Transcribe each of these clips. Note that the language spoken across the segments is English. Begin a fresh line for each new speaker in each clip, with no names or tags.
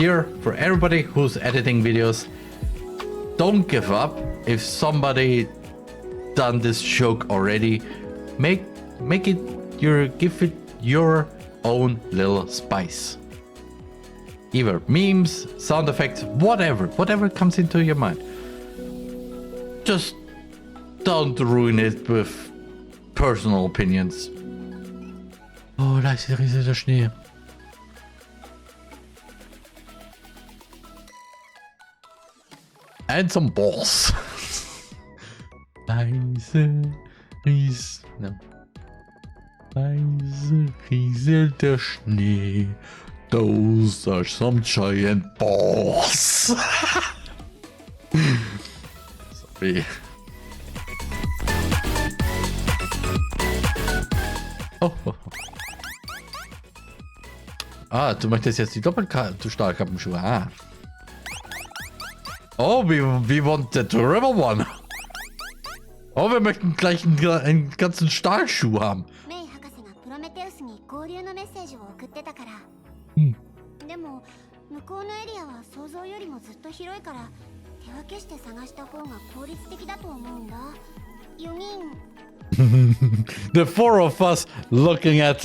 here for everybody who's editing videos. Don't give up. If somebody done this joke already, make it give it your own little spice. Either memes, sound effects, whatever comes into your mind. Just don't ruin it with personal opinions. Oh, da ist der riesige Schnee. And some balls. Leise rieselt der Schnee. Those are some giant balls. Sorry. Oh. Ah, du möchtest jetzt die Doppelstahlkappenschuhe. Ah. Oh, we want the river one. Oh, wir möchten gleich einen ganzen Stahlschuh haben. The four of us looking at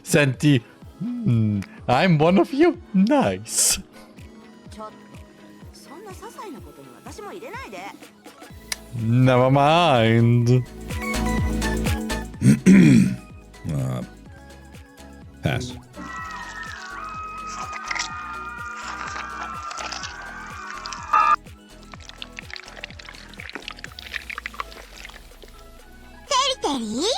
Senti. I'm one of you. Nice. Never mind.
Pass.
Teddy?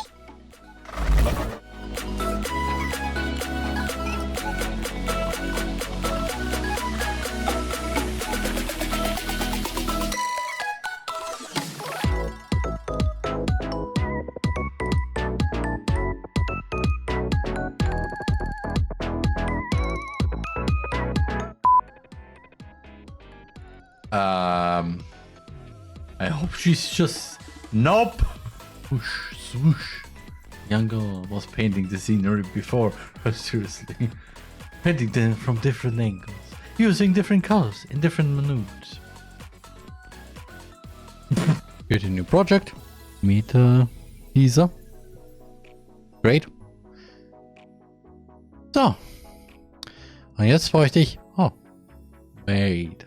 I hope she's just... Nope! Whoosh, swoosh. Young girl was painting the scenery before. Seriously. Painting them from different angles. Using different colors in different moods. Here's a new project. Meet Isa. Great. So. Und jetzt bräuchte ich... Oh. Wait.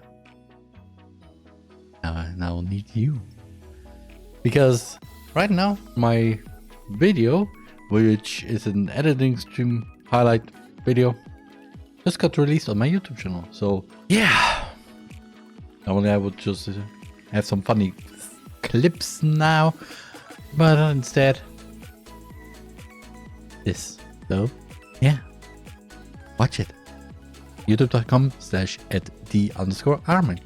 Now I need you. Because right now my video, which is an editing stream highlight video, just got released on my YouTube channel. So yeah, normally I would just have some funny clips now, but instead this. So yeah, watch it. youtube.com/@the_RMan.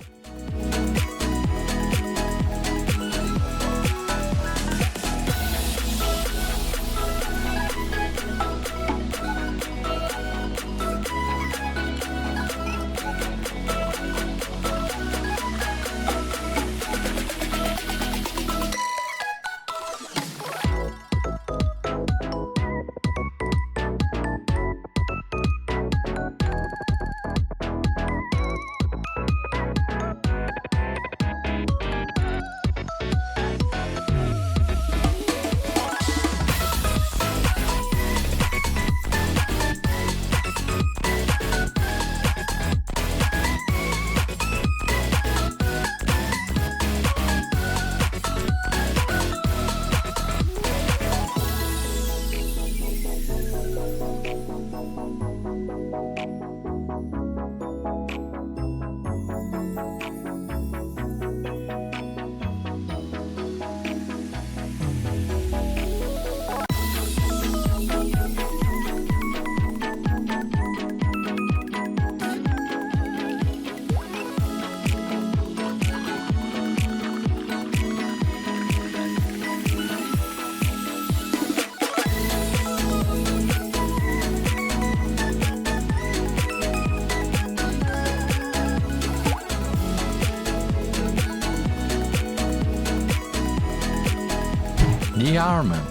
TheRMan.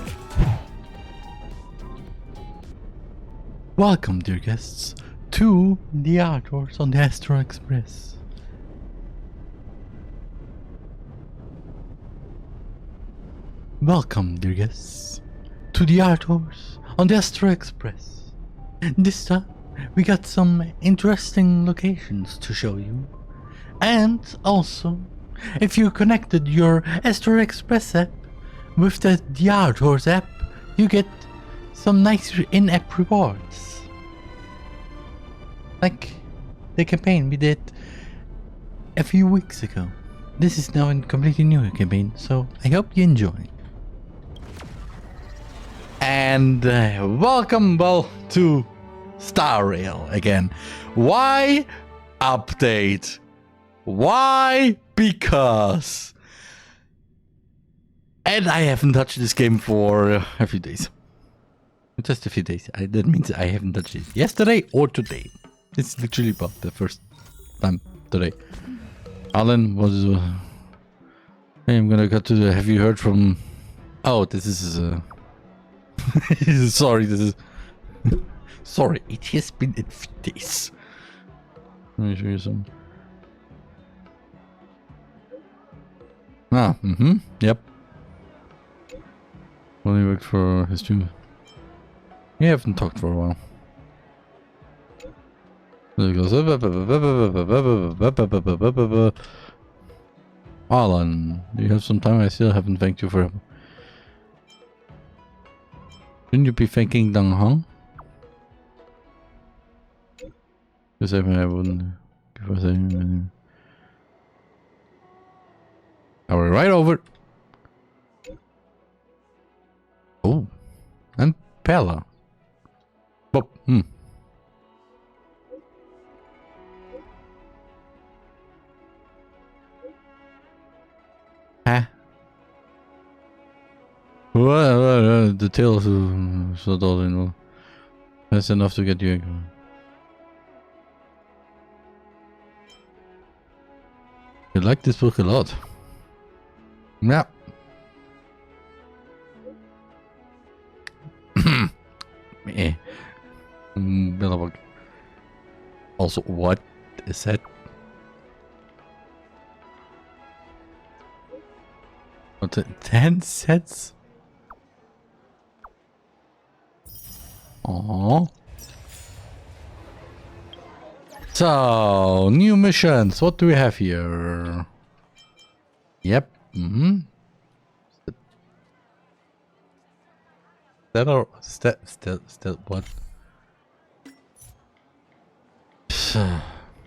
Welcome, dear guests, to to the outdoors on the Astro Express. Welcome, dear guests, to the outdoors on the Astro Express. This time, we got some interesting locations to show you. And also, if you connected your Astro Express app with the Outdoors app, you get some nice in-app rewards. Like the campaign we did a few weeks ago. This is now a completely new campaign, so I hope you enjoy. And welcome, to Star Rail again. Why update? Why? Because. And I haven't touched this game for a few days. Just a few days. That means I haven't touched it yesterday or today. It's literally about the first time today. Alan was. Hey, I'm gonna cut to the. Have you heard from? Oh, this is. Sorry, this is. Sorry, it has been a few days. Let me show you some. Ah, yep. Well, he worked for his team. We haven't talked for a while. There he goes. Alan, do you have some time? I still haven't thanked you for. Shouldn't you be thanking Dang Hong? Because I wouldn't give us any. Are we right over? Oh, and Pella. But Huh? Well, the tails so dull and that's enough to get you. You like this book a lot. Yeah. Meh. Billabog. Also, what is that? What's it? 10 sets? Aww. So, new missions. What do we have here? Yep. That or still what?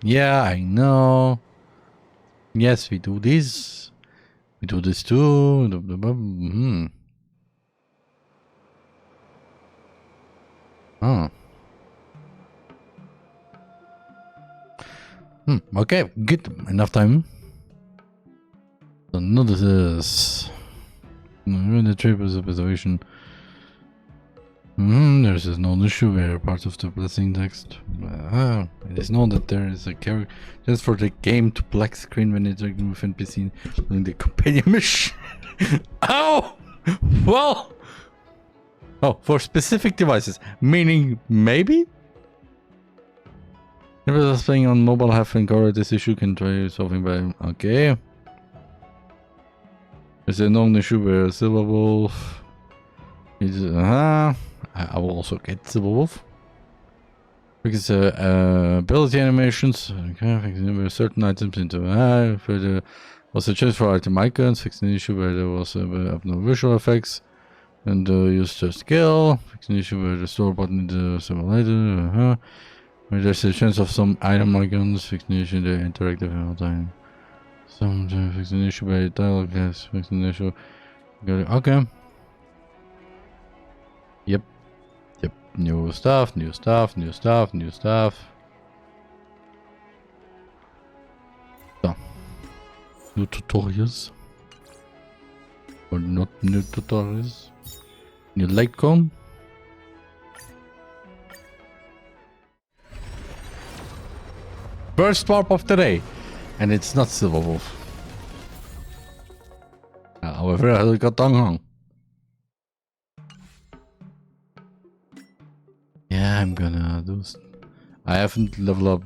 Yeah, I know. Yes, we do this. We do this too. Oh. Okay, good. Enough time. So notices. The trip is observation. There's no issue where part of the blessing text. It is known that there is a character just for the game to black screen when interacting with NPC during the companion mission. Oh! Well! Oh, for specific devices. Meaning, maybe? If it's playing on mobile have encountered this issue, can try solving by. Okay. There's a known issue where Silver Wolf is. I will also get Silver Wolf. Because ability animations. Okay, fixing certain items into. For the was a choice for item icons. Fixing the issue where there was no visual effects. And use the skill. Fixing the issue where the store button in the simulator. Where there's a chance of some item icons, fixing the issue the interactive all time. Some fixing the issue by the dialogue has fixing the issue. Okay. Yep. New stuff. New tutorials. Or not new tutorials. New light cone. First warp of the day, and it's not Silver Wolf. However, I got Dong Hong. Yeah, I'm gonna do. I haven't leveled up.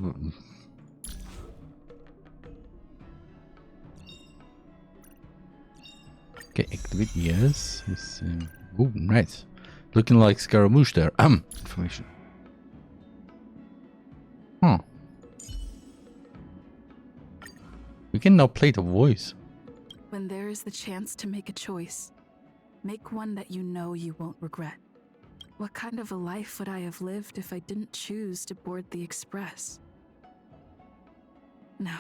Okay, activate, yes. Oh, nice. Looking like Scaramouche there. Information. Huh. We can now play the voice.
When there is the chance to make a choice, make one that you know you won't regret. What kind of a life would I have lived if I didn't choose to board the express? No,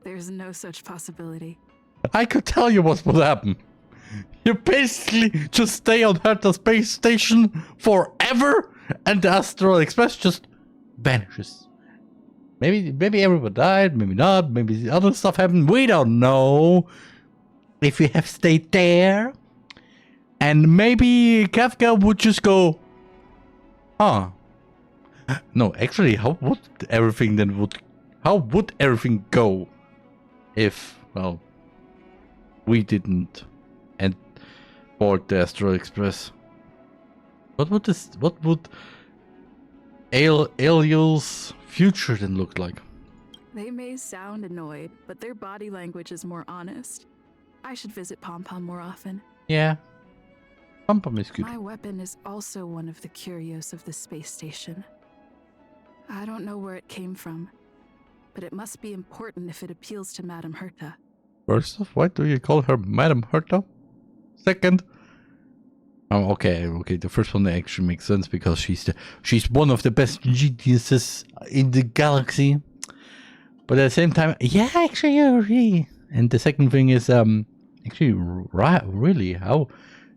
there's no such possibility.
I could tell you what will happen. You basically just stay on Hertha space station forever, and the Astral Express just vanishes. Maybe everyone died, maybe not, maybe other stuff happened. We don't know. If we have stayed there, and maybe Kafka would just go, huh? No, actually, how would everything go if, well, we didn't and board the Astral Express? What would Aliel's future then look like?
They may sound annoyed, but their body language is more honest. I should visit Pom Pom more often.
Yeah. Pom Pom is good.
My weapon is also one of the curios of the space station. I don't know where it came from, but it must be important if it appeals to Madame Herta.
First off, why do you call her Madame Herta? Second, oh, okay. The first one actually makes sense because she's one of the best geniuses in the galaxy. But at the same time, yeah, actually, I agree. And the second thing is, actually, really, how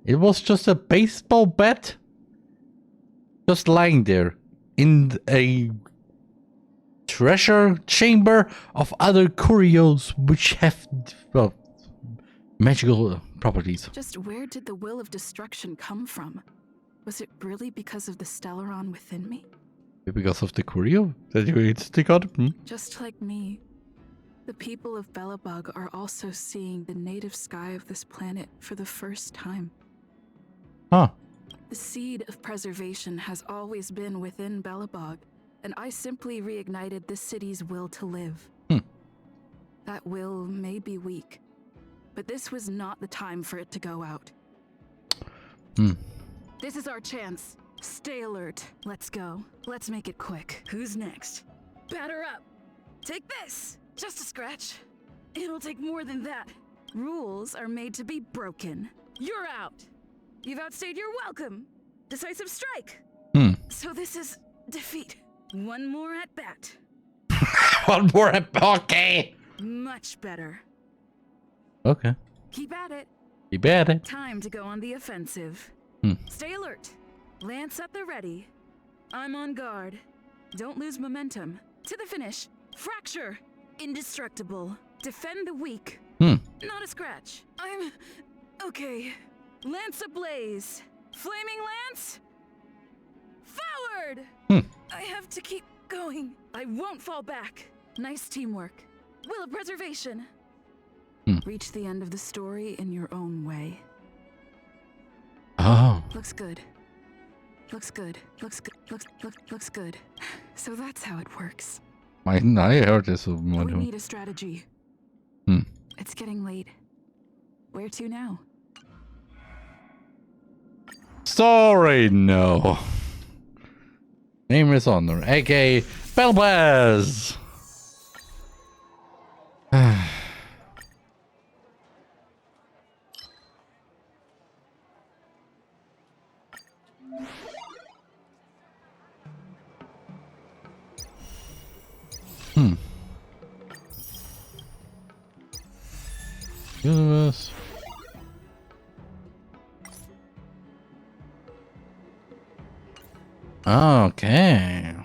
it was just a baseball bat, just lying there in a treasure chamber of other curios which have, well, magical properties.
Just where did the will of destruction come from? Was it really because of the Stellaron within me?
Because of the curio that you instantly got?
Just like me, the people of Belobog are also seeing the native sky of this planet for the first time.
Huh.
The seed of preservation has always been within Belobog, and I simply reignited this city's will to live. That will may be weak, but this was not the time for it to go out. This is our chance. Stay alert. Let's go. Let's make it quick. Who's next? Batter up. Take this. Just a scratch. It'll take more than that. Rules are made to be broken. You're out. You've outstayed your welcome. Decisive strike. So this is defeat. One more at bat.
One more at okay.
Much better.
Okay.
Keep at it.
Keep at it.
Time to go on the offensive. Stay alert. Lance at the ready. I'm on guard. Don't lose momentum. To the finish. Fracture. Indestructible. Defend the weak. Not a scratch. I'm okay. Lance ablaze. Flaming lance. Forward. I have to keep going. I won't fall back. Nice teamwork. Will of preservation. Reach the end of the story in your own way.
Oh.
Looks good. Looks good. Looks good. So that's how it works.
I heard this.
We need a strategy. It's getting late. Where to now?
Sorry, no. Name is Honor, aka Belbaz. Universe. Okay.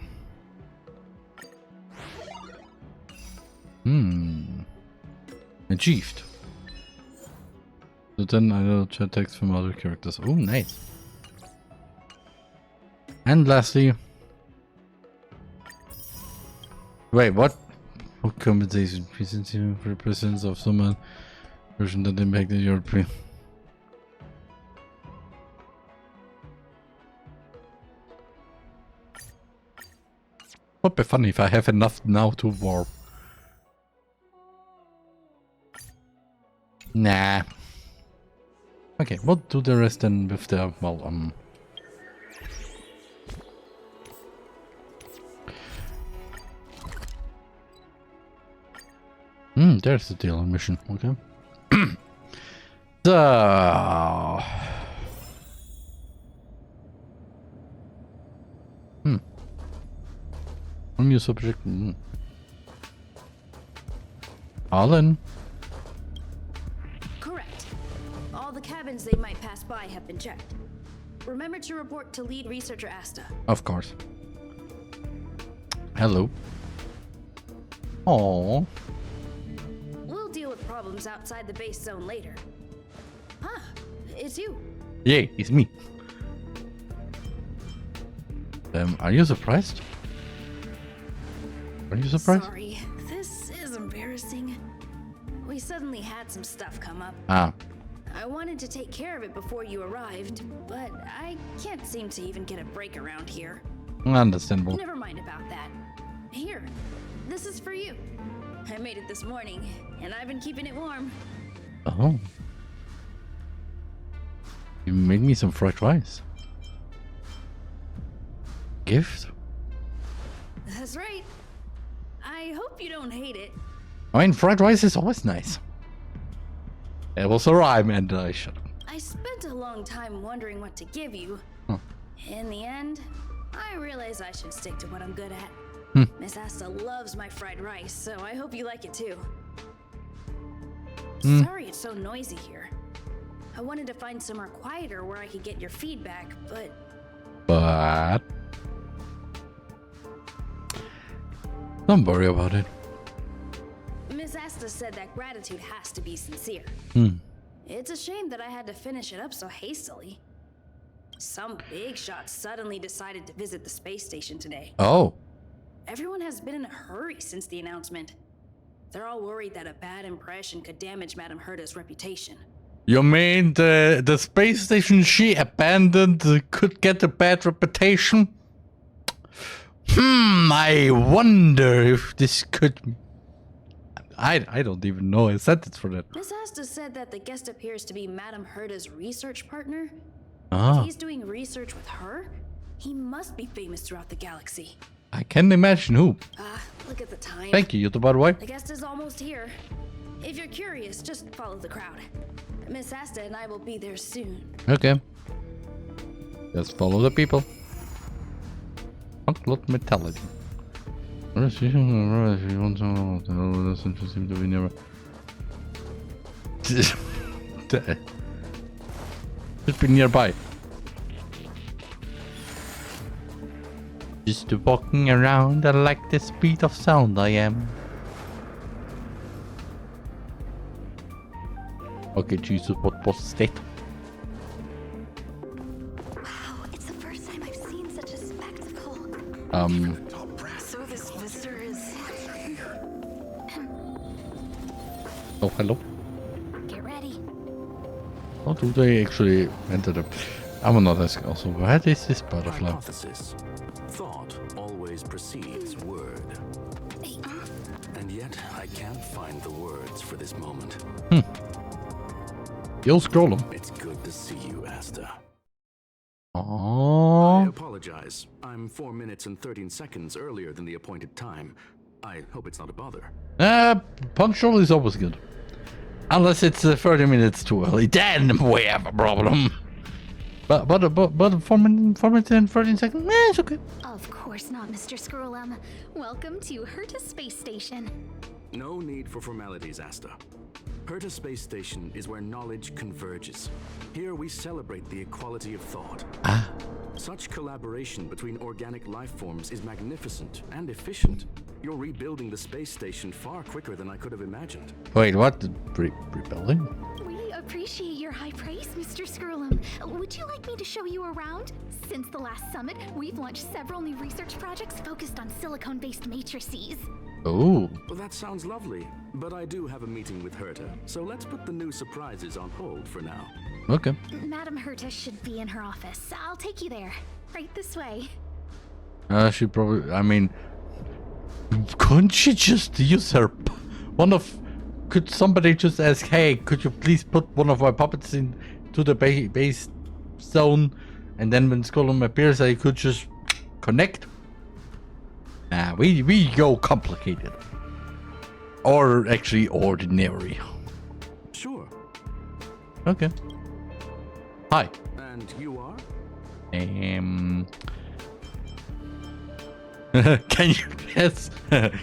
Achieved. So then I will chat text from other characters. Oh, nice. And lastly, wait, what? What compensation? Presents you for the presence of someone version that impacted your pre. Would be funny if I have enough now to warp. Nah. Okay, we'll do the rest then with the, well, there's the dealer mission, okay. So... New subject. Alan.
Correct. All the cabins they might pass by have been checked. Remember to report to lead researcher Asta.
Of course. Hello. Oh.
We'll deal with problems outside the base zone later. Huh, it's you.
Yay, it's me. Are you surprised? Are you surprised?
Sorry, this is embarrassing. We suddenly had some stuff come up.
Ah.
I wanted to take care of it before you arrived, but I can't seem to even get a break around here.
Understandable.
Never mind about that. Here, this is for you. I made it this morning, and I've been keeping it warm.
Oh. You made me some fried rice. Gift?
That's right. I hope you don't hate it.
I mean, fried rice is always nice. It was a rhyme, and I shut up.
I spent a long time wondering what to give you.
Huh.
In the end, I realized I should stick to what I'm good at. Miss Asta loves my fried rice, so I hope you like it too. Sorry it's so noisy here. I wanted to find somewhere quieter where I could get your feedback, but...
Don't worry about it.
Miss Asta said that gratitude has to be sincere. It's a shame that I had to finish it up so hastily. Some big shot suddenly decided to visit the space station today.
Oh.
Everyone has been in a hurry since the announcement. They're all worried that a bad impression could damage Madame Herta's reputation.
You mean the space station she abandoned could get a bad reputation? I wonder if this could... I don't even know a sentence for that.
Miss Asta said that the guest appears to be Madame Herta's research partner.
Ah.
If he's doing research with her, he must be famous throughout the galaxy.
I can imagine who.
Look at the time.
Thank you, by the way.
The guest is almost here. If you're curious, just follow the crowd. Miss Asta and I will be there soon.
Okay. Just follow the people. Lot metallity. Just be nearby. Just walking around, I like the speed of sound I am. Okay, Jesus, what was that?
Wow, it's the first time I've seen such a spectacle.
So this visitor is...
Oh, hello.
Get ready.
How do they actually enter the... I will not ask also, where is this butterfly?
Hypothesis. Thought always precedes word. And yet, I can't find the words for this moment.
You'll scroll them.
It's good to see you, Asta. I
Oh.
apologize. I'm 4 minutes and 13 seconds earlier than the appointed time. I hope it's not a bother.
Punctual is always good. Unless it's 30 minutes too early, then we have a problem. But 4 minutes and 13 seconds, it's okay.
Of course not, Mr. Scrollum. Welcome to Herta Space Station.
No need for formalities, Asta. Herta Space Station is where knowledge converges. Here we celebrate the equality of thought. Such collaboration between organic life forms is magnificent and efficient. You're rebuilding the space station far quicker than I could have imagined.
Wait, what? Rebuilding?
We appreciate your high praise, Mr. Scrollum. Would you like me to show you around? Since the last summit, we've launched several new research projects focused on silicone-based matrices.
Oh.
Well, that sounds lovely, but I do have a meeting with Herta, so let's put the new surprises on hold for now.
Okay.
Madame Herta should be in her office. I'll take you there. Right this way.
She probably... I mean, Couldn't she just use her could somebody just ask, hey, could you please put one of my puppets into the base zone, and then when Skullum appears I could just connect? Nah, we go complicated. Or actually ordinary.
Sure.
Okay. Hi.
And you are?
Can you guess?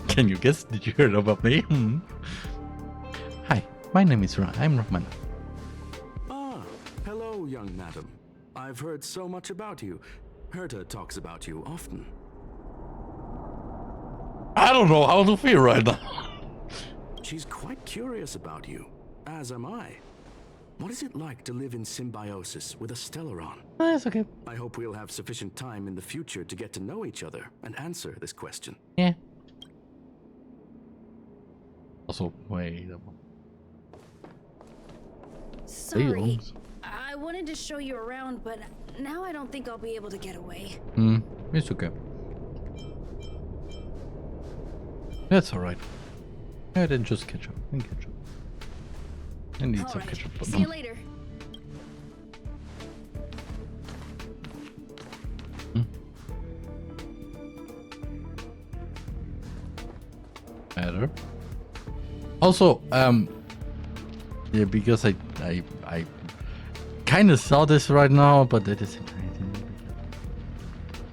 Can you guess? Did you hear about me? Hi, my name is I'm TheRMan.
Ah, hello, young madam. I've heard so much about you. Herta talks about you often.
I don't know how to feel right now.
She's quite curious about you, as am I. What is it like to live in symbiosis with a Stellaron?
That's okay.
I hope we'll have sufficient time in the future to get to know each other and answer this question.
Yeah. Also, wait.
Sorry. I wanted to show you around, but now I don't think I'll be able to get away.
It's okay. That's alright. I didn't just catch up. I need some ketchup.
See you later.
Better. Also, yeah, because I kind of saw this right now, but that is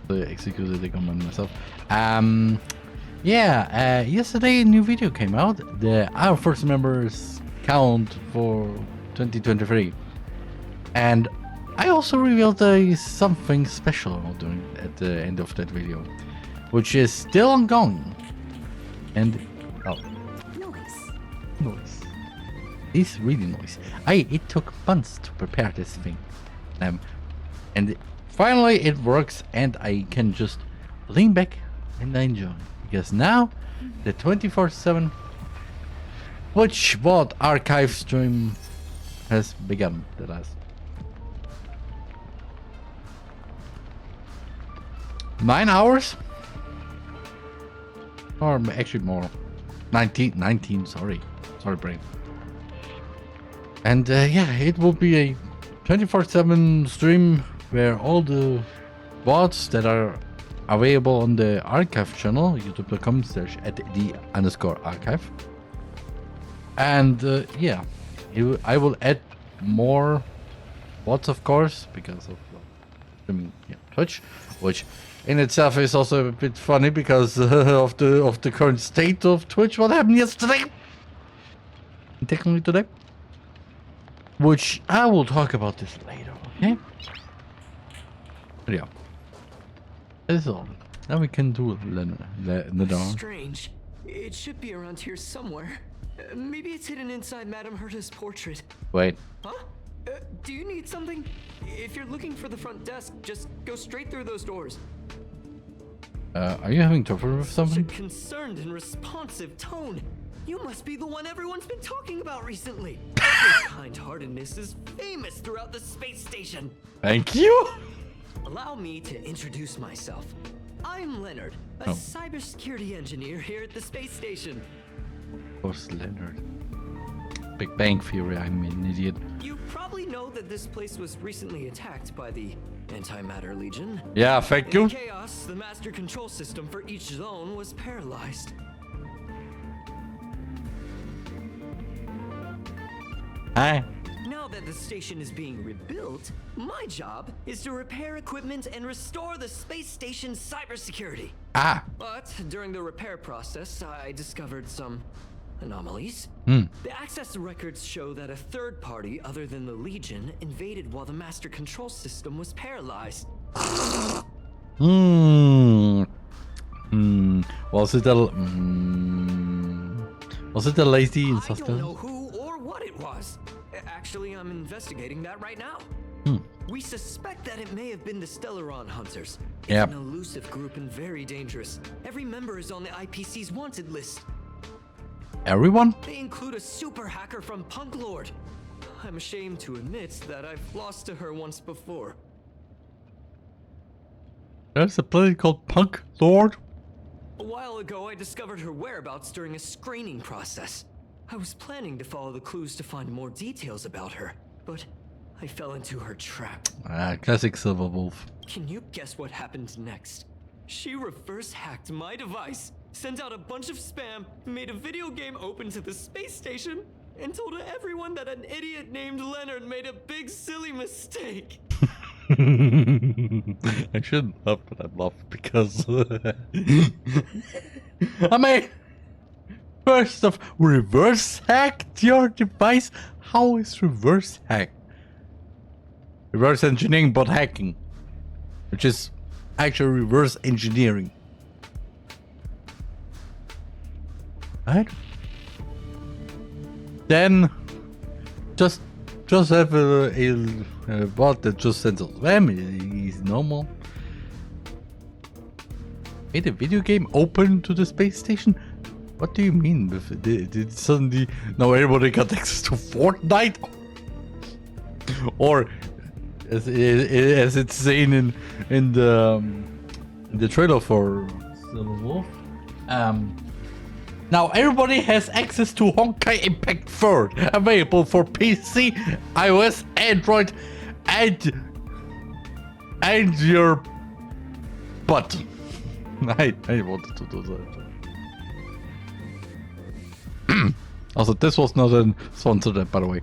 I executed the command myself. Yeah, yesterday a new video came out. Our first members count for 2023, and I also revealed something special at the end of that video, which is still ongoing. And noise. It's really noise. It took months to prepare this thing, and finally it works, and I can just lean back and enjoy. Because now the 24/7 VOD archive stream has begun. The last 9 hours, or actually more, 19. Sorry, brain. And yeah, it will be a 24/7 stream where all the VODs that are available on the archive channel, youtube.com/@the_archive. And yeah, I will add more VODs, of course, because of streaming Twitch, which in itself is also a bit funny because of the current state of Twitch. What happened yesterday? Technically today. Which I will talk about this later, okay? But yeah. That's all. Now we can do the
Strange. It should be around here somewhere. Maybe it's hidden inside Madame Herta's portrait.
Wait.
Huh? Do you need something? If you're looking for the front desk, just go straight through those doors.
Are you having trouble with something?
Such a concerned and responsive tone. You must be the one everyone's been talking about recently. Your kind-heartedness is famous throughout the space station.
Thank you.
Allow me to introduce myself. I'm Leonard, a cybersecurity engineer here at the space station.
Of course, Leonard. Big Bang Theory, I'm an idiot.
You probably know that this place was recently attacked by the Antimatter Legion.
Yeah, thank you.
In chaos, the master control system for each zone was paralyzed.
Hi.
Now that the station is being rebuilt, my job is to repair equipment and restore the space station's cybersecurity. But during the repair process, I discovered some anomalies. The access records show that a third party other than the Legion invaded while the master control system was paralyzed.
Was it a lazy
I
insister?
don't know who or what it was. Actually, I'm investigating that right now. We suspect that it may have been the Stellaron Hunters. It's an elusive group and very dangerous. Every member is on the IPC's wanted list.
Everyone?
They include a super hacker from Punk Lord. I'm ashamed to admit that I've lost to her once before.
There's a planet called Punk Lord?
A while ago, I discovered her whereabouts during a screening process. I was planning to follow the clues to find more details about her, but I fell into her trap.
Classic Silver Wolf.
Can you guess what happened next? She reverse hacked my device, sent out a bunch of spam, made a video game open to the space station, and told everyone that an idiot named Leonard made a big silly mistake.
I shouldn't laugh, but I laugh because I mean, first off, reverse hacked your device? How is reverse hack? Reverse engineering but hacking, which is actually reverse engineering. Right? Then just have a bot that just sends a spam. Is normal. Made a video game open to the space station? What do you mean? Did suddenly now everybody got access to Fortnite? Or as it's saying in the trailer for Silver Wolf, now everybody has access to Honkai Impact 3rd, available for PC, iOS, Android, and your butt. I wanted to do that. Also, this was not a sponsored, by the way,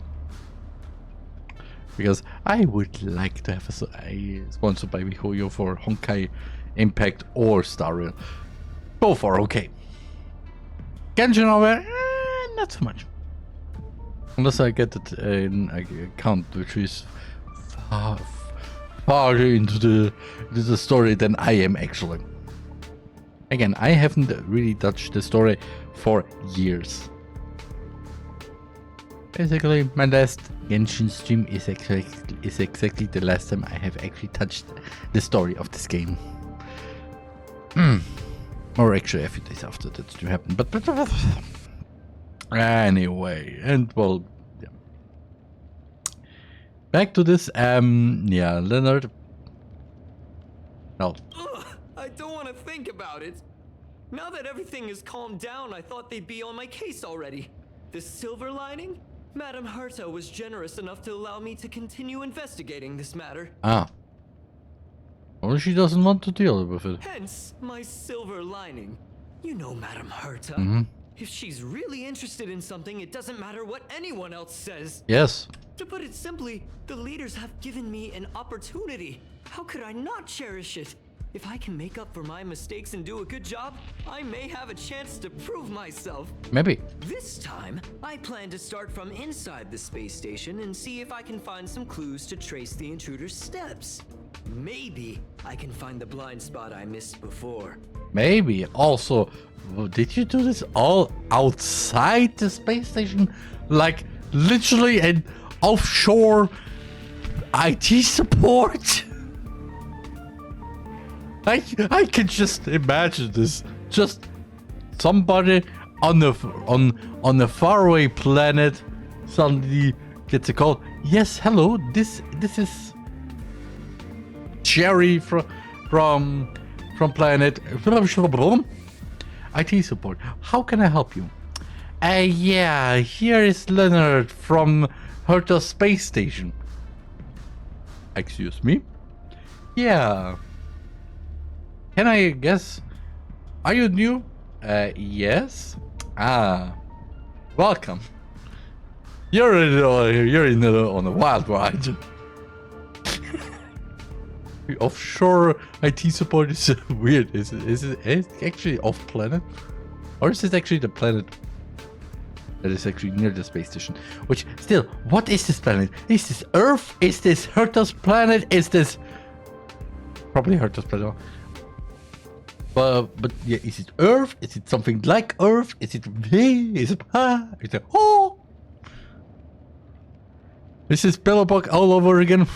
because I would like to have a sponsored by MiHoYo for Honkai Impact or Star Rail. Both are okay. Genshin over, not so much. Unless I get it in an account which is far into the story than I am actually. Again, I haven't really touched the story for years. Basically, my last Genshin stream is exactly the last time I have actually touched the story of this game. Or actually a few days after that to happen, but anyway, and well, yeah. Back to this, yeah, Leonard. No.
Ugh, I don't want to think about it. Now that everything is calmed down, I thought they'd be on my case already. The silver lining? Madame Herta was generous enough to allow me to continue investigating this matter.
Ah. Or she doesn't want to deal with it.
Hence, my silver lining. You know Madame Herta. If she's really interested in something, it doesn't matter what anyone else says.
Yes.
To put it simply, the leaders have given me an opportunity. How could I not cherish it? If I can make up for my mistakes and do a good job, I may have a chance to prove myself.
Maybe.
This time, I plan to start from inside the space station and see if I can find some clues to trace the intruder's steps. Maybe I can find the blind spot I missed before.
Maybe. Also, did you do this all outside the space station? Like, literally an offshore IT support? I can just imagine this. Just somebody on a faraway planet suddenly gets a call. Yes, hello. This is Jerry from planet IT support. How can I help you? Yeah, here is Leonard from Herta space station. Excuse me? Yeah. Can I guess? Are you new? Yes. Ah, welcome. You're on a wild ride. Offshore IT support is weird. Is it actually off planet, or is it actually the planet that is actually near the space station? Which still, what is this planet? Is this Earth? Is this Herta's planet? Is this probably Herta's planet? But yeah, is it Earth? Is it something like Earth? Is it Is it Is it oh? This is Billabog all over again.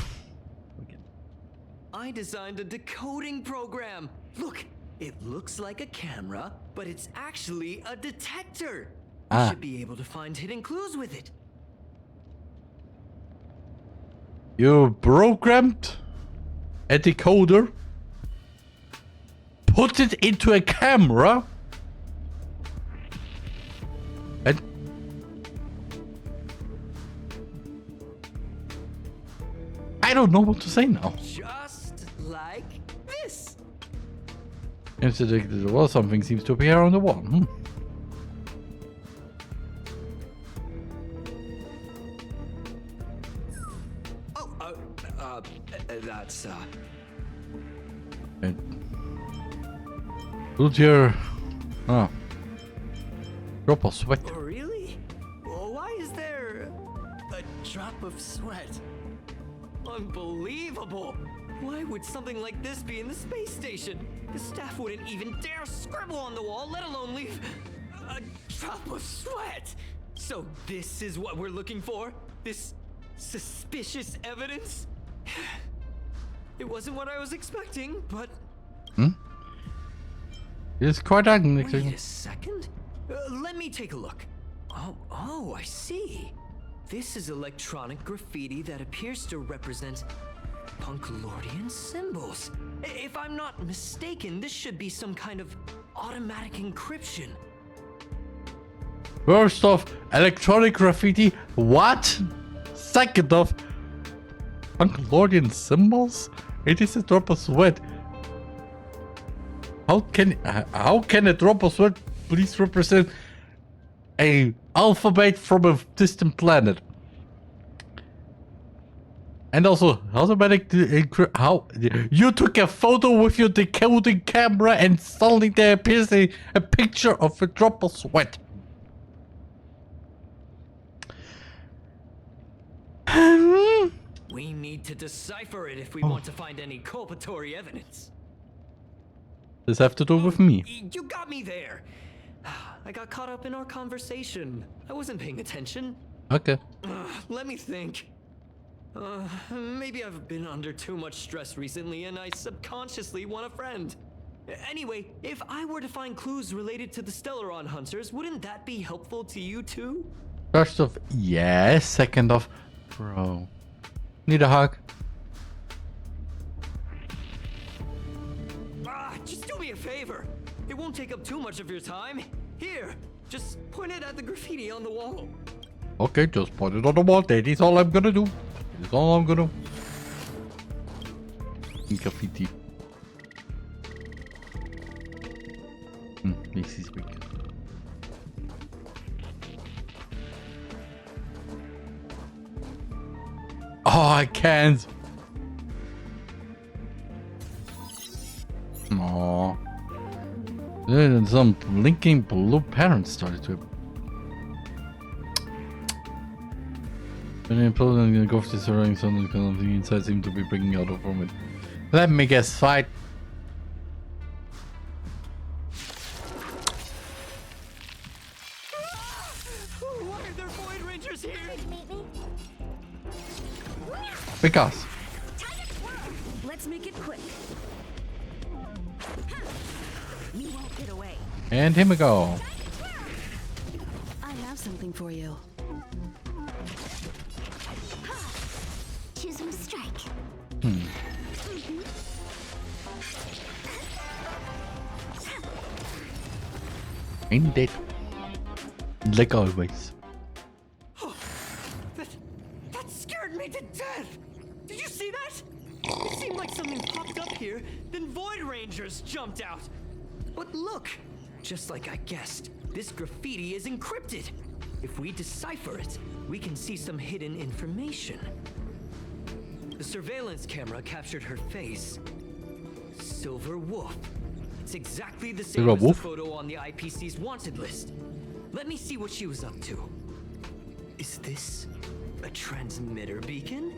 I designed a decoding program. Look, it looks like a camera, but it's actually a detector. You should be able to find hidden clues with it.
You programmed a decoder, put it into a camera, I don't know what to say now.
Just like this.
Instead of the wall, something seems to appear on the wall.
That's
Put your drop of sweat.
Oh, really? Well, why is there a drop of sweat? Unbelievable! Why would something like this be in the space station? The staff wouldn't even dare scribble on the wall, let alone leave a drop of sweat! So this is what we're looking for? This suspicious evidence? It wasn't what I was expecting, but...
It's quite ugly.
Wait a second. Let me take a look. Oh, I see. This is electronic graffiti that appears to represent Punklordian symbols. If I'm not mistaken, this should be some kind of automatic encryption.
First off, electronic graffiti. What? Second off, Punklordian symbols? It is a drop of sweat. How can a drop of sweat please represent a alphabet from a distant planet? And also, automatic how you took a photo with your decoding camera and suddenly there appears a picture of a drop of sweat.
We need to decipher it if we want to find any culpatory evidence.
Does have to do with me?
You got me there. I got caught up in our conversation. I wasn't paying attention.
Okay.
Let me think. Maybe I've been under too much stress recently and I subconsciously want a friend. Anyway, if I were to find clues related to the Stellaron Hunters, wouldn't that be helpful to you too?
First off, yes. Second off, bro. Need a hug?
Just do me a favor. It won't take up too much of your time. Here, just point it at the graffiti on the wall.
Okay, just put it on the wall. That is all I'm gonna do. That is all I'm gonna do. Graffiti. This is big. Oh, I can't. Aww. Then some blinking blue parents started to. When I pulled and go to surrounding something because the inside seemed to be breaking out from it. Let me guess, fight.
Why are there Void Rangers here?
Because.
Let's make it quick. You won't get away.
And here we go.
I have something for you.
Choose one strike.
Ain't it? Like always.
That scared me to death! Did you see that? It seemed like something popped up here, then Void Rangers jumped out. But look, just like I guessed, this graffiti is encrypted. If we decipher it, we can see some hidden information. The surveillance camera captured her face. Silver Wolf. It's exactly the same
Silver
as the
Wolf?
photo on the IPC's wanted list. Let me see what she was up to. Is this a transmitter beacon?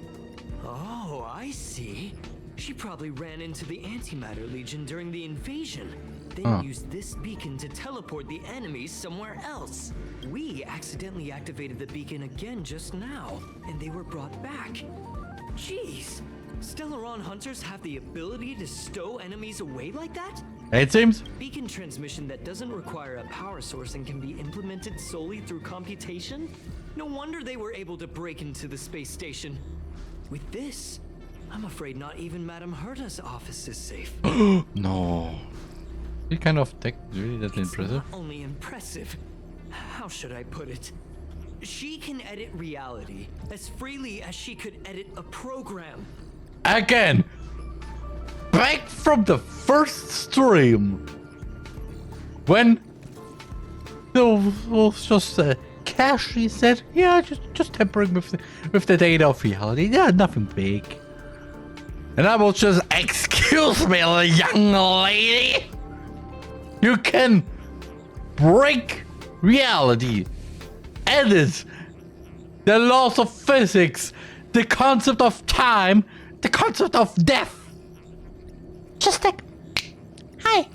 Oh, I see. She probably ran into the Antimatter Legion during the invasion, then used this beacon to teleport the enemies somewhere else. We accidentally activated the beacon again just now, and they were brought back. Jeez, Stellaron Hunters have the ability to stow enemies away like that?
It seems.
Beacon transmission that doesn't require a power source and can be implemented solely through computation? No wonder they were able to break into the space station. With this, I'm afraid not even Madame Herta's office is safe.
No. What kind of tech really that
It's
impressive?
not only impressive, how should I put it? She can edit reality as freely as she could edit a program.
Again, back from the first stream, when there was just Cash, he said, yeah, just tampering with the data of reality. Yeah, nothing big. And I was just, excuse me, young lady. You can break reality, edit the laws of physics, the concept of time, the concept of death. Just like, hi.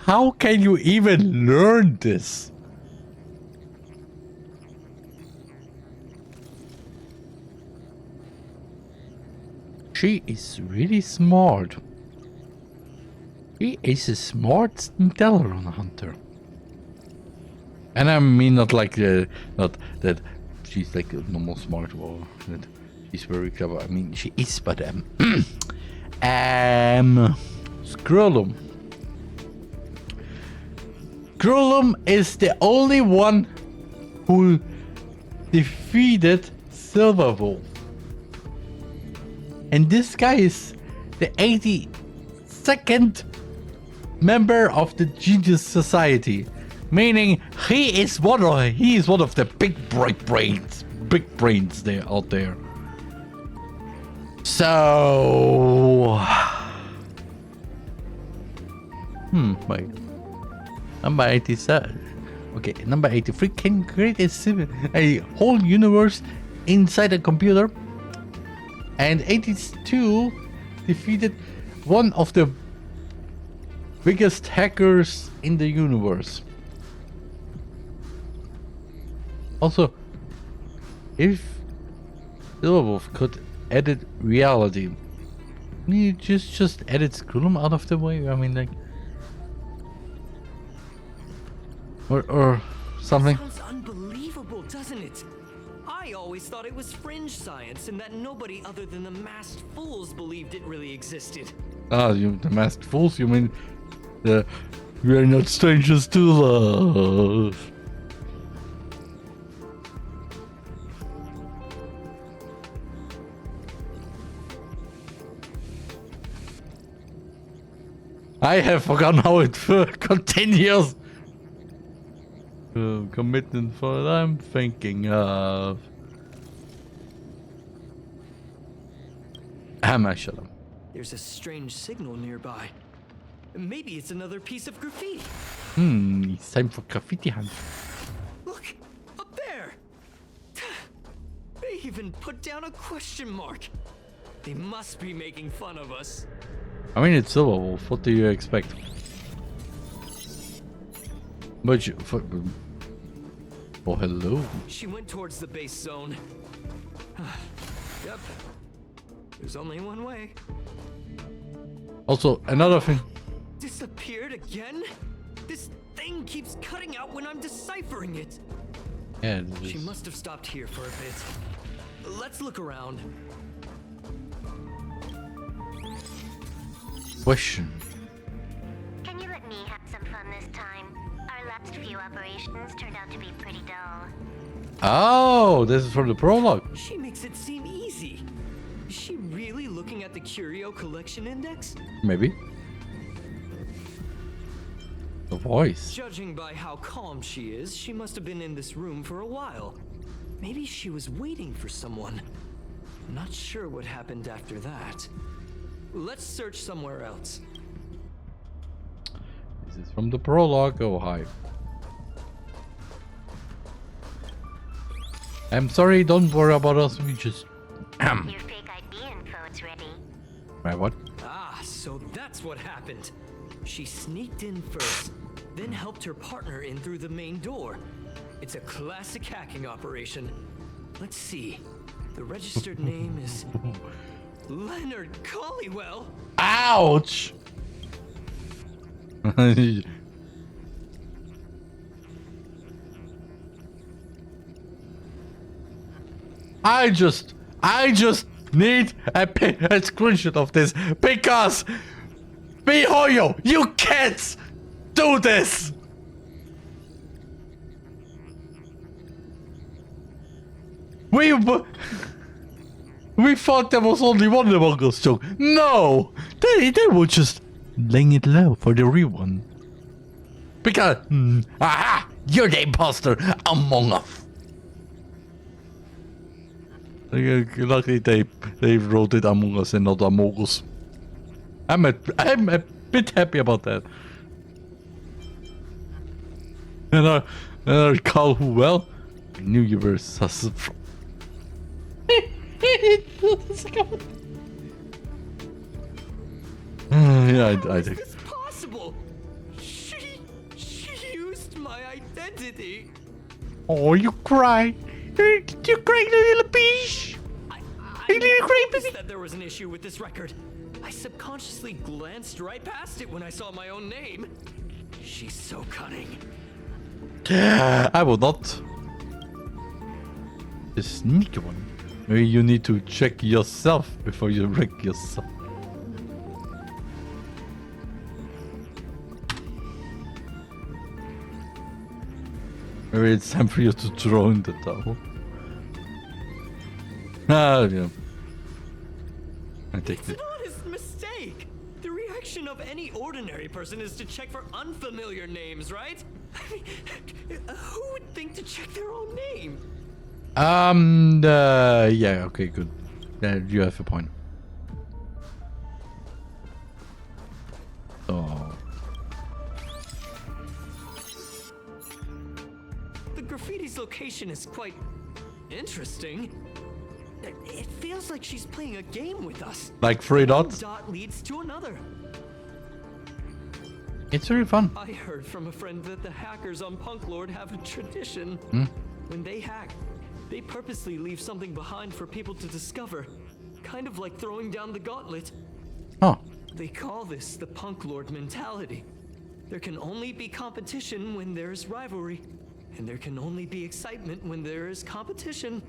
How can you even learn this? She is really smart. She is a smart Delron hunter. And I mean not like not that she's like a normal smart or that she's very clever. I mean she is, but Scrollum. Scrollum is the only one who defeated Silverwolf. And this guy is the 82nd member of the Genius Society, meaning he is one of the big brains there out there. So, wait, number 87. Okay, number 83 can create a whole universe inside a computer. And 82 defeated one of the biggest hackers in the universe. Also, if Silverwolf could edit reality, you just edit Scrollum out of the way. I mean, like, or something.
Sounds unbelievable, doesn't it? I always thought it was fringe science and that nobody other than the masked fools believed it really existed.
Ah, the masked fools? You mean we are not strangers to love? I have forgotten how it continues. Commitment for what I'm thinking of. Shut up.
There's a strange signal nearby. Maybe it's another piece of graffiti.
It's time for graffiti hunt.
Look, up there. They even put down a question mark. They must be making fun of us.
I mean, it's Silverwolf. What do you expect? But oh, hello.
She went towards the base zone. Yep. There's only one way.
Also, another thing.
Disappeared again? This thing keeps cutting out when I'm deciphering it.
Yeah,
She must have stopped here for a bit. Let's look around.
Question.
Can you let me have some fun this time? Our last few operations turned out to be pretty dull.
Oh, this is from the prologue.
She makes it seem easy. Is she really looking at the Curio Collection Index?
Maybe. The voice.
Judging by how calm she is, she must have been in this room for a while. Maybe she was waiting for someone. I'm not sure what happened after that. Let's search somewhere else.
This is from the prologue. Oh, hi. I'm sorry, don't worry about us. We just.
Your fake ID info's ready.
My what?
Ah, so that's what happened. She sneaked in first, then helped her partner in through the main door. It's a classic hacking operation. Let's see. The registered name is Leonard Collywell.
Ouch! I just need a screenshot of this because Mihoyo, you can't do this! We thought there was only one Among Us joke. No! They were just laying it low for the real one. Because, aha! You're the imposter among us. Luckily they wrote it Among Us and not Among Us. I'm a bit happy about that. And I recall who well. I knew you were sus. Yeah, I think.
Is this possible? She used my identity.
Oh, you cry. You cry, little bitch.
I
little cry,
noticed that there was an issue with this record. I subconsciously glanced right past it when I saw my own name. She's so cunning.
I will not. The sneaky one. Maybe you need to check yourself before you wreck yourself. Maybe it's time for you to throw in the towel. Ah, yeah. I take
It's
it.
an honest mistake. The reaction of any ordinary person is to check for unfamiliar names, right? I mean, who would think to check their own name?
Yeah, okay, good. You have a point. Oh.
The graffiti's location is quite interesting. It feels like she's playing a game with us.
Like 3 dots?
One dot leads to another.
It's really fun.
I heard from a friend that the hackers on Punk Lord have a tradition. When they hack, they purposely leave something behind for people to discover. Kind of like throwing down the gauntlet.
Oh.
They call this the Punk Lord mentality. There can only be competition when there's rivalry. And there can only be excitement when there is competition.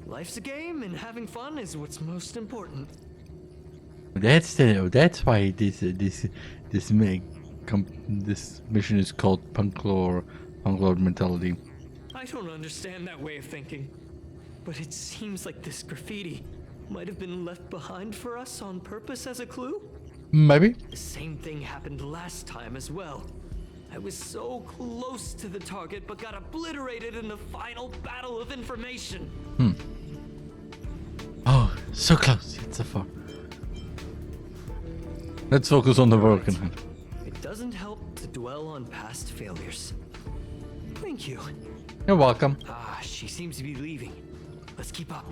Life's a game, and having fun is what's most important.
That's why this mission is called Punk Lord mentality.
I don't understand that way of thinking, but it seems like this graffiti might have been left behind for us on purpose as a clue.
Maybe.
The same thing happened last time as well. I was so close to the target, but got obliterated in the final battle of information.
Oh, so close, yet so far. Let's focus on the work in hand.
It doesn't help to dwell on past failures. Thank you.
You're welcome.
Ah, she seems to be leaving. Let's keep up.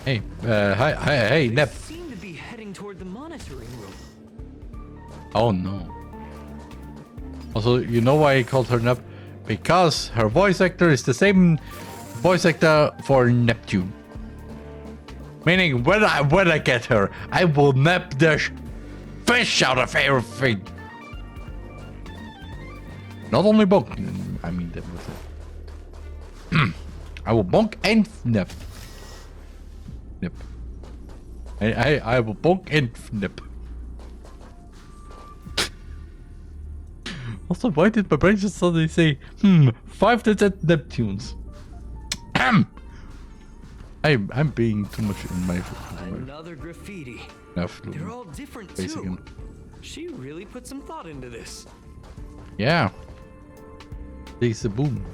Hey, hey, Nep.
They seem to be heading toward the monitoring room.
Oh no. Also, you know why I called her Nep? Because her voice actor is the same voice actor for Neptune. Meaning, when I get her, I will nap the fish out of everything. Not only bonk. I mean, that was it. I will bonk and nip. Nip. I will bonk and nip. Also, why did my brain just suddenly say, 5 to 10 Neptunes? I'm being too much in my...
Another graffiti. They're all different too. She really put some thought into this.
Yeah. There's a boom.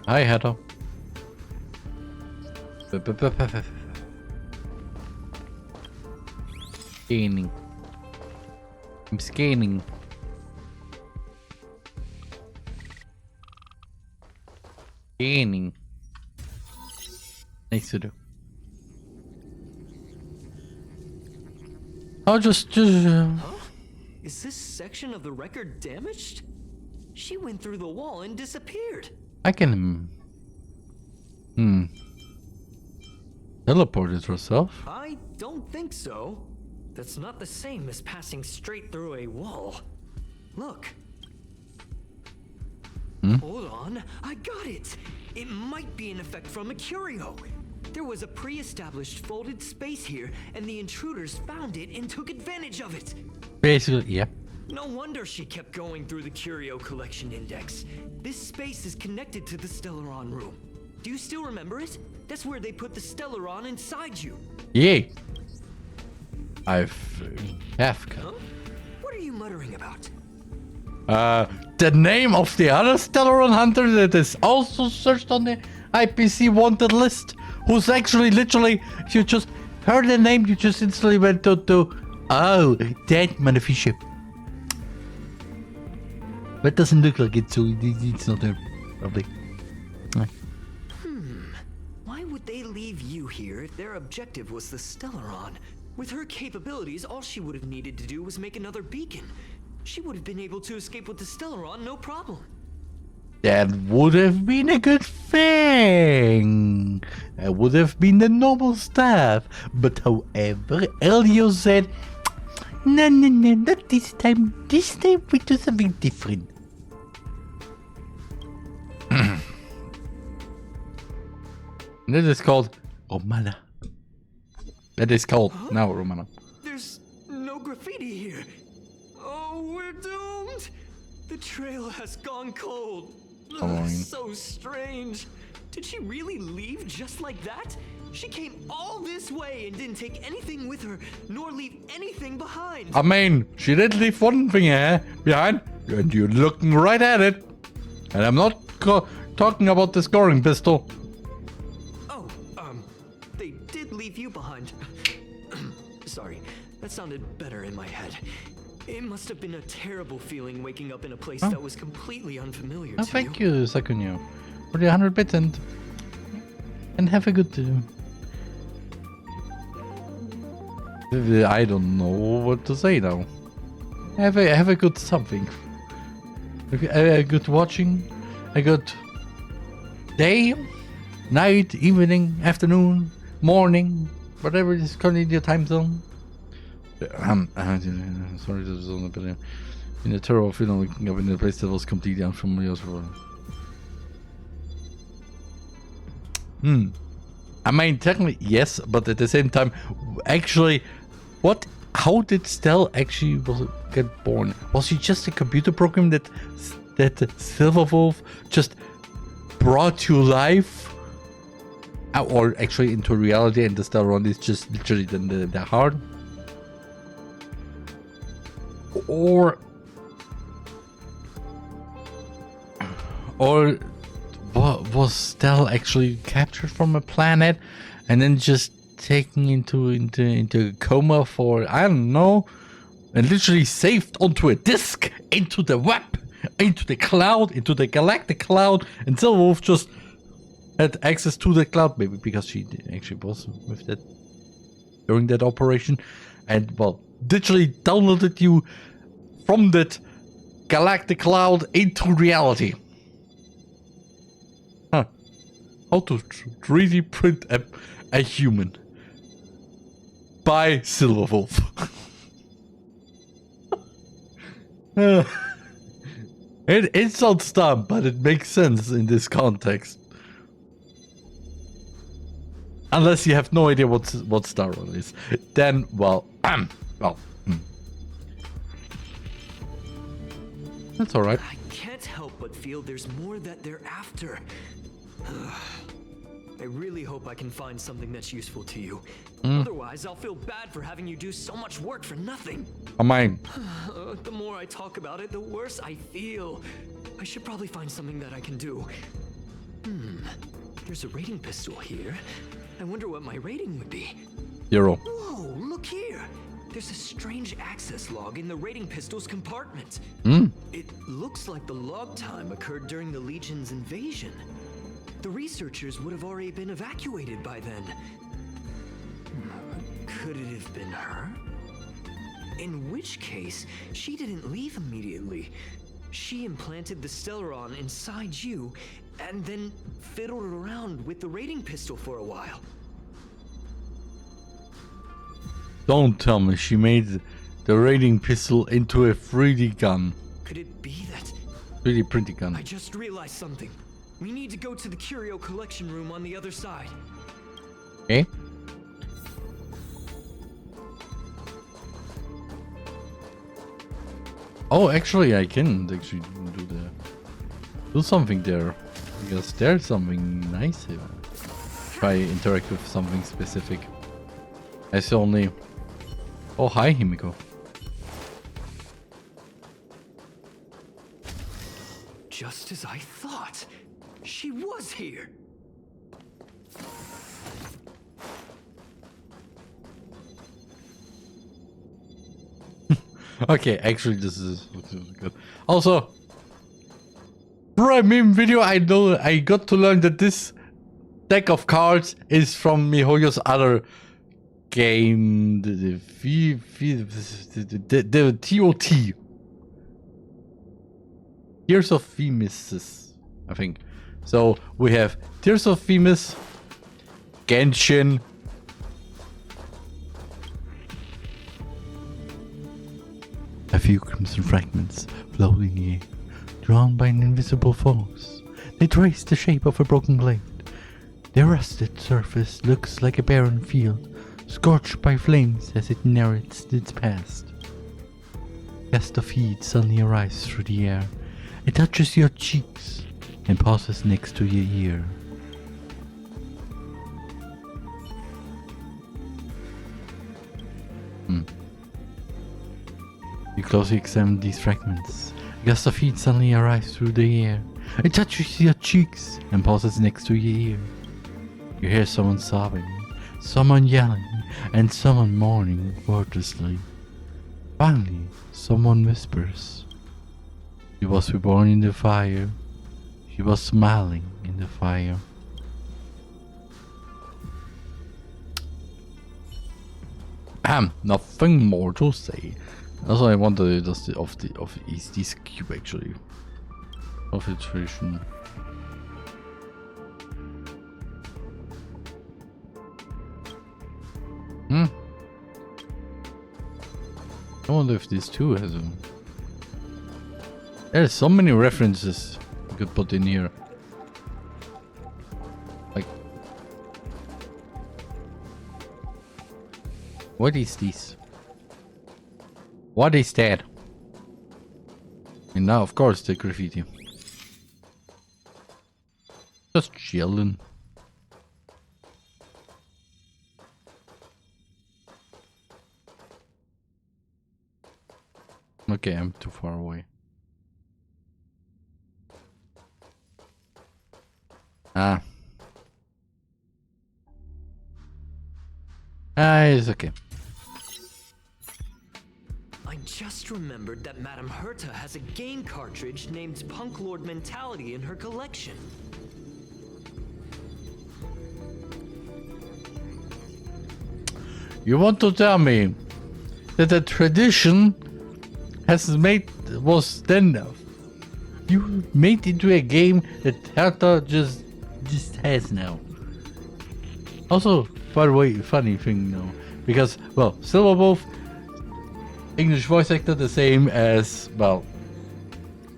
Hi, Hatter. Scanning. I'm scanning. Scanning. Nice to do. I'll just
Huh? Is this section of the record damaged? She went through the wall and disappeared.
I can... teleported herself?
I don't think so. That's not the same as passing straight through a wall. Look. Hold on, I got it. It might be an effect from a curio. There was a pre-established folded space here, and the intruders found it and took advantage of it.
Basically, yeah.
No wonder she kept going through the curio collection index. This space is connected to the Stellaron room. Do you still remember it? That's where they put the Stellaron inside you.
Yeah. Have.
Huh? What are you muttering about?
The name of the other Stellaron hunter that is also searched on the IPC wanted list. Who's actually literally, you just heard the name, you just instantly went to oh, that motherfucker. That doesn't look like it, so it's not there, probably.
Why would they leave you here if their objective was the Stellaron? With her capabilities, all she would have needed to do was make another beacon. She would have been able to escape with the Stellaron, no problem.
That would have been a good thing. That would have been the normal stuff. But however, Elio said, no, not this time. This time we do something different. That is called Romana. That is called now Romana.
There's no graffiti here. Oh, we're doomed. The trail has gone cold. Ugh, so strange. Did she really leave just like that? She came all this way and didn't take anything with her, nor leave anything behind.
I mean, she did leave one thing behind, and you're looking right at it. And I'm not talking about the scoring pistol.
Oh, they did leave you behind. Sorry, that sounded better in my head. It must have been a terrible feeling waking up in a place that was completely unfamiliar to you.
Thank you, Sakunyo, for the 100 bits and have a good... I don't know what to say now. Have a good something. A good watching, a good day, night, evening, afternoon, morning, whatever is currently your time zone. Sorry, this was on a bit in a terrible feeling waking up in a place that was completely unfamiliar. I mean, technically, yes, but at the same time, actually, how did Stell actually get born? Was he just a computer program that Silverwolf just brought to life? Or actually into reality, and the Stellaron is just literally the heart? Or was Stell actually captured from a planet and then just taken into coma for, I don't know, and literally saved onto a disc into the web, into the cloud, into the galactic cloud, and Silverwolf just had access to the cloud, maybe because she actually was with that during that operation, and well, literally downloaded you from that galactic cloud into reality. How to 3D print a human by Silverwolf. It sounds dumb, but it makes sense in this context. Unless you have no idea what Star Rail is, then that's all right.
I can't help but feel there's more that they're after. I really hope I can find something that's useful to you. Otherwise, I'll feel bad for having you do so much work for nothing.
I mean,
the more I talk about it, the worse I feel. I should probably find something that I can do. There's a rating pistol here. I wonder what my rating would be.
0.
Whoa, look here. There's a strange access log in the rating pistol's compartment. It looks like the log time occurred during the Legion's invasion. The researchers would have already been evacuated by then. Could it have been her? In which case, she didn't leave immediately. She implanted the Stellaron inside you, and then fiddled around with the rating pistol for a while.
Don't tell me she made the rating pistol into a 3D gun.
Could it be that...
3D printing gun.
I just realized something. We need to go to the curio collection room on the other side.
Okay. Oh, actually, I can actually do something there, because there's something nice here. If I interact with something specific. I see only. Oh, hi, Himiko.
Just as I thought, she was here.
Okay, actually, this is good. Also, TheRMan video, I know I got to learn that this deck of cards is from MiHoYo's other game, the TOT. Tears of Themis, I think. So we have Tears of Themis, Genshin, a few crimson fragments floating here, drawn by an invisible force. They trace the shape of a broken blade. Their rusted surface looks like a barren field, scorched by flames as it narrates its past. A gust of heat suddenly arrives through the air. It touches your cheeks and pauses next to your ear. You closely examine these fragments. A gust of heat suddenly arrives through the air. It touches your cheeks and pauses next to your ear. You hear someone sobbing, someone yelling, and someone mourning wordlessly. Finally, someone whispers. She was reborn in the fire. She was smiling in the fire. Nothing more to say. Also, I wonder does is this cube actually of the tradition. I wonder if this too has a. There's so many references you could put in here. Like, what is this? What is that? And now, of course, the graffiti. Just chilling. Okay, I'm too far away. It's okay.
I just remembered that Madame Herta has a game cartridge named Punk Lord Mentality in her collection.
You want to tell me that the tradition was then you made into a game that Herta just has now. Also, by the way, funny thing now, because well, Silverwolf, English voice actor the same as well,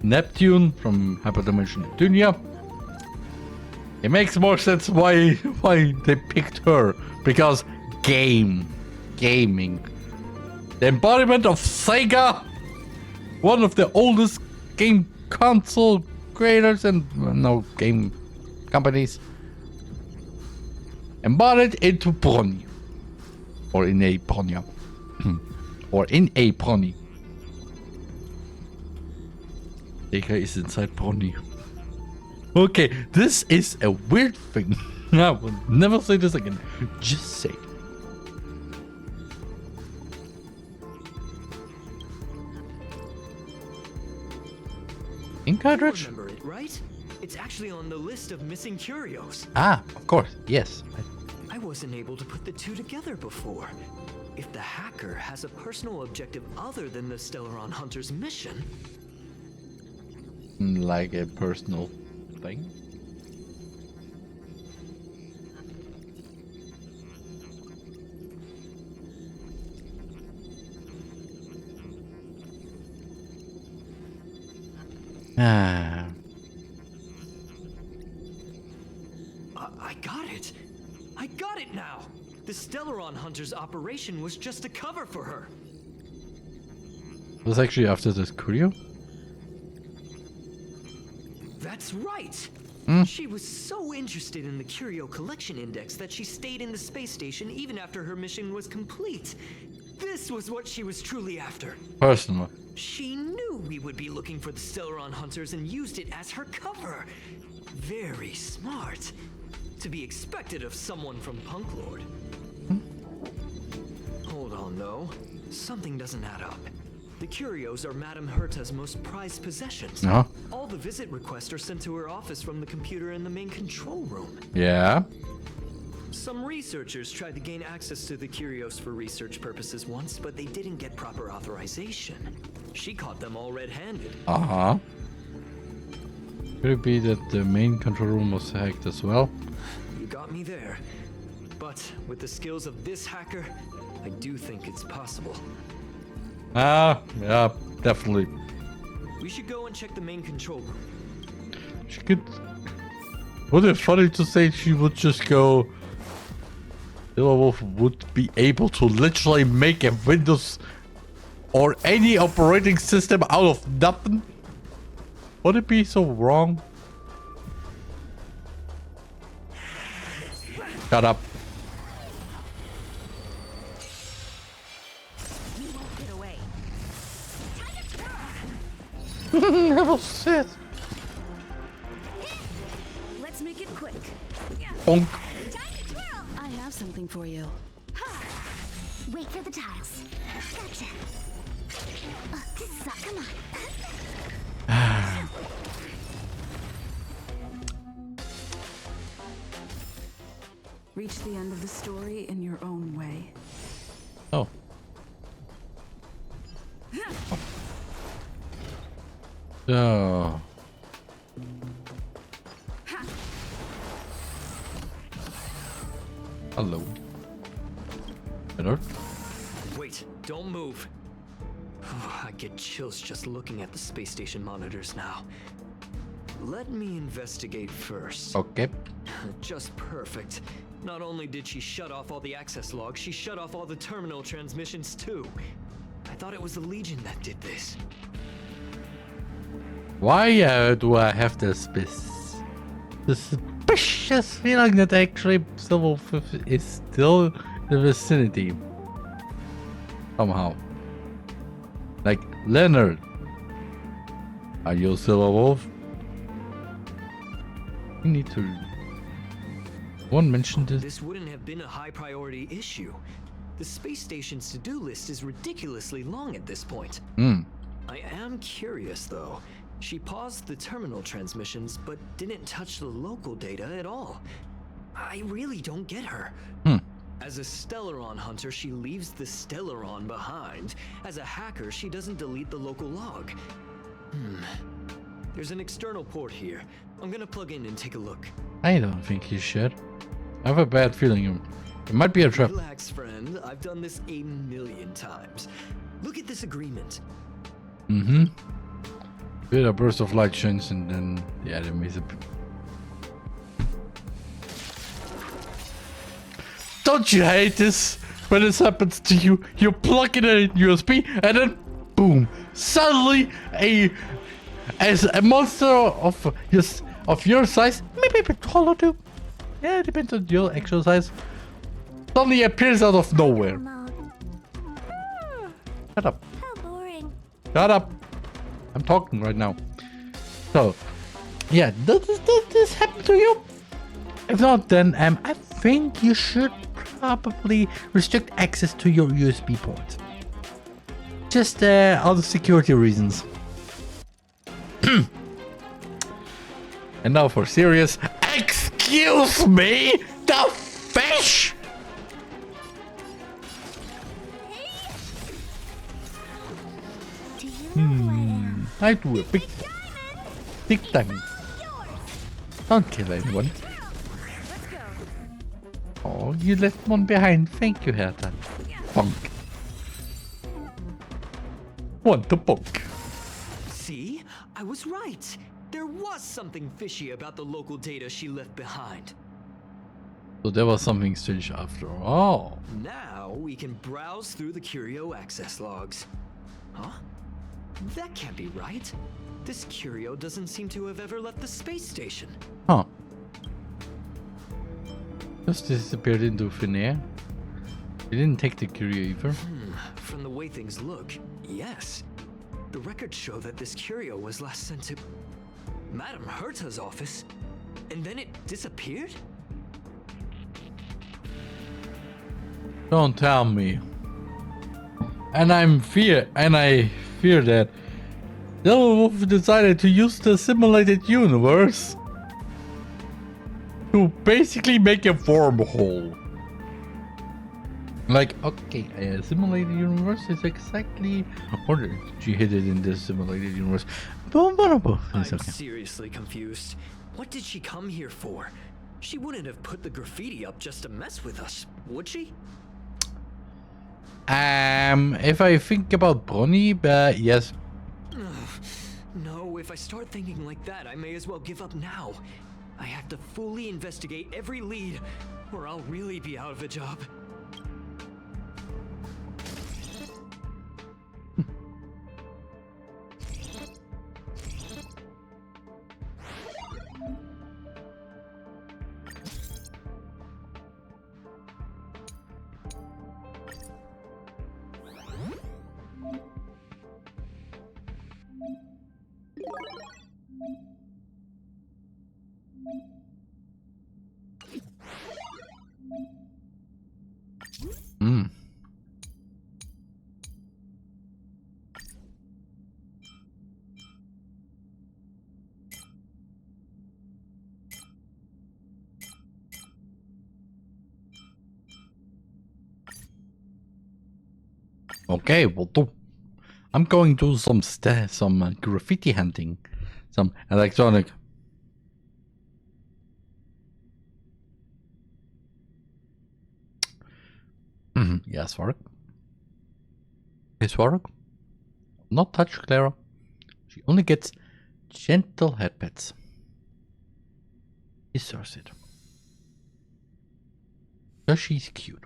Neptune from Hyperdimension Neptunia. It makes more sense why they picked her, because gaming, the embodiment of Sega, one of the oldest game console creators and game companies, embodied into Brony, or in a Bronya, or in a Brony. Sega is inside Brony. Okay, this is a weird thing. I will never say this again. Just say. Ink cartridge?
You remember it, right? It's actually on the list of missing curios.
Ah, of course, yes.
I wasn't able to put the two together before. If the hacker has a personal objective other than the Stellaron Hunter's mission...
Like a personal thing?
I got it. I got it now! The Stellaron Hunter's operation was just a cover for her.
Was actually after this curio?
That's right! She was so interested in the Curio Collection Index that she stayed in the space station even after her mission was complete. This was what she was truly after.
Personal.
She knew we would be looking for the Stellaron Hunters and used it as her cover. Very smart. To be expected of someone from Punk Lord. Hold on, though. Something doesn't add up. The curios are Madame Herta's most prized possessions. All the visit requests are sent to her office from the computer in the main control room.
Yeah.
Some researchers tried to gain access to the curios for research purposes once, but they didn't get proper authorization. She caught them all red-handed.
Could it be that the main control room was hacked as well?
You got me there. But with the skills of this hacker, I do think it's possible.
Yeah, definitely.
We should go and check the main control room.
She could... Would it funny to say she would just go... Wolf would be able to literally make a Windows or any operating system out of nothing? Would it be so wrong? Shut up. Oh shit.
Let's make it quick.
Bonk.
I have something for you.
Wait for the tiles. Gotcha. Come on.
Reach the end of the story in your own way.
Oh. Oh. Hello. Better?
Wait, don't move. I get chills just looking at the space station monitors now. Let me investigate first.
Okay.
Just perfect. Not only did she shut off all the access logs, she shut off all the terminal transmissions too. I thought it was the Legion that did this.
Why do I have this suspicious feeling that actually Silverwolf is still in the vicinity? Somehow. Like, Leonard. Are you Silverwolf? We need to... One mentioned this.
This wouldn't have been a high priority issue. The space station's to-do list is ridiculously long at this point. I am curious though. She paused the terminal transmissions, but didn't touch the local data at all. I really don't get her. As a Stellaron hunter, she leaves the Stellaron behind. As a hacker, she doesn't delete the local log. There's an external port here. I'm gonna plug in and take a look.
I don't think you should. I have a bad feeling it might be a trap.
Relax, friend. I've done this 1,000,000 times. Look at this agreement.
Bit a burst of light shines and then the enemy is a... Don't you hate this? When this happens to you, you plug in a USB and then boom! Suddenly as a monster of your size, maybe a bit taller too. Yeah, it depends on your actual size. Suddenly appears out of nowhere. Shut up.
How boring.
Shut up. I'm talking right now. So, yeah, does this happen to you? If not, then I think you should probably restrict access to your USB port. Just out of security reasons. And now for serious. Excuse me, the fish. I do a big time. Don't kill anyone. Oh, you left one behind. Thank you, Herta. Bonk. Want to bonk.
See? I was right. There was something fishy about the local data she left behind.
So there was something strange after all.
Now we can browse through the curio access logs. Huh? That can't be right. This curio doesn't seem to have ever left the space station.
Huh. Just disappeared into thin air. They didn't take the curio either.
From the way things look, yes. The records show that this curio was last sent to Madame Herta's office, and then it disappeared?
Don't tell me. And I fear that Wolf decided to use the simulated universe to basically make a wormhole. Like, okay, a simulated universe is exactly, or did she hit it in this simulated universe?
I'm
It's okay.
seriously confused. What did she come here for? She wouldn't have put the graffiti up just to mess with us, would she?
If I think about Bronny, yes.
No, if I start thinking like that, I may as well give up now. I have to fully investigate every lead, or I'll really be out of a job.
Okay, well, I'm going to do some graffiti hunting, some electronic. Yes, Warwick. Yes, Warwick. Not touch Clara. She only gets gentle head pets. He deserves it. Because she's cute.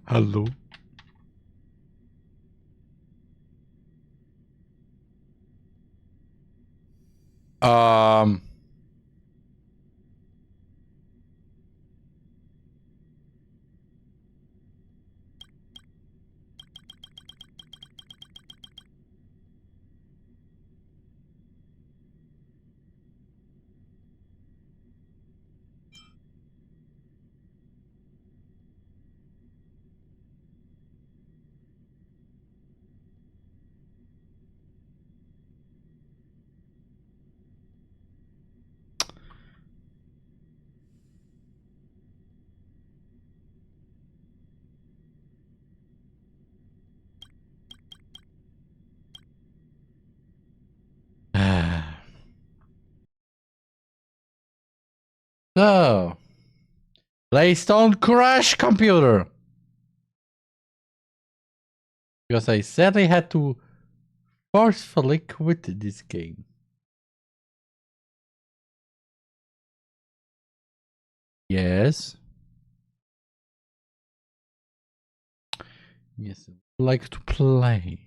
Hello. So, please don't crash, computer. Because I sadly had to forcefully quit this game. Yes. Yes, I would like to play.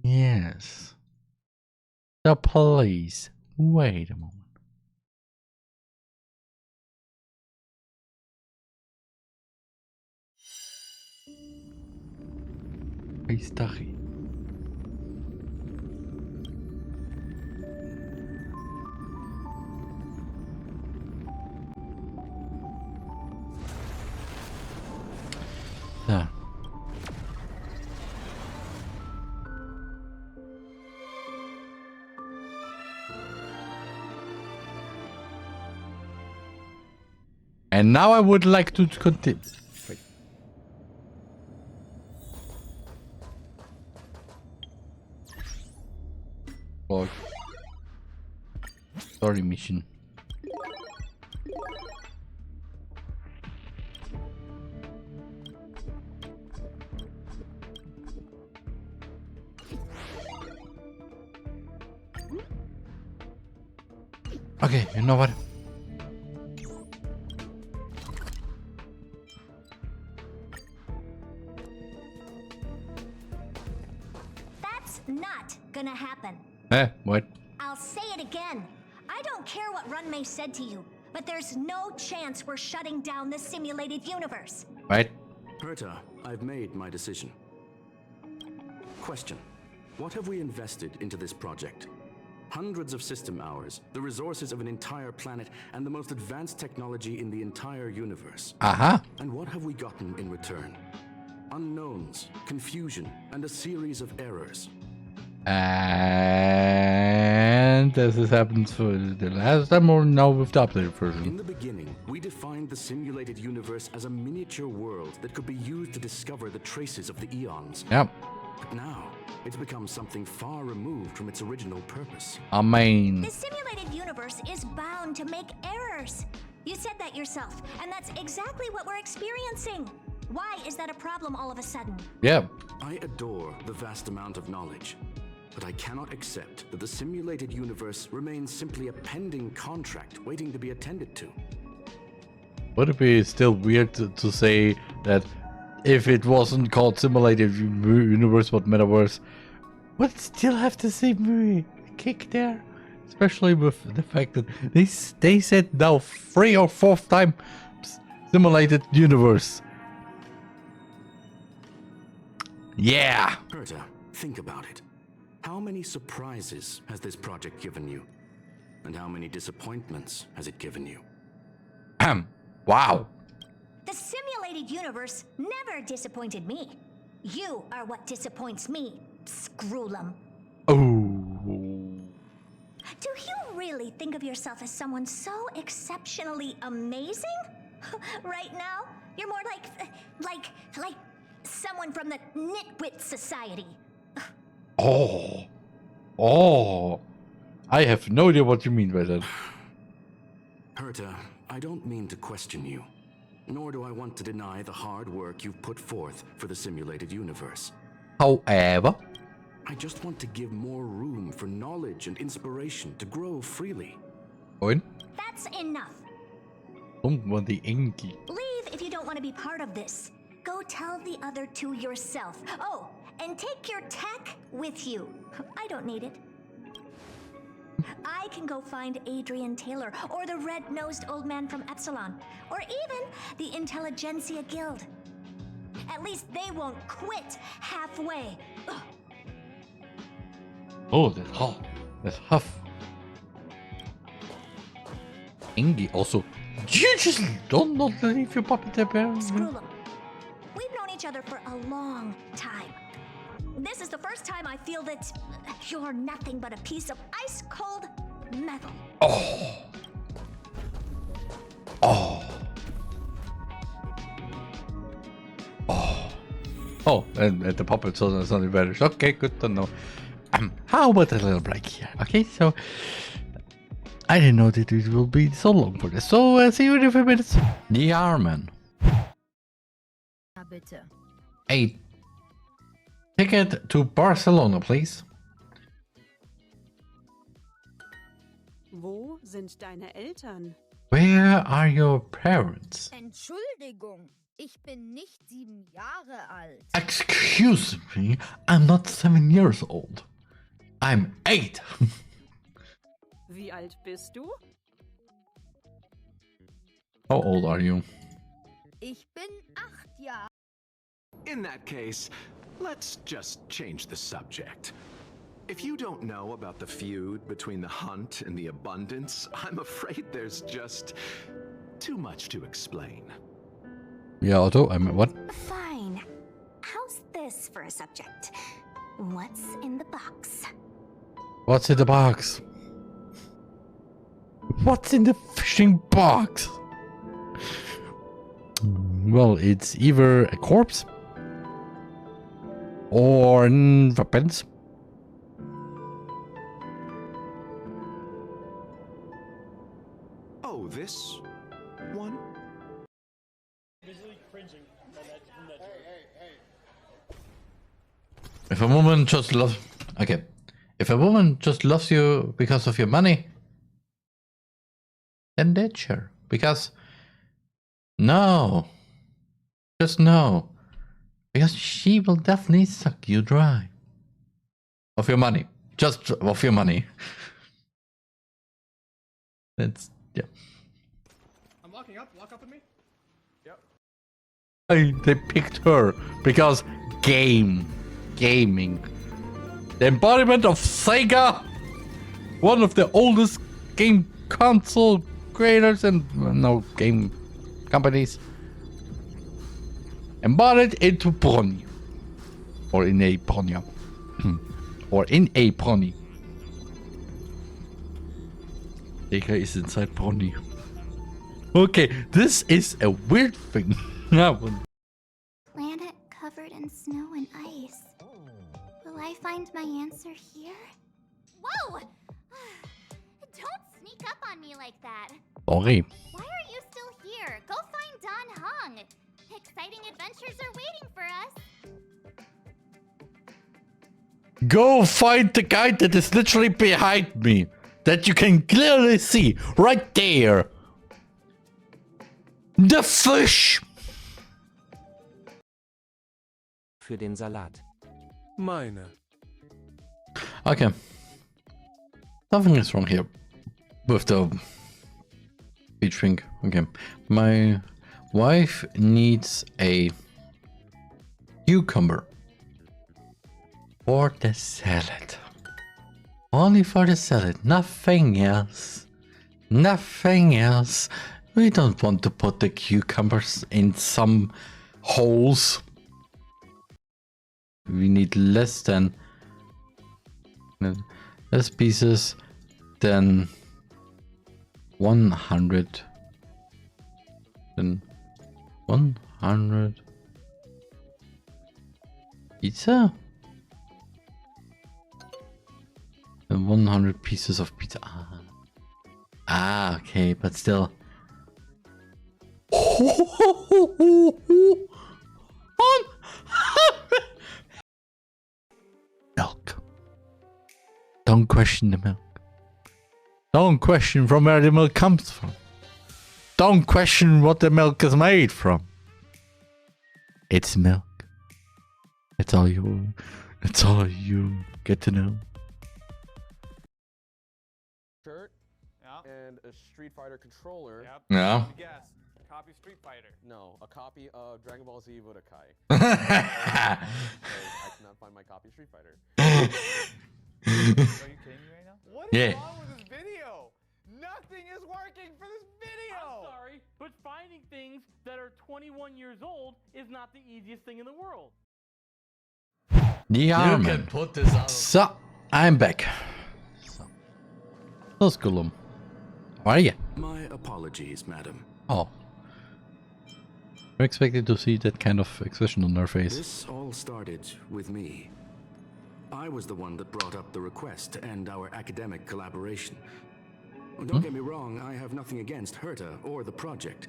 Yes. So please, wait a moment. Ahí está. So. And now I would like to continue. Log. Story mission. Okay, you know what?
That's not gonna happen.
What?
I'll say it again. I don't care what Runmei said to you, but there's no chance we're shutting down the simulated universe.
Right?
Herta, I've made my decision. Question. What have we invested into this project? Hundreds of system hours, the resources of an entire planet, and the most advanced technology in the entire universe. And what have we gotten in return? Unknowns, confusion, and a series of errors.
And as this happens for the last time or now with the updated version.
In the beginning, we defined the simulated universe as a miniature world that could be used to discover the traces of the eons.
Yep.
But now, it's become something far removed from its original purpose.
I mean...
The simulated universe is bound to make errors. You said that yourself, and that's exactly what we're experiencing. Why is that a problem all of a sudden?
Yeah.
I adore the vast amount of knowledge, but I cannot accept that the simulated universe remains simply a pending contract waiting to be attended to.
Would it be still weird to say that if it wasn't called simulated universe but metaverse, would it still have the same kick there? Especially with the fact that they said now 3rd or 4th time simulated universe. Yeah.
Herta, think about it. How many surprises has this project given you? And how many disappointments has it given you?
Wow.
The simulated universe never disappointed me. You are what disappoints me, Scroolum.
Oh.
Do you really think of yourself as someone so exceptionally amazing? Right now, you're more like someone from the Nitwit Society.
Oh. I have no idea what you mean by that.
Herta, I don't mean to question you, nor do I want to deny the hard work you've put forth for the simulated universe.
However,
I just want to give more room for knowledge and inspiration to grow freely.
That's enough.
Leave
Leave if you don't want to be part of this. Go tell the other two yourself. Oh, and take your tech with you. I don't need it. I can go find Adrian Taylor, or the red-nosed old man from Epsilon, or even the Intelligentsia Guild. At least they won't quit halfway. Ugh.
Oh, that's hot. That's huff. Ingy also. You just don't not leave your puppet there.
Screw 'em. We've known each other for a long time. This is the first time I feel that you're nothing but a piece of ice-cold metal.
Oh, and the puppet suddenly vanished. Okay, good to know. How about a little break here? Okay, so I didn't know that it will be so long for this. So see you in a few minutes. TheRMan. A ticket to Barcelona, please.
Wo sind deine Eltern?
Where are your parents?
Entschuldigung, ich bin nicht 7 Jahre alt.
Excuse me, I'm not 7 years old. I'm 8.
Wie alt bist du?
How old are you?
Ich bin 8 Jahre.
In that case, let's just change the subject. If you don't know about the feud between the Hunt and the Abundance, I'm afraid there's just too much to explain.
Yeah, Otto, I mean, what?
Fine. How's this for a subject? What's in the box?
What's in the box? What's in the fishing box? Well, it's either a corpse or weapons.
Oh, this one?
If a woman just loves... Okay. If a woman just loves you because of your money, then ditch her. Because no. Just no. Because she will definitely suck you dry. Of your money. Just of your money. That's, yeah.
I'm locking up. Lock up with me. Yep.
They picked her because gaming. The embodiment of Sega. One of the oldest game console creators and no game companies. Embodied into pony. Or in a pony. Or in a pony. Sega is inside pony. Okay, this is a weird thing.
Planet covered in snow and ice. Will I find my answer here? Whoa! Don't sneak up on me like that.
Sorry.
Why are you still here? Go find Don Hung. Exciting adventures are waiting for us.
Go find the guy that is literally behind me. That you can clearly see right there. The fish.
Für den Salat.
Meine.
Okay. Something is wrong here with the beach thing. Okay. My wife needs a cucumber for the salad. Only for the salad, nothing else. Nothing else. We don't want to put the cucumbers in some holes. We need less pieces than 100. Then 100 pizza? And 100 pieces of pizza. Ah, okay, but still. Milk. Don't question the milk. Don't question from where the milk comes from. Don't question what the milk is made from. It's milk. That's all you get to know.
Shirt. Yeah. And a Street Fighter controller. Yep.
Yeah.
Guess. Copy Street Fighter. No, a copy of Dragon Ball Z Budokai. I cannot find my copy of Street Fighter. Are you kidding me right now? What is wrong with this video? Nothing is working for this video!
I'm sorry, but finding things that are 21 years old is not the easiest thing in the world.
DOVA-Syndrome. So, I'm back. So, Skullum. How are you?
My apologies, madam.
Oh. I expected to see that kind of expression on her face.
This all started with me. I was the one that brought up the request to end our academic collaboration. Don't get me wrong, I have nothing against Herta or the project.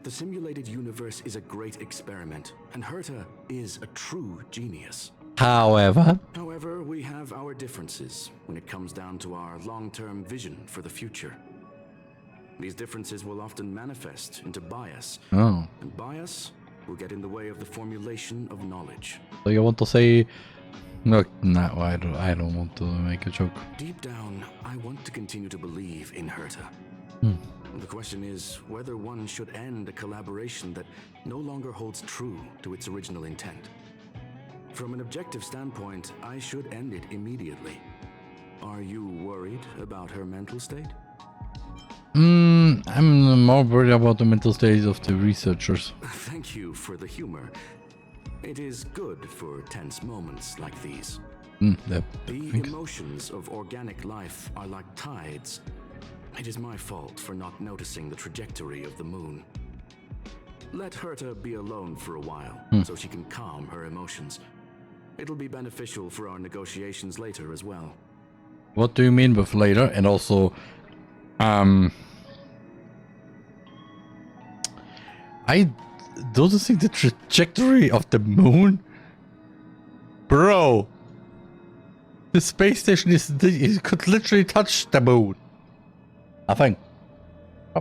The simulated universe is a great experiment, and Herta is a true genius.
However,
we have our differences when it comes down to our long-term vision for the future. These differences will often manifest into bias.
Oh.
And bias will get in the way of the formulation of knowledge.
So you want to say... No, I don't want to make a joke.
Deep down, I want to continue to believe in Herta. The question is whether one should end a collaboration that no longer holds true to its original intent. From an objective standpoint, I should end it immediately. Are you worried about her mental state?
I'm more worried about the mental state of the researchers.
Thank you for the humor. It is good for tense moments like these. The emotions of organic life are like tides. It is my fault for not noticing the trajectory of the moon. Let Herta be alone for a while, so she can calm her emotions. It'll be beneficial for our negotiations later as well.
What do you mean with later? And also, I don't see the trajectory of the moon. Bro, the space station it could literally touch the moon. I think.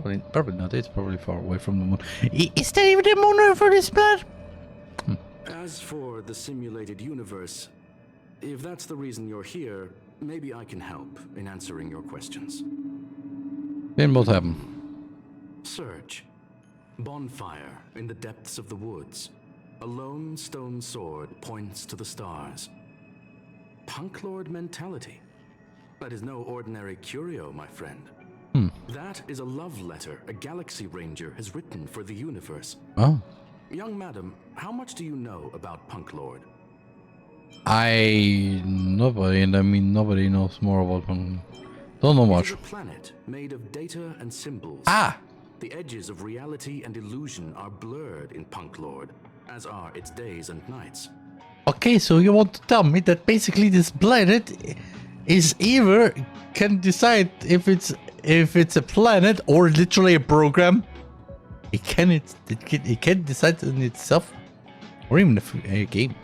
Probably not. It's probably far away from the moon. Is there even a moon for this planet?
As for the simulated universe, if that's the reason you're here, maybe I can help in answering your questions.
Then what happened?
Search. Bonfire in the depths of the woods. A lone stone sword points to the stars. Punk Lord mentality. That is no ordinary curio, my friend. That is a love letter a Galaxy Ranger has written for the universe.
Oh.
Young madam, how much do you know about Punk Lord?
Nobody knows more about Punk. Don't know much.
It is a planet made of data and symbols. The edges of reality and illusion are blurred in Punk Lord, as are its days and nights.
Okay, so you want to tell me that basically this planet is either can decide if it's a planet or literally a program. It can decide in itself, or even a game.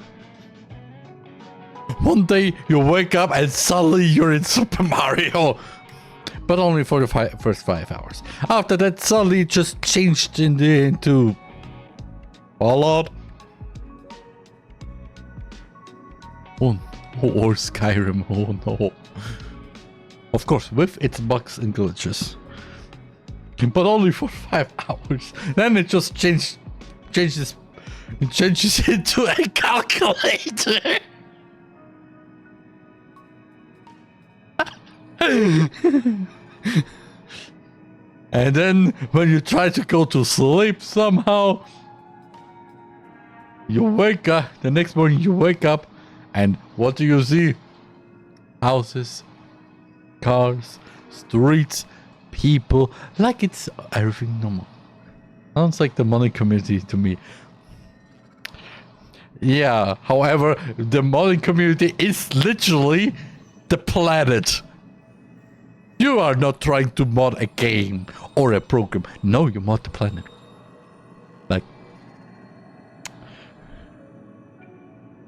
One day you wake up and suddenly you're in Super Mario, but only for the first 5 hours. After that, suddenly it just changed into Fallout. Oh, or Skyrim. Oh no. Of course, with its bugs and glitches. But only for 5 hours. Then it just changes into a calculator. And then when you try to go to sleep somehow, you wake up, the next morning you wake up, and what do you see? Houses, cars, streets, people, like it's everything normal. Sounds like the money community to me. Yeah, however, the modding community is literally the planet. You are not trying to mod a game or a program. No, you mod the planet.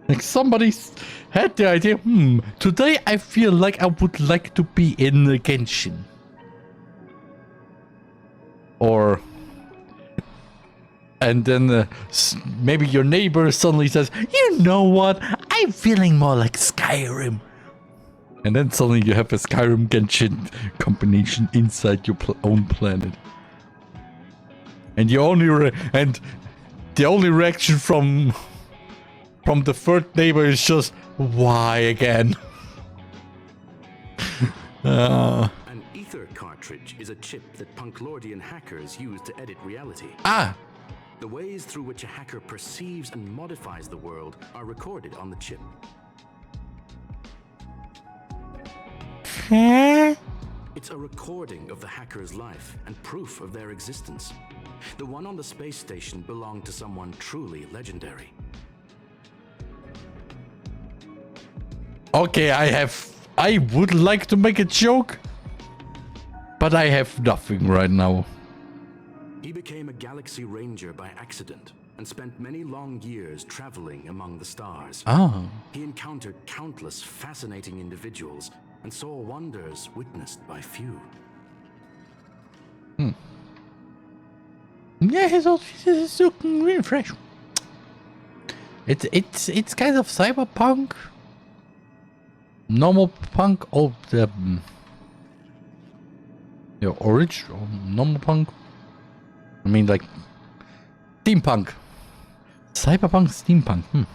Like somebody had the idea, today I feel like I would like to be in a Genshin. And then maybe your neighbor suddenly says, you know what, I'm feeling more like Skyrim. And then suddenly you have a Skyrim Genshin combination inside your own planet. And the only reaction from the third neighbor is just, why again?
An ether cartridge is a chip that Punklordian hackers use to edit reality. The ways through which a hacker perceives and modifies the world are recorded on the chip. It's a recording of the hacker's life and proof of their existence. The one on the space station belonged to someone truly legendary.
Okay, I would like to make a joke, but I have nothing right now.
He became a Galaxy Ranger by accident and spent many long years traveling among the stars. He encountered countless fascinating individuals and saw wonders witnessed by few.
Yeah, his outfit is looking really fresh. It's kind of cyberpunk. Normal punk or the original normal punk. I mean, like steampunk, cyberpunk, steampunk.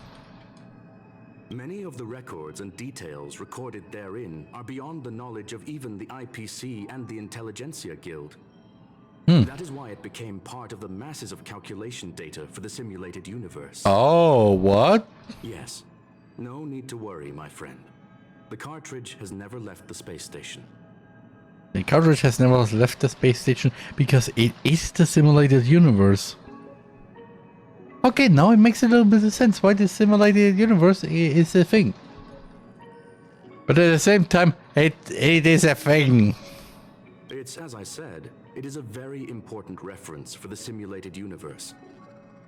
Many of the records and details recorded therein are beyond the knowledge of even the IPC and the Intelligentsia Guild. That is why it became part of the masses of calculation data for the simulated universe.
Oh, what?
Yes. No need to worry, my friend. The cartridge has never left the space station.
The cartridge has never left the space station because it is the simulated universe. Okay, now it makes a little bit of sense why the simulated universe is a thing. But at the same time, it is a thing.
It's, as I said, it is a very important reference for the simulated universe.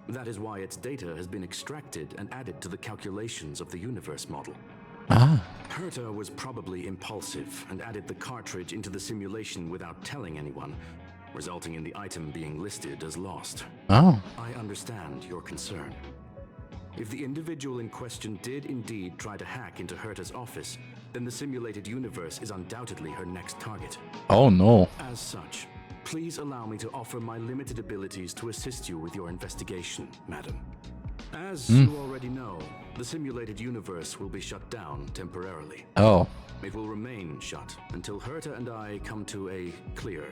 That is why its data has been extracted and added to the calculations of the universe model. Herta was probably impulsive and added the cartridge into the simulation without telling anyone. resulting in the item being listed as lost.
Oh.
I understand your concern. If the individual in question did indeed try to hack into Herta's office, then the simulated universe is undoubtedly her next target.
Oh no.
As such, please allow me to offer my limited abilities to assist you with your investigation, madam. As you already know, the simulated universe will be shut down temporarily.
Oh.
It will remain shut until Herta and I come to a clear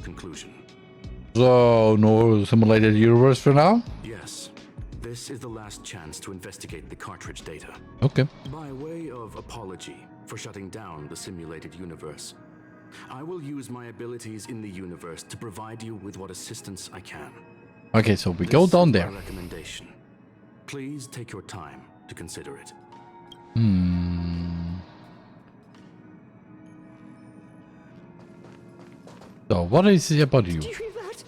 conclusion.
So, no simulated universe for now?
Yes. This is the last chance to investigate the cartridge data.
Okay.
By way of apology for shutting down the simulated universe, I will use my abilities in the universe to provide you with what assistance I can.
Okay, so we go down there.
My recommendation. Please take your time to consider it.
So, what is it about you?
Did you hear that?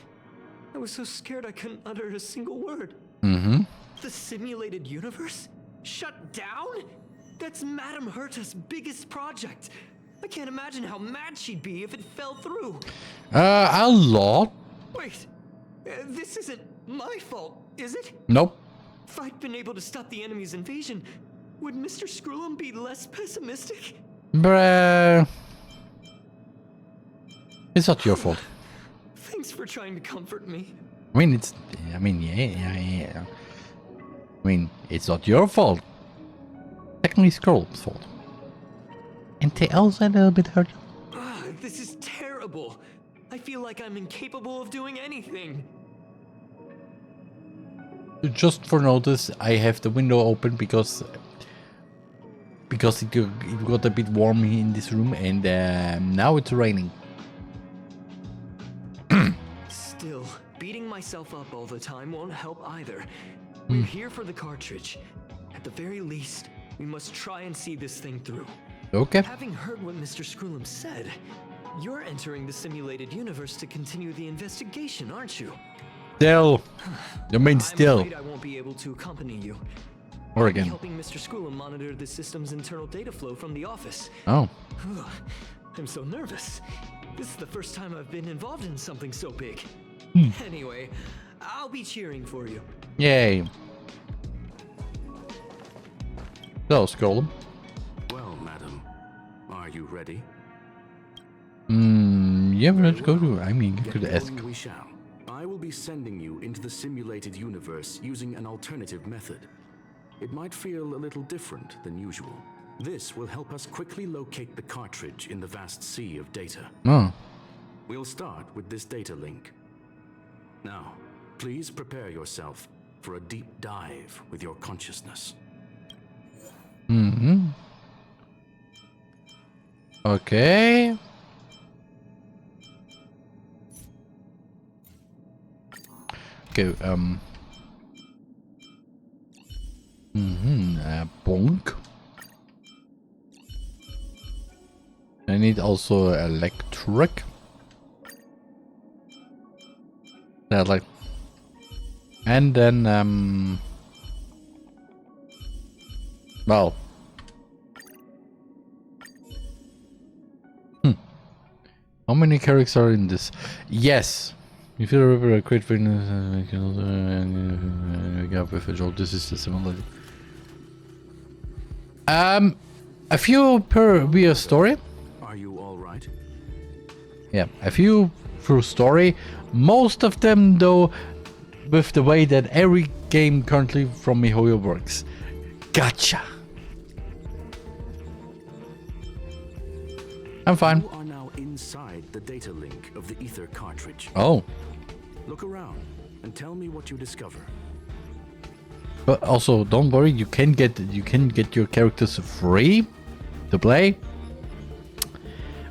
I was so scared I couldn't utter a single word. The simulated universe? Shut down? That's Madame Herta's biggest project. I can't imagine how mad she'd be if it fell through.
A lot.
Wait, this isn't my fault, is it?
Nope.
If I'd been able to stop the enemy's invasion, would Mr. Screw'em be less pessimistic?
Bruh. It's not your fault.
Thanks for trying to comfort me.
I mean, yeah. I mean, it's not your fault. Technically, Scroll's fault. And they also a little bit hurt.
This is terrible. I feel like I'm incapable of doing anything.
Just for notice, I have the window open because it got a bit warm in this room, and now it's raining.
Still, beating myself up all the time won't help either. We're here for the cartridge. At the very least, we must try and see this thing through.
Okay.
Having heard what Mr. Screw'em said, you're entering the simulated universe to continue the investigation, aren't you?
Still. You mean still.
I'm afraid I won't be able to accompany you.
Or
I'll be
again.
helping Mr. Screw'em monitor the system's internal data flow from the office.
Oh.
I'm so nervous. This is the first time I've been involved in something so big. Anyway, I'll be cheering for you.
Yay. So, Scroll.
Well, madam, are you ready?
Yeah, let's go to. I mean, you could ask.
We shall. I will be sending you into the simulated universe using an alternative method. It might feel a little different than usual. This will help us quickly locate the cartridge in the vast sea of data.
Oh.
We'll start with this data link. Now, please prepare yourself for a deep dive with your consciousness.
Okay. Okay, bonk. I need also electric. Yeah, like, and then well, how many characters are in this? Yes. If you remember a great fitness, this is the similarity. A few per via story.
Are you all right?
Yeah, a few through story. Most of them, though, with the way that every game currently from MiHoYo works. Gotcha. I'm fine.
You are now inside the data link of the ether cartridge.
Oh.
Look around and tell me what you discover.
But also, don't worry. You can get your characters free to play.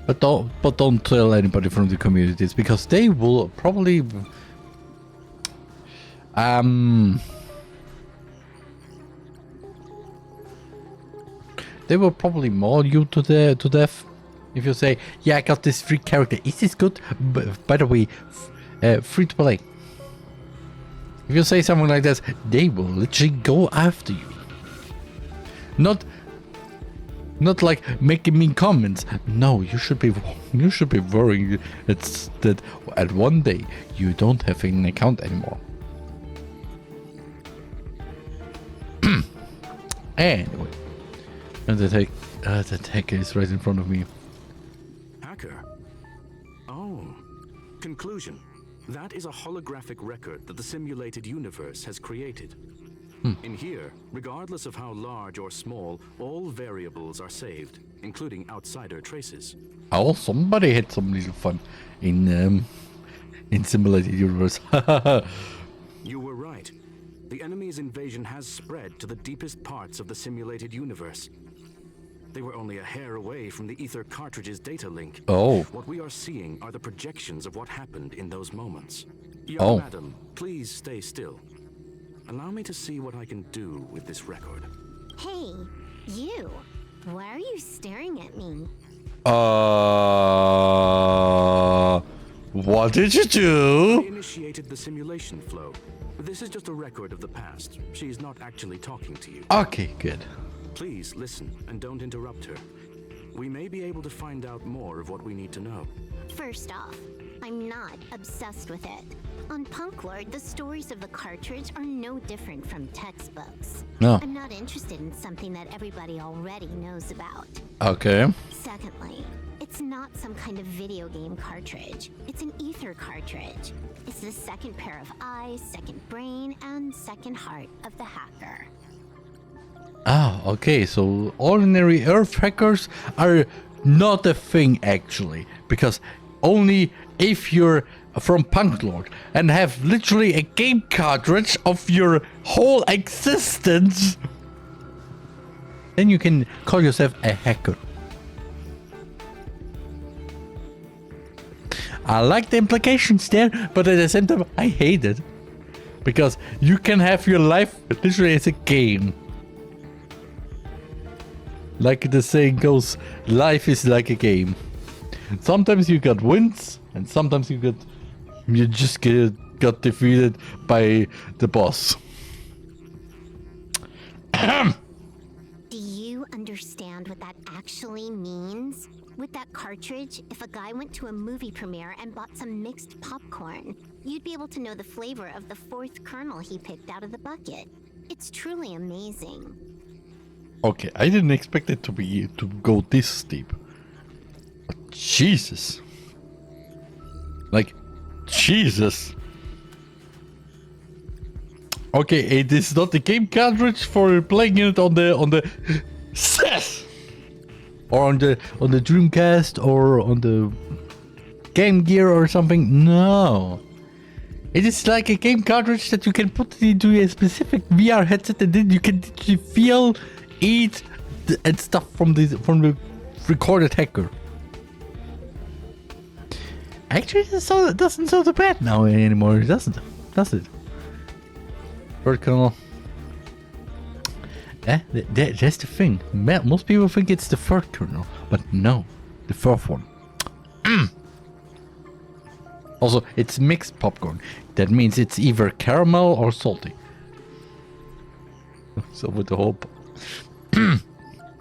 But don't tell anybody from the communities, because they will probably maul you to death if you say, yeah, I got this free character. Is this good? By the way, free to play. If you say something like this, they will literally go after you. Not Not like making mean comments. No, you should be worrying that at one day you don't have an account anymore. Anyway, and the hacker is right in front of me.
Hacker? Oh. Conclusion. That is a holographic record that the simulated universe has created. In here, regardless of how large or small, all variables are saved, including outsider traces.
Oh, somebody had some little fun in simulated universe.
You were right. The enemy's invasion has spread to the deepest parts of the simulated universe. They were only a hair away from the ether cartridge's data link.
Oh.
What we are seeing are the projections of what happened in those moments. Young madam, please stay still. Allow me to see what I can do with this record.
Hey, you. Why are you staring at me?
What did you do?
I initiated the simulation flow. This is just a record of the past. She's not actually talking to you.
Okay, good.
Please listen and don't interrupt her. We may be able to find out more of what we need to know.
First off, I'm not obsessed with it. On Punk Lord, the stories of the cartridge are no different from textbooks.
No.
I'm not interested in something that everybody already knows about.
Okay.
Secondly, it's not some kind of video game cartridge. It's an ether cartridge. It's the second pair of eyes, second brain, and second heart of the hacker.
Ah, okay, so ordinary Earth hackers are not a thing actually, because only if you're from Punk Lord and have literally a game cartridge of your whole existence, then you can call yourself a hacker. I like the implications there, but at the same time I hate it, because you can have your life literally as a game. Like the saying goes, life is like a game. Sometimes you got wins, and sometimes you just got defeated by the boss.
Do you understand what that actually means? With that cartridge, if a guy went to a movie premiere and bought some mixed popcorn, you'd be able to know the flavor of the fourth kernel he picked out of the bucket. It's truly amazing.
Okay, I didn't expect it to go this deep. But Jesus. Like, Jesus. Okay, it is not the game cartridge for playing it on the SES or on the Dreamcast or on the Game Gear or something. No. It is like a game cartridge that you can put into a specific VR headset, and then you can feel, eat, and stuff from the recorded hacker. Actually, it doesn't sound so bad now anymore, doesn't it? Does it? Third kernel. That's the thing. Most people think it's the third kernel, but no, the fourth one. Also, it's mixed popcorn. That means it's either caramel or salty. So with the whole.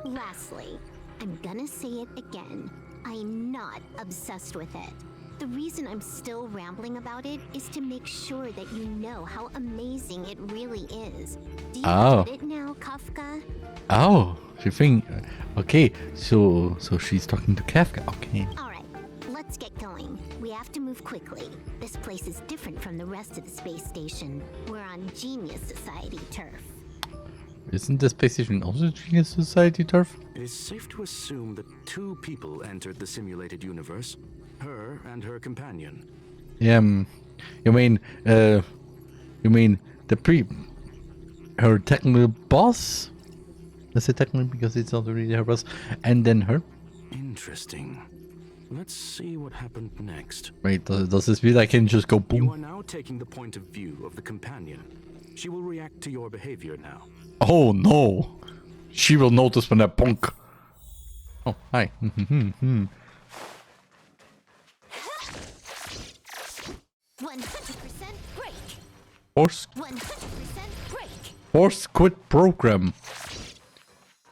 Lastly, I'm gonna say it again. I'm not obsessed with it. The reason I'm still rambling about it is to make sure that you know how amazing it really is. Do you get it now, Kafka?
Oh, she think. Okay, so she's talking to Kafka. Okay.
Alright, let's get going. We have to move quickly. This place is different from the rest of the space station. We're on Genius Society turf.
Isn't the space station also Genius Society turf?
It is safe to assume that two people entered the simulated universe. Her and her companion.
Yeah, you mean her technical boss? Let's say technically because it's not really her boss, and then her.
Interesting. Let's see what happened next.
Wait, does this mean I can just go boom?
You are now taking the point of view of the companion. She will react to your behavior now.
Oh no! She will notice when I punk. Oh, hi.
100% break.
Force
100% break.
Quit program.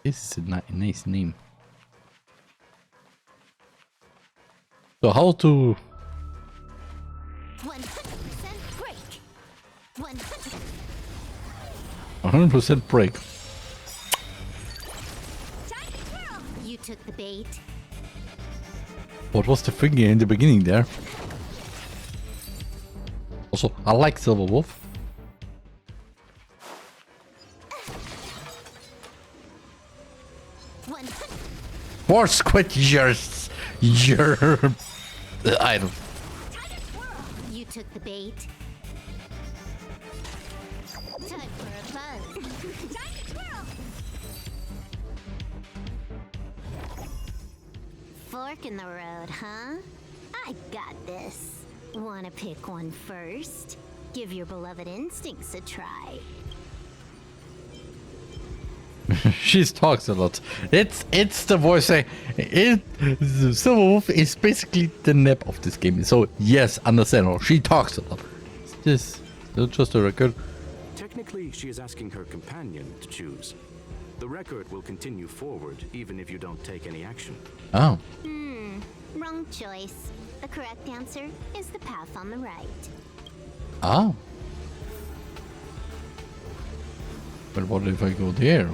This is a nice name. So how to...
100% break.
100% break.
You took the bait.
What was the thing in the beginning there? Also, I like Silver Wolf. Force quit your item.
You took the bait. Time for a buzz. Time to twirl. Fork in the road, huh? I got this. Wanna pick one first? Give your beloved instincts a try.
She talks a lot. It's the voice saying Silver Wolf is basically the nap of this game. So yes, understand. She talks a lot. This just a record.
Technically, she is asking her companion to choose. The record will continue forward even if you don't take any action.
Oh.
Wrong choice. The correct answer is the path on the right.
Oh. But what if I go there?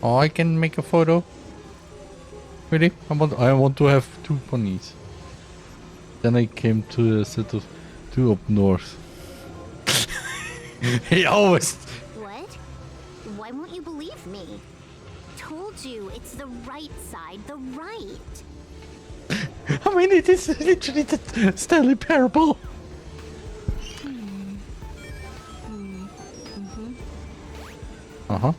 Oh, I can make a photo. Really? I want to have 2 ponies. Then I came to the set of 2 up north. He always...
What? Why won't you believe me? Told you, it's the right side, the right.
I mean, it is literally the Stanley Parable. Uh-huh.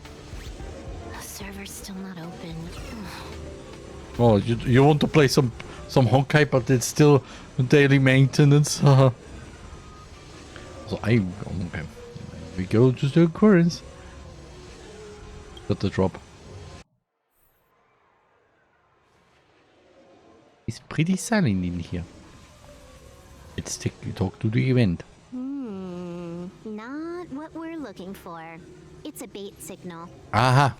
The server's still not open.
Oh, you want to play some Honkai, but it's still daily maintenance. So okay. We go to the occurrence. Got the drop. It's pretty silent in here. Let's talk to the event.
Not what we're looking for. It's a bait signal.
Aha.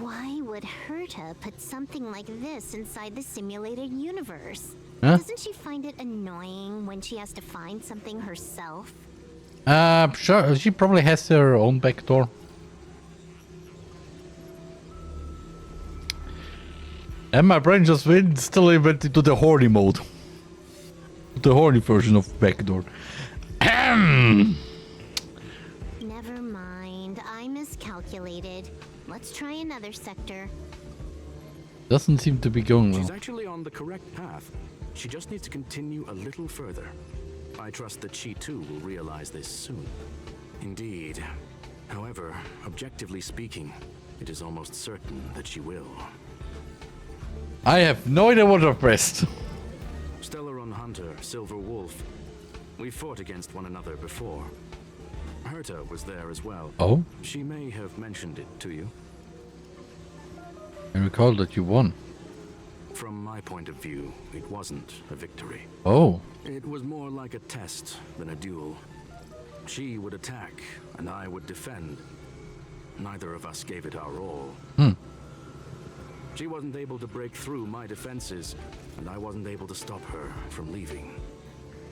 Why would Herta put something like this inside the simulated universe?
Huh?
Doesn't she find it annoying when she has to find something herself?
Sure. She probably has her own backdoor. And my brain just instantly went into the horny mode. The horny version of backdoor.
Never mind. I miscalculated. Let's try another sector.
Doesn't seem to be going well.
She's actually on the correct path. She just needs to continue a little further. I trust that she too will realize this soon. Indeed. However, objectively speaking, it is almost certain that she will.
I have no idea what I've pressed.
Stellar Hunter, Silver Wolf. We fought against one another before. Herta was there as well.
Oh?
She may have mentioned it to you.
I recall that you won.
From my point of view, it wasn't a victory.
Oh.
It was more like a test than a duel. She would attack, and I would defend. Neither of us gave it our all. She wasn't able to break through my defenses, and I wasn't able to stop her from leaving.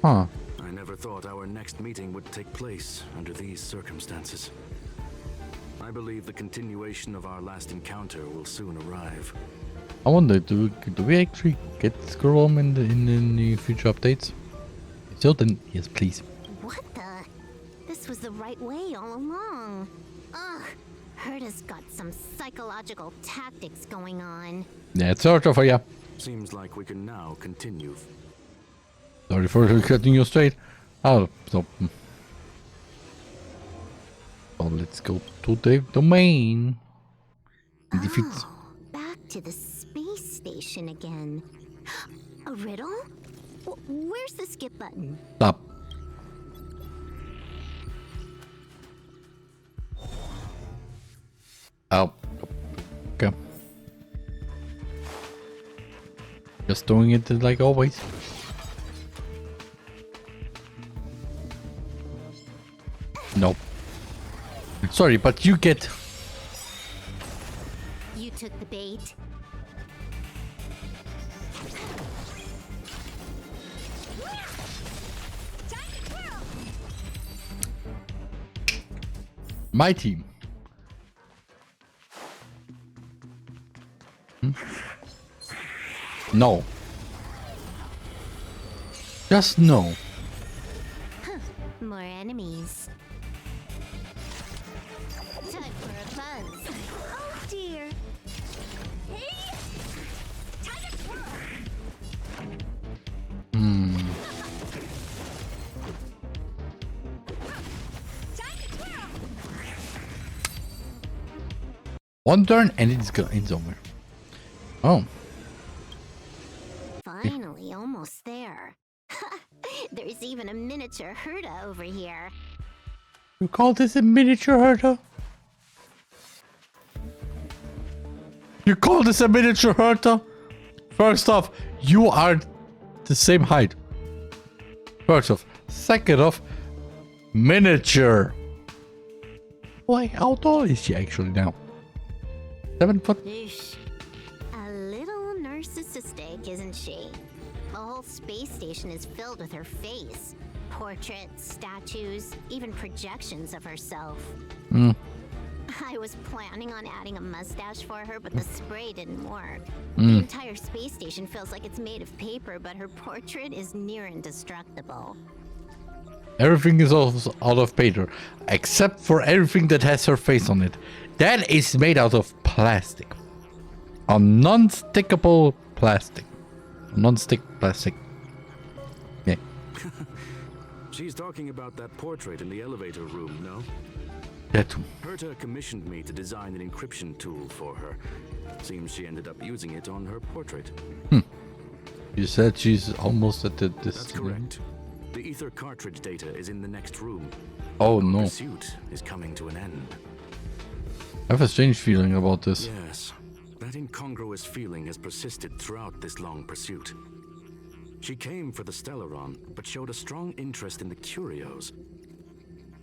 Huh.
I never thought our next meeting would take place under these circumstances. I believe the continuation of our last encounter will soon arrive.
I wonder, do we actually get Scroll in the future updates? If so, then yes, please.
What the? This was the right way all along. Ugh. Herta's got some psychological tactics going on.
Yeah, it's sort of, yeah.
Seems like we can now continue.
Sorry for cutting you straight. Oh, so. Oh, let's go to the domain.
Back to the space station again. A riddle? Where's the skip button?
Stop. Oh. Okay. Just doing it like always. Sorry, but you get...
You took the bait.
My team. No. Just no.
More enemies. Time for a buzz.
Oh dear. Hey! Time to twirl.
One turn and it's over. Oh.
Finally, almost there. There's even a miniature Herta over here.
You call this a miniature Herta? You call this a miniature Herta? First off, you are the same height. First off. Second off, miniature. Why, how tall is she actually now? 7 foot?
Eesh. A little narcissistic, isn't she? The whole space station is filled with her face. Portraits, statues, even projections of herself. I was planning on adding a mustache for her, but the spray didn't work. The entire space station feels like it's made of paper, but her portrait is near indestructible.
Everything is out of paper, except for everything that has her face on it. That is made out of plastic. A non-stickable plastic. Non-stick plastic. Yeah.
She's talking about that portrait in the elevator room, no?
That too.
Herta commissioned me to design an encryption tool for her. Seems she ended up using it on her portrait.
You said she's almost at this.
That's correct. The ether cartridge data is in the next room.
Oh no.
The pursuit is coming to an end.
I have a strange feeling about this.
Yes. That incongruous feeling has persisted throughout this long pursuit. She came for the Stellaron, but showed a strong interest in the curios.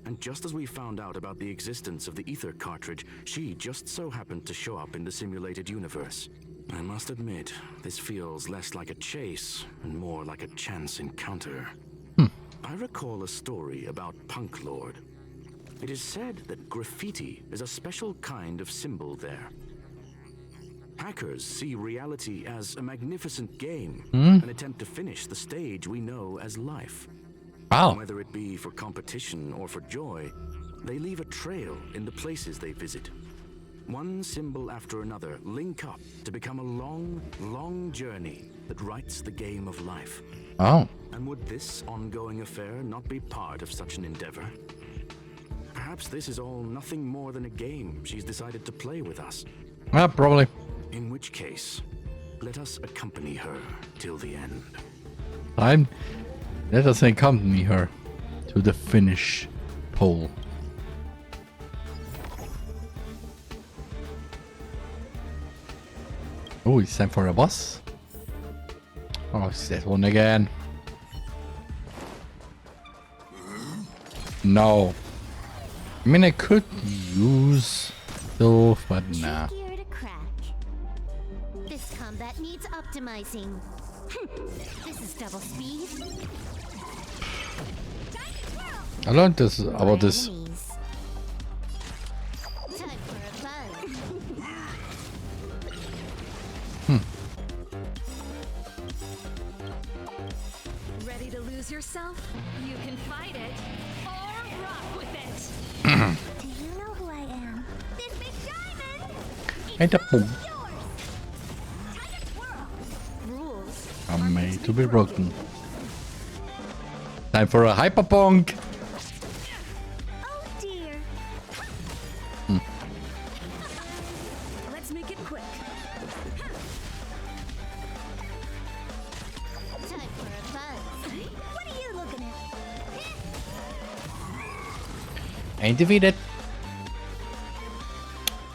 And just as we found out about the existence of the ether cartridge, she just so happened to show up in the simulated universe. I must admit, this feels less like a chase and more like a chance encounter. I recall a story about Punk Lord. It is said that graffiti is a special kind of symbol there. Hackers see reality as a magnificent game and attempt to finish the stage we know as life.
Wow.
Whether it be for competition or for joy, they leave a trail in the places they visit. One symbol after another link up to become a long, long journey that writes the game of life.
Oh.
And would this ongoing affair not be part of such an endeavor? Perhaps this is all nothing more than a game she's decided to play with us.
Probably.
In which case, let us accompany her till the end.
Let us accompany her to the finish pole. Oh, it's time for a boss. Oh, it's that one again. No. I mean, I could use those, but nah.
Trickier to crack. This combat needs optimizing. This is double speed.
I learned this about this.
Time for a buzz.
Ready to lose yourself? You can fight it or rock with it.
Do you know who I am? This big diamond!
And a boom.
Time to twirl!
Rules.
I'm made to be broken. Time for a hyperpunk.
Oh dear.
Let's make it quick.
Time for a buzz.
What are you looking at?
Ain't defeated.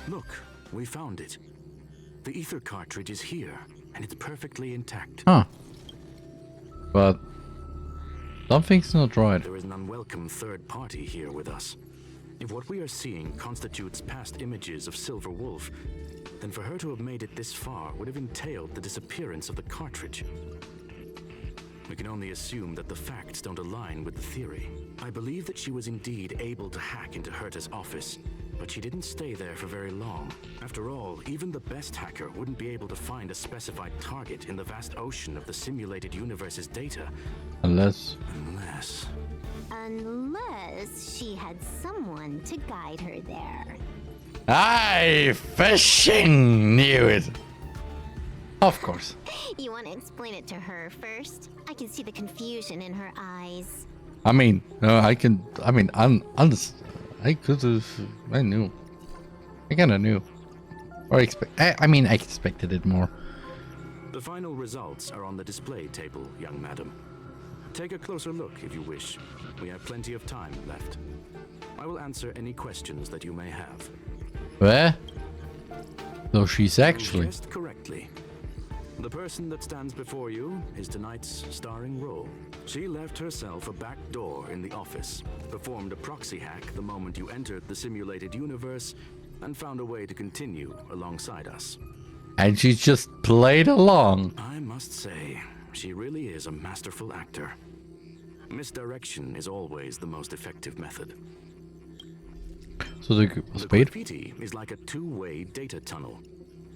Look, we found it. The ether cartridge is here, and it's perfectly intact.
Huh. But something's not right.
There is an unwelcome third party here with us. If what we are seeing constitutes past images of Silver Wolf, then for her to have made it this far would have entailed the disappearance of the cartridge. We can only assume that the facts don't align with the theory. I believe that she was indeed able to hack into Herta's office, but she didn't stay there for very long. After all, even the best hacker wouldn't be able to find a specified target in the vast ocean of the simulated universe's data.
Unless
she had someone to guide her there.
I fishing knew it. Of course.
You want to explain it to her first? I can see the confusion in her eyes.
I mean, I could have. I knew. I kind of knew. Or I expected it more.
The final results are on the display table, young madam. Take a closer look if you wish. We have plenty of time left. I will answer any questions that you may have.
Where? So she's actually.
You guessed correctly. The person that stands before you is tonight's starring role. She left herself a back door in the office, performed a proxy hack the moment you entered the simulated universe, and found a way to continue alongside us.
And she just played along.
I must say, she really is a masterful actor. Misdirection is always the most effective method.
So the
graffiti is like a two-way data tunnel.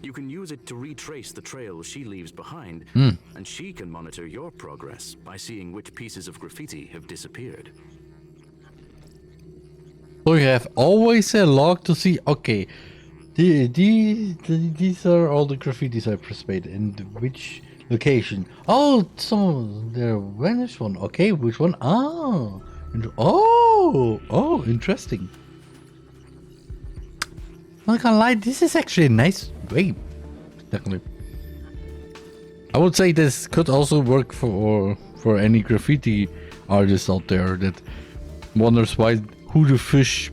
You can use it to retrace the trail she leaves behind, and she can monitor your progress by seeing which pieces of graffiti have disappeared.
So you have always a log to see, okay, these are all the graffitis I participated in, which location. Oh, so there vanished one. Okay, which one? Oh, interesting. I'm not gonna lie, this is actually a nice way. Definitely. I would say this could also work for any graffiti artist out there that wonders who the fish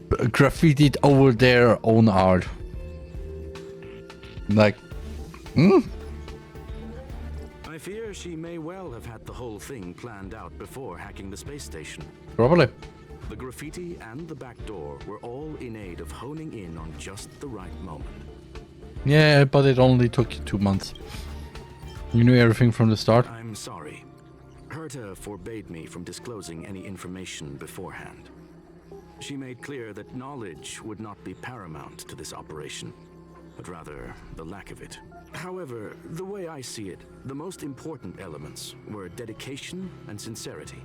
graffitied over their own art. Like,
I fear she may well have had the whole thing planned out before hacking the space station.
Probably.
The graffiti and the back door were all in aid of honing in on just the right moment.
Yeah, but it only took you 2 months. You knew everything from the start?
I'm sorry. Herta forbade me from disclosing any information beforehand. She made clear that knowledge would not be paramount to this operation, but rather the lack of it. However, the way I see it, the most important elements were dedication and sincerity.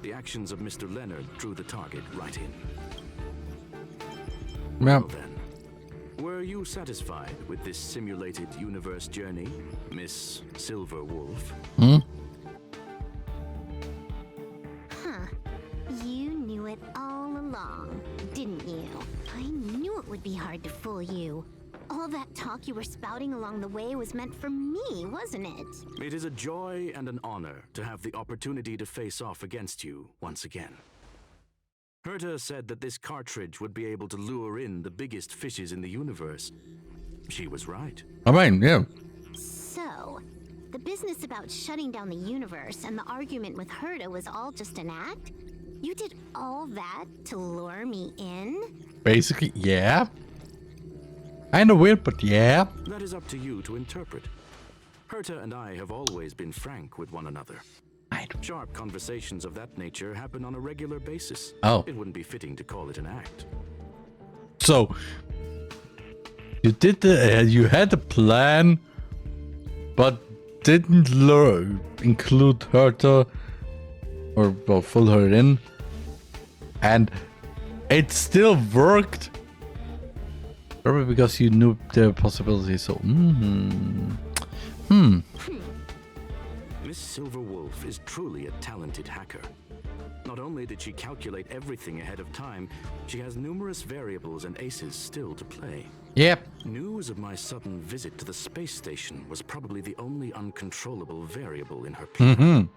The actions of Mr. Leonard drew the target right in. Well then, were you satisfied with this simulated universe journey, Miss Silver Wolf?
You knew it all along, didn't you? I knew it would be hard to fool you. All that talk you were spouting along the way was meant for me, wasn't it?
It is a joy and an honor to have the opportunity to face off against you once again. Herta said that this cartridge would be able to lure in the biggest fishes in the universe. She was right.
I mean, yeah.
So, the business about shutting down the universe and the argument with Herta was all just an act? You did all that to lure me in?
Basically, yeah. Kinda weird, but yeah.
That is up to you to interpret. Herta and I have always been frank with one another. Sharp conversations of that nature happen on a regular basis.
Oh.
It wouldn't be fitting to call it an act.
So, you did you had a plan, but didn't include Herta or fill her in, and it still worked. Probably because you knew the possibilities. So,
Miss Silver Wolf is truly a talented hacker. Not only did she calculate everything ahead of time, she has numerous variables and aces still to play.
Yep.
News of my sudden visit to the space station was probably the only uncontrollable variable in her plan.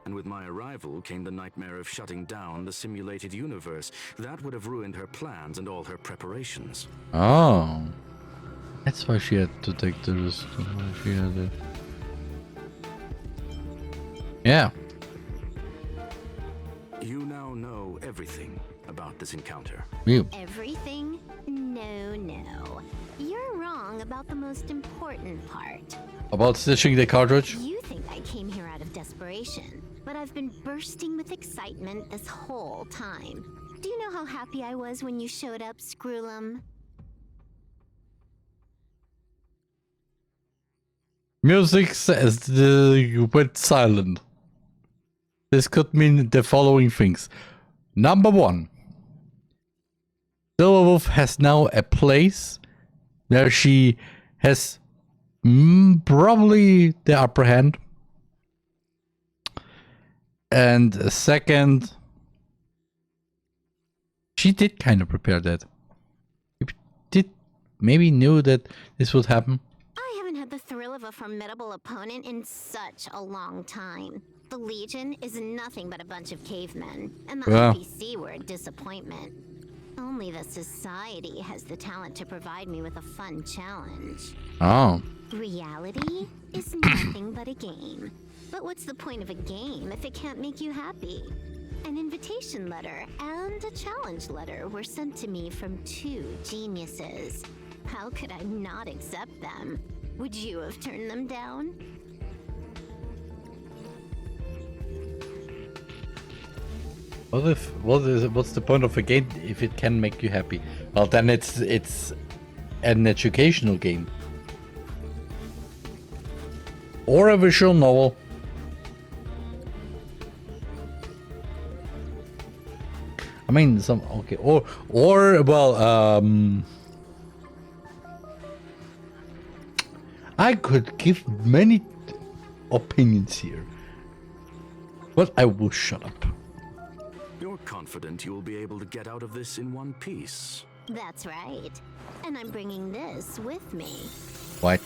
And with my arrival came the nightmare of shutting down the simulated universe. That would have ruined her plans and all her preparations.
Oh. That's why she had to take the risk. She had it. Yeah.
You now know everything everything about this encounter.
You.
Everything? No. You're wrong about the most important part.
About stitching the cartridge?
You think I came here out of desperation, but I've been bursting with excitement this whole time. Do you know how happy I was when you showed up, Screwlum?
Music says you went silent. This could mean the following things. Number 1. Silverwolf has now a place where she has probably the upper hand. And second, she did kind of prepare that. You did maybe knew that this would happen.
I haven't had the thrill of a formidable opponent in such a long time. The Legion is nothing but a bunch of cavemen, and the IPC were a disappointment. Only the Society has the talent to provide me with a fun challenge.
Oh.
Reality is nothing but a game. But what's the point of a game if it can't make you happy? An invitation letter and a challenge letter were sent to me from 2 geniuses. How could I not accept them? Would you have turned them down?
What's the point of a game if it can make you happy? Well, then it's an educational game. Or a visual novel. I mean, okay, or well, I could give many opinions here, but I will shut up.
You're confident you'll be able to get out of this in one piece.
That's right. And I'm bringing this with me.
What?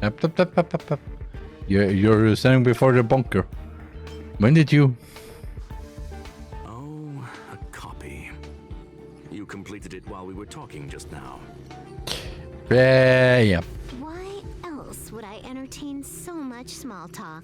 Up. You're standing before the bunker. When did you?
Oh, a copy. You completed it while we were talking just now.
Yeah.
Why else would I entertain so much small talk?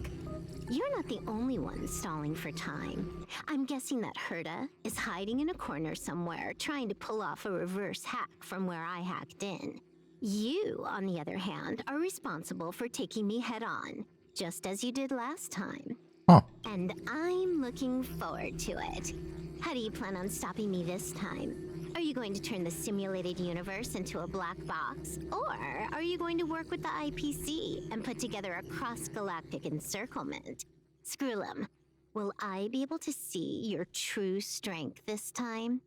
You're not the only one stalling for time. I'm guessing that Herta is hiding in a corner somewhere, trying to pull off a reverse hack from where I hacked in. You, on the other hand, are responsible for taking me head on, just as you did last time.
Huh.
And I'm looking forward to it. How do you plan on stopping me this time? Are you going to turn the simulated universe into a black box? Or are you going to work with the IPC and put together a cross-galactic encirclement? Screwlum, will I be able to see your true strength this time?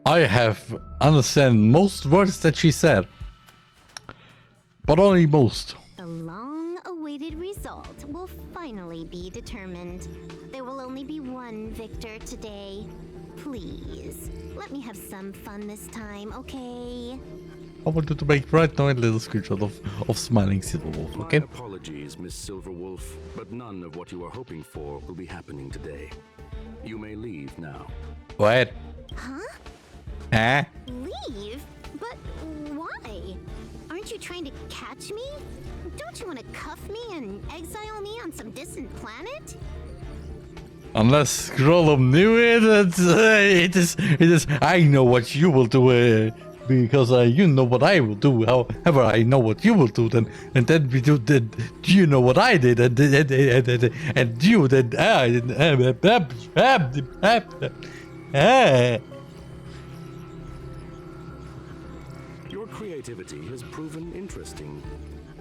I have understand most words that she said, but only most.
The long-awaited result will finally be determined. There will only be one victor today. Please, let me have some fun this time, okay?
I wanted to make right now a little screenshot of smiling Silverwolf, okay?
My apologies, Miss Silverwolf, but none of what you are hoping for will be happening today. You may leave now.
What?
Huh?
Huh?
Leave? But why? Aren't you trying to catch me? Don't you want to cuff me and exile me on some distant planet?
Unless Scrollum knew it, it is. I know what you will do, because you know what I will do. However, I know what you will do. Then we do. Then you know what I did, and you then.
Your creativity has proven interesting.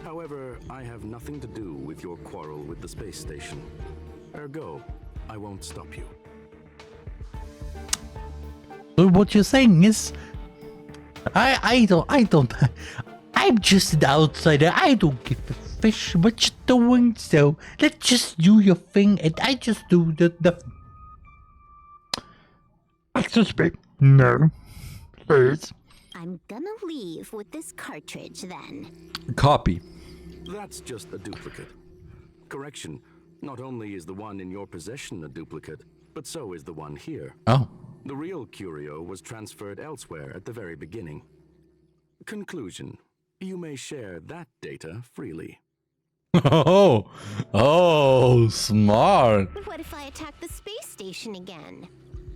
However, I have nothing to do with your quarrel with the space station. Ergo, I won't stop you.
So what you're saying is, I don't. I'm just an outsider. I don't give a fish what you're doing. So let's just do your thing, and I just do the. Excuse me. No, please.
I'm gonna leave with this cartridge then.
Copy.
That's just a duplicate. Correction. Not only is the one in your possession a duplicate, but so is the one here.
Oh.
The real curio was transferred elsewhere at the very beginning. Conclusion. You may share that data freely.
Oh, smart.
What if I attack the space station again?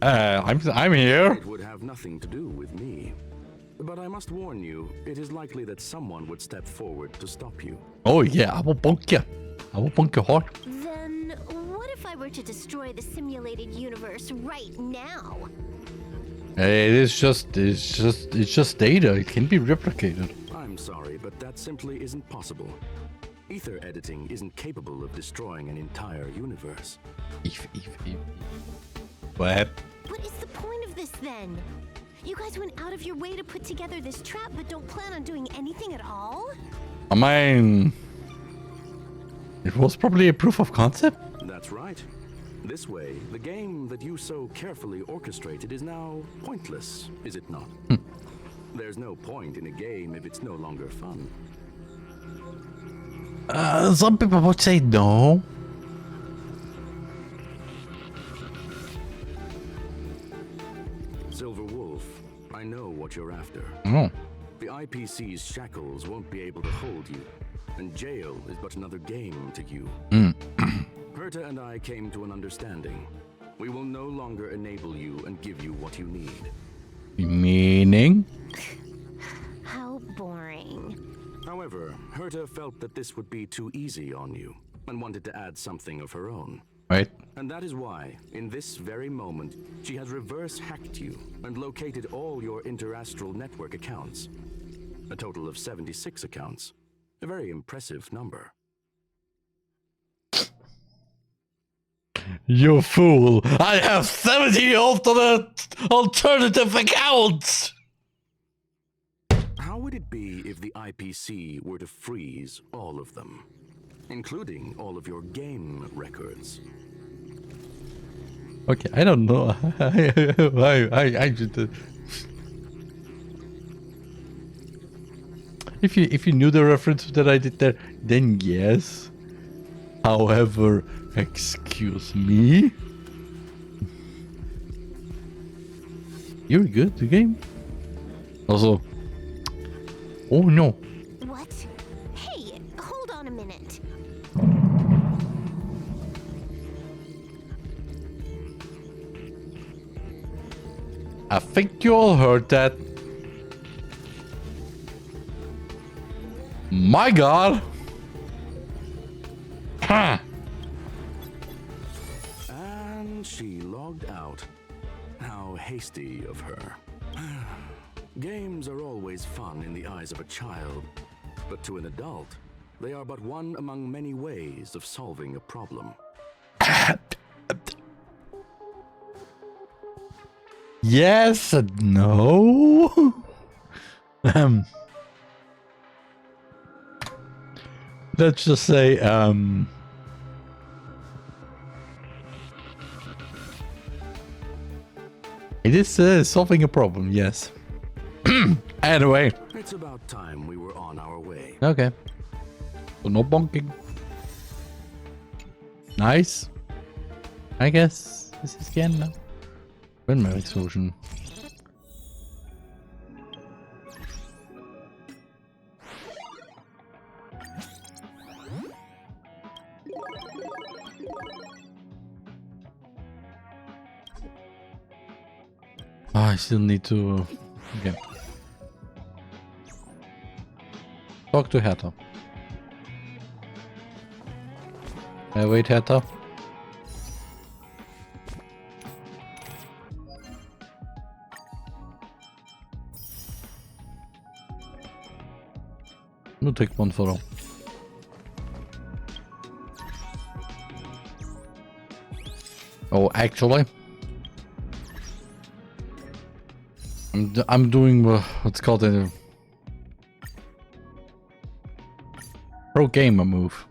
I'm here.
It would have nothing to do with me. But I must warn you, it is likely that someone would step forward to stop you.
Oh yeah, I will bunk you. I will bunk you hard.
Then what if I were to destroy the simulated universe right now?
It's just data. It can be replicated.
I'm sorry, but that simply isn't possible. Ether editing isn't capable of destroying an entire universe.
What?
What is the point of this then? You guys went out of your way to put together this trap, but don't plan on doing anything at all?
I mean, it was probably a proof of concept.
That's right. This way, the game that you so carefully orchestrated is now pointless, is it not? There's no point in a game if it's no longer fun.
Some people would say no.
Silver Wolf, I know what you're after.
Oh.
The IPC's shackles won't be able to hold you, and jail is but another game to you. Herta and I came to an understanding. We will no longer enable you and give you what you need.
Meaning?
How boring.
However, Herta felt that this would be too easy on you, and wanted to add something of her own.
Right.
And that is why, in this very moment, she has reverse-hacked you and located all your interastral network accounts. A total of 76 accounts. A very impressive number.
You fool! I have 70 alternative accounts!
How would it be if the IPC were to freeze all of them, including all of your game records?
Okay, I don't know. I just. If you knew the reference that I did there, then yes. However, excuse me. You're good, the game. Also. Oh no.
What? Hey, hold on a minute.
I think you all heard that. My God. Huh.
And she logged out. How hasty of her. Games are always fun in the eyes of a child, but to an adult, they are but one among many ways of solving a problem.
Yes and no. Let's just say, it is solving a problem, yes. Anyway.
It's about time we were on our way.
Okay. So no bonking. Nice. I guess this is again now. Windmill explosion. I still need to. Okay. Talk to Herta. Wait, Herta. We'll take one for all. Oh, actually, I'm doing what's called a pro gamer move.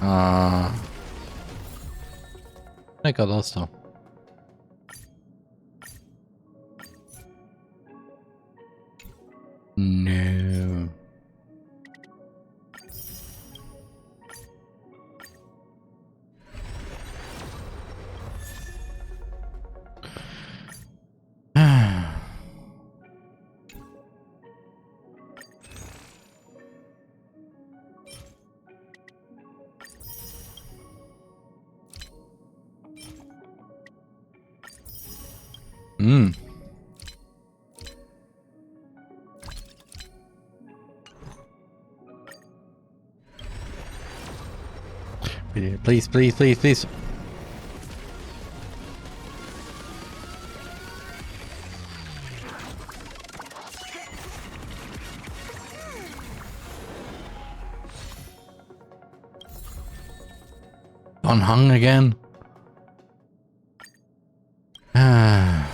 I got lost now. No. Hmm. Please, please, please, please. Unhung again. Ah.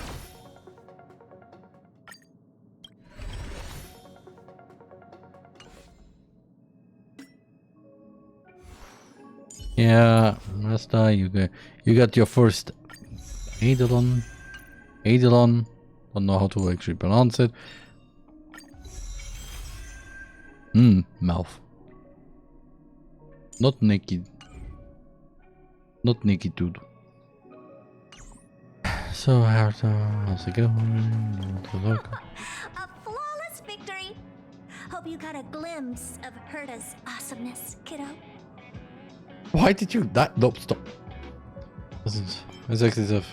Yeah, Master, you got your first Eidolon. Eidolon. Don't know how to actually pronounce it. Mouth. Not naked. Not naked dude. So how's it going?
A flawless victory. Hope you got a glimpse of Herta's awesomeness, kiddo.
Why did you that? Nope, stop. It's actually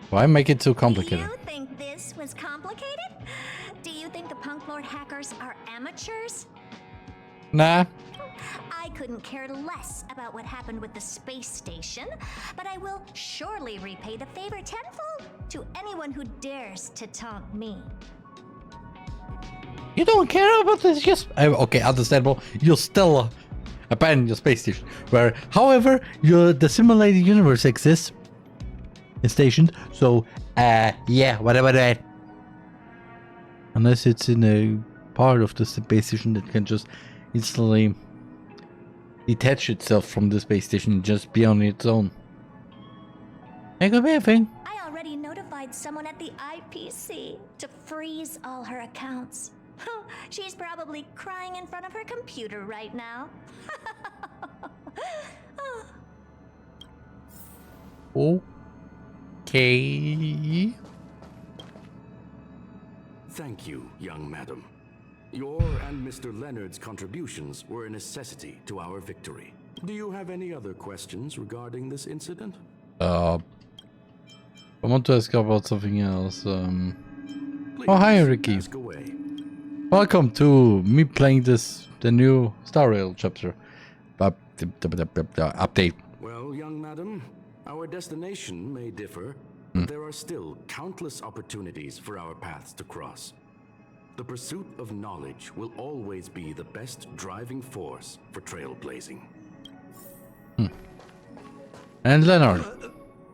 why make it so complicated?
You think this was complicated? Do you think the Punk Lord hackers are amateurs?
Nah.
I couldn't care less about what happened with the space station, but I will surely repay the favor tenfold to anyone who dares to taunt me.
You don't care about this, just okay, understandable. You're still abandon your space station, where, however, the simulated universe exists. It's stationed, so yeah, whatever that. Unless it's in a part of the space station that can just instantly detach itself from the space station and just be on its own. It could be a thing.
I already notified someone at the IPC to freeze all her accounts. She's probably crying in front of her computer right now.
Okay.
Thank you, young madam. Your and Mr. Leonard's contributions were a necessity to our victory. Do you have any other questions regarding this incident?
I want to ask about something else. Oh, hi, Ricky.
Ask away.
Welcome to me playing the new Star Rail chapter. Update.
Well, young madam, our destination may differ, but there are still countless opportunities for our paths to cross. The pursuit of knowledge will always be the best driving force for trailblazing.
And Leonard.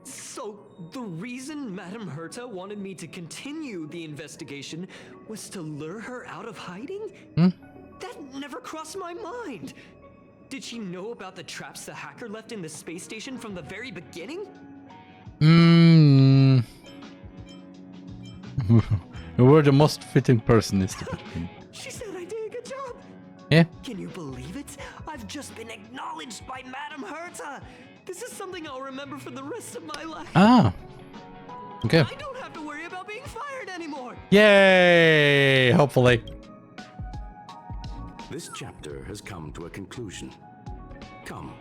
So, the reason Madame Herta wanted me to continue the investigation was to lure her out of hiding? That never crossed my mind. Did she know about the traps the hacker left in the space station from the very beginning?
We're the most fitting person is the
She said I did a good job.
Yeah.
Can you believe it? I've just been acknowledged by Madame Herta. This is something I'll remember for the rest of my life.
Ah. Okay.
I don't have to worry about being fired anymore.
Yay! Hopefully.
This chapter has come to a conclusion. Come,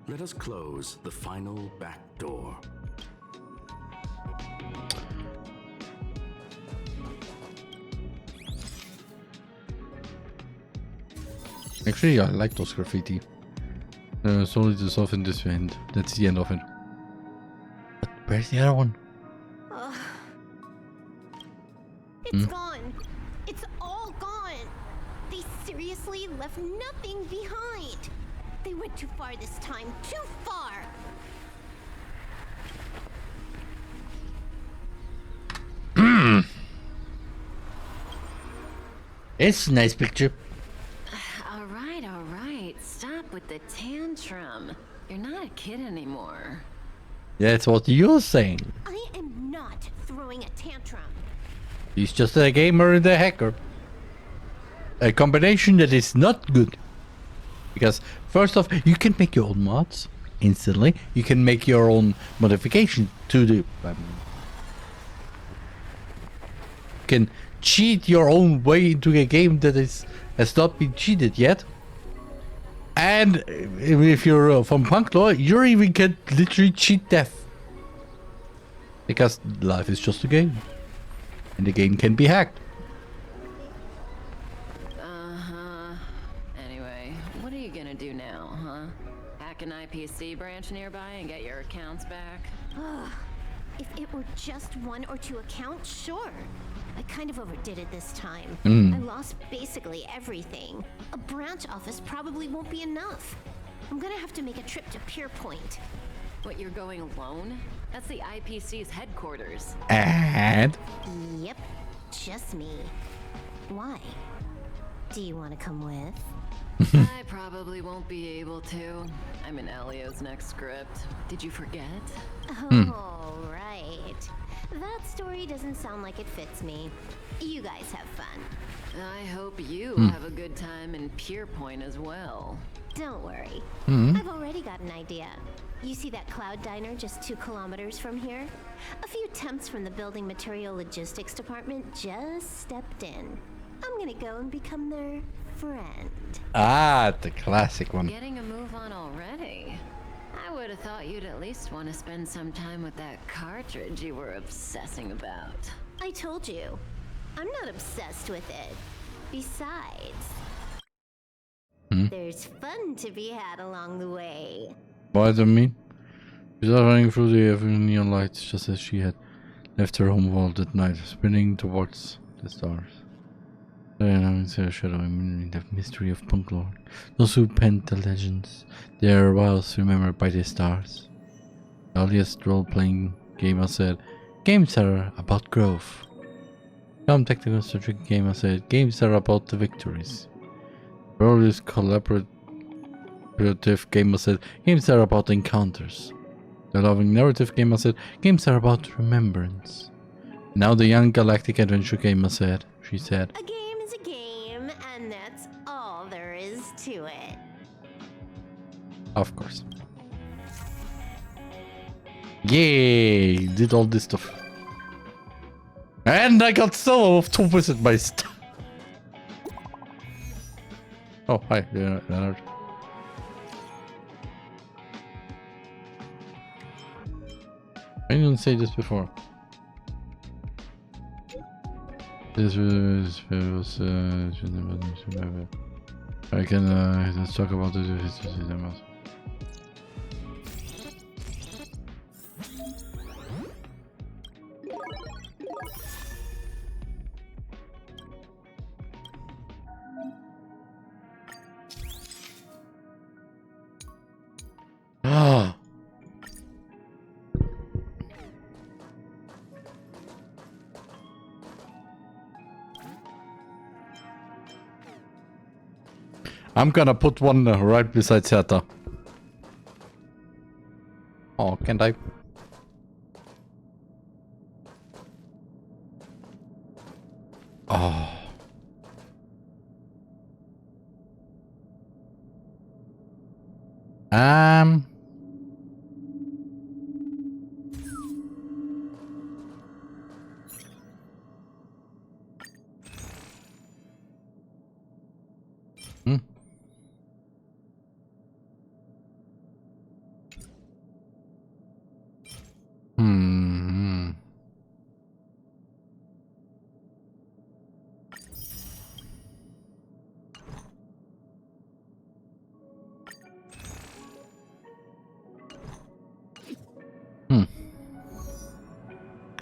let us close the final back door.
Actually, I like those graffiti. Slowly dissolve in this end. That's the end of it. But where's the other one?
It's gone. It's all gone. They seriously left nothing behind. They went too far this time. Too far.
It's a nice picture.
All right. Stop with the tantrum. You're not a kid anymore.
That's what you're saying.
I am not throwing a tantrum.
He's just a gamer and a hacker. A combination that is not good. Because first off, you can make your own mods instantly. You can make your own modification to the... you can cheat your own way into a game that has not been cheated yet. And if you're from Punk Lore, you even can literally cheat death. Because life is just a game. And the game can be hacked.
Uh-huh. Anyway, what are you gonna do now, huh? Hack an IPC branch nearby and get your accounts back?
If it were just 1 or 2 accounts, sure. I kind of overdid it this time. I lost basically everything. A branch office probably won't be enough. I'm gonna have to make a trip to Pierpoint.
What, you're going alone? That's the IPC's headquarters.
And?
Yep, just me. Why? Do you want to come with?
I probably won't be able to. I'm in Elio's next script. Did you forget?
Oh, right. That story doesn't sound like it fits me. You guys have fun.
I hope you have a good time in Pierpoint as well.
Don't worry. I've already got an idea. You see that cloud diner just 2 kilometers from here? A few temps from the building material logistics department just stepped in. I'm gonna go and become their friend.
Ah, the classic one.
Getting a move on already? I would have thought you'd at least want to spend some time with that cartridge you were obsessing about.
I told you. I'm not obsessed with it. Besides, there's fun to be had along the way.
What does that mean? She's running through the neon lights just as she had left her home world at night, spinning towards the stars. Shadowing the mystery of Punk Lord. Those who penned the legends, they are whilst remembered by the stars. The earliest role-playing gamer said, games are about growth. Some technical strategic gamer said, games are about the victories. The earliest collaborative gamer said, games are about encounters. The loving narrative gamer said, games are about remembrance. Now the young galactic adventure gamer said, she said,
A game is a game, and that's all there is to it.
of course. Yay! Did all this stuff. And I got so to visit my stuff. Oh, hi, Leonard. I didn't say this before. This was I can let's talk about it if it's Ah. I'm gonna put one right beside Zeta. Oh, can't I? Oh.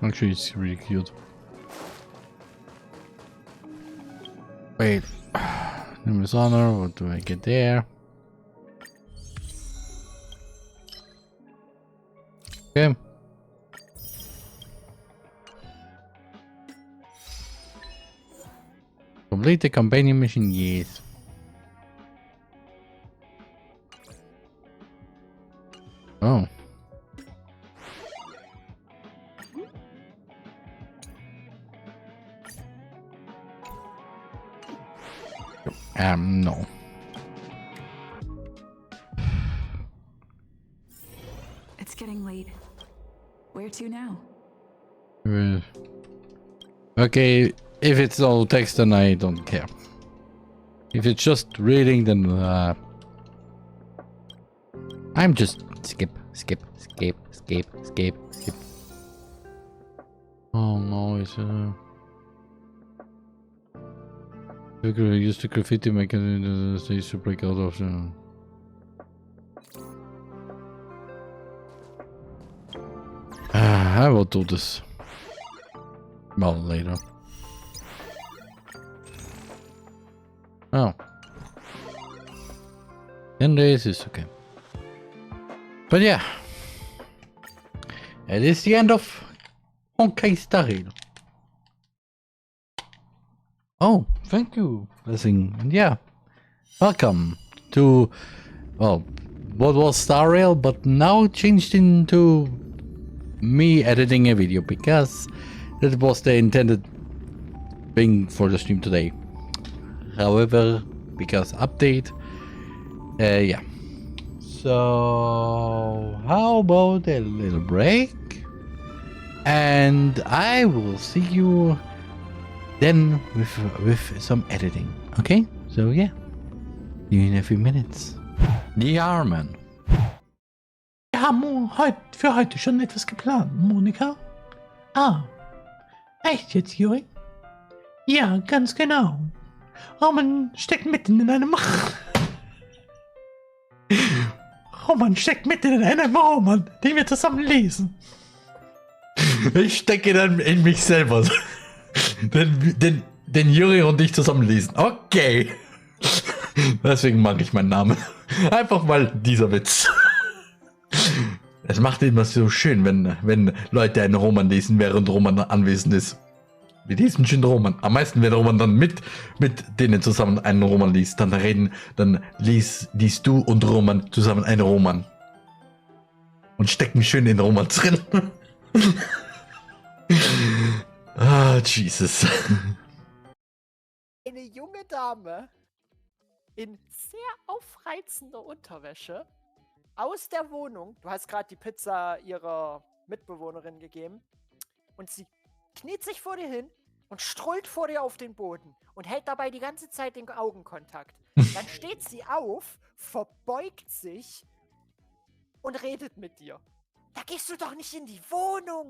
Actually, it's really cute. Wait. Numerous honor, what do I get there? Okay. Complete the companion mission, yes. Oh. No.
It's getting late. Where to now?
Okay, if it's all text, then I don't care. If it's just reading, then I'm just skip. Oh no, it's use the graffiti maker in the stage to break out of the... I will do this. Well, later. Oh. 10 days is okay. But yeah. It is the end of Honkai Star Rail. Oh, thank you, Blessing. Yeah. Welcome to, well, what was Star Rail, but now changed into me editing a video because that was the intended thing for the stream today. However, because update, yeah. So how about a little break? And I will see you then with some editing. Okay? So yeah. See you in a few minutes. TheRMan.
Wir haben für heute schon etwas geplant, Monika. Ah, echt jetzt, Juri? Ja, ganz genau. Roman steckt mitten in einem... Roman steckt mitten in einem Roman, den wir zusammen lesen.
Ich stecke dann in mich selber. Den Juri und ich zusammen lesen. Okay. Deswegen mag ich meinen Namen. Einfach mal dieser Witz. Es macht immer so schön, wenn Leute einen Roman lesen, während Roman anwesend ist. Wir lesen schön Roman. Am meisten, wenn Roman dann mit denen zusammen einen Roman liest, dann liest du und Roman zusammen einen Roman. Und stecken schön in Roman drin. Ah, Jesus.
Eine junge Dame in sehr aufreizender Unterwäsche aus der Wohnung. Du hast gerade die Pizza ihrer Mitbewohnerin gegeben. Und sie kniet sich vor dir hin und strollt vor dir auf den Boden und hält dabei die ganze Zeit den Augenkontakt. Dann steht sie auf, verbeugt sich und redet mit dir. Da gehst du doch nicht in die Wohnung.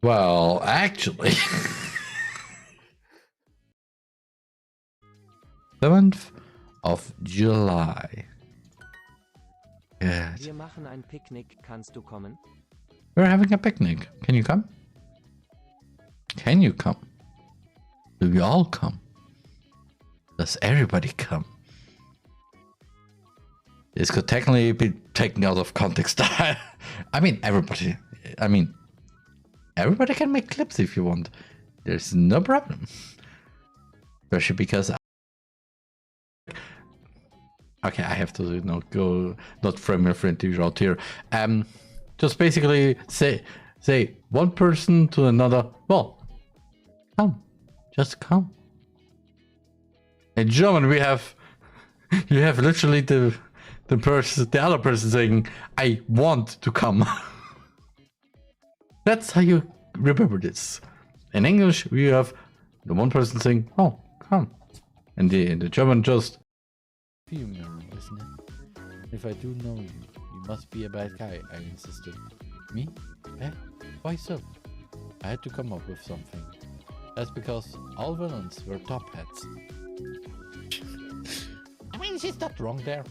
Well, actually. 7th of July. Yes.
Wir machen ein Picknick, kannst du kommen?
We're having a picnic. Can you come? Can you come? Do we all come? Does everybody come? This could technically be taken out of context. I mean, everybody can make clips if you want. There's no problem. Especially because okay, I have to not frame my friend out here. Just basically say one person to another, well, come, just come. In German you have literally the other person saying, I want to come. That's how you remember this. In English, we have the one person saying, oh, come. And in the German, just... Female, isn't it? If I do know you, you must be a bad guy, I insisted. Me? Eh? Why so? I had to come up with something. That's because all villains were top hats. I mean, she's not wrong there.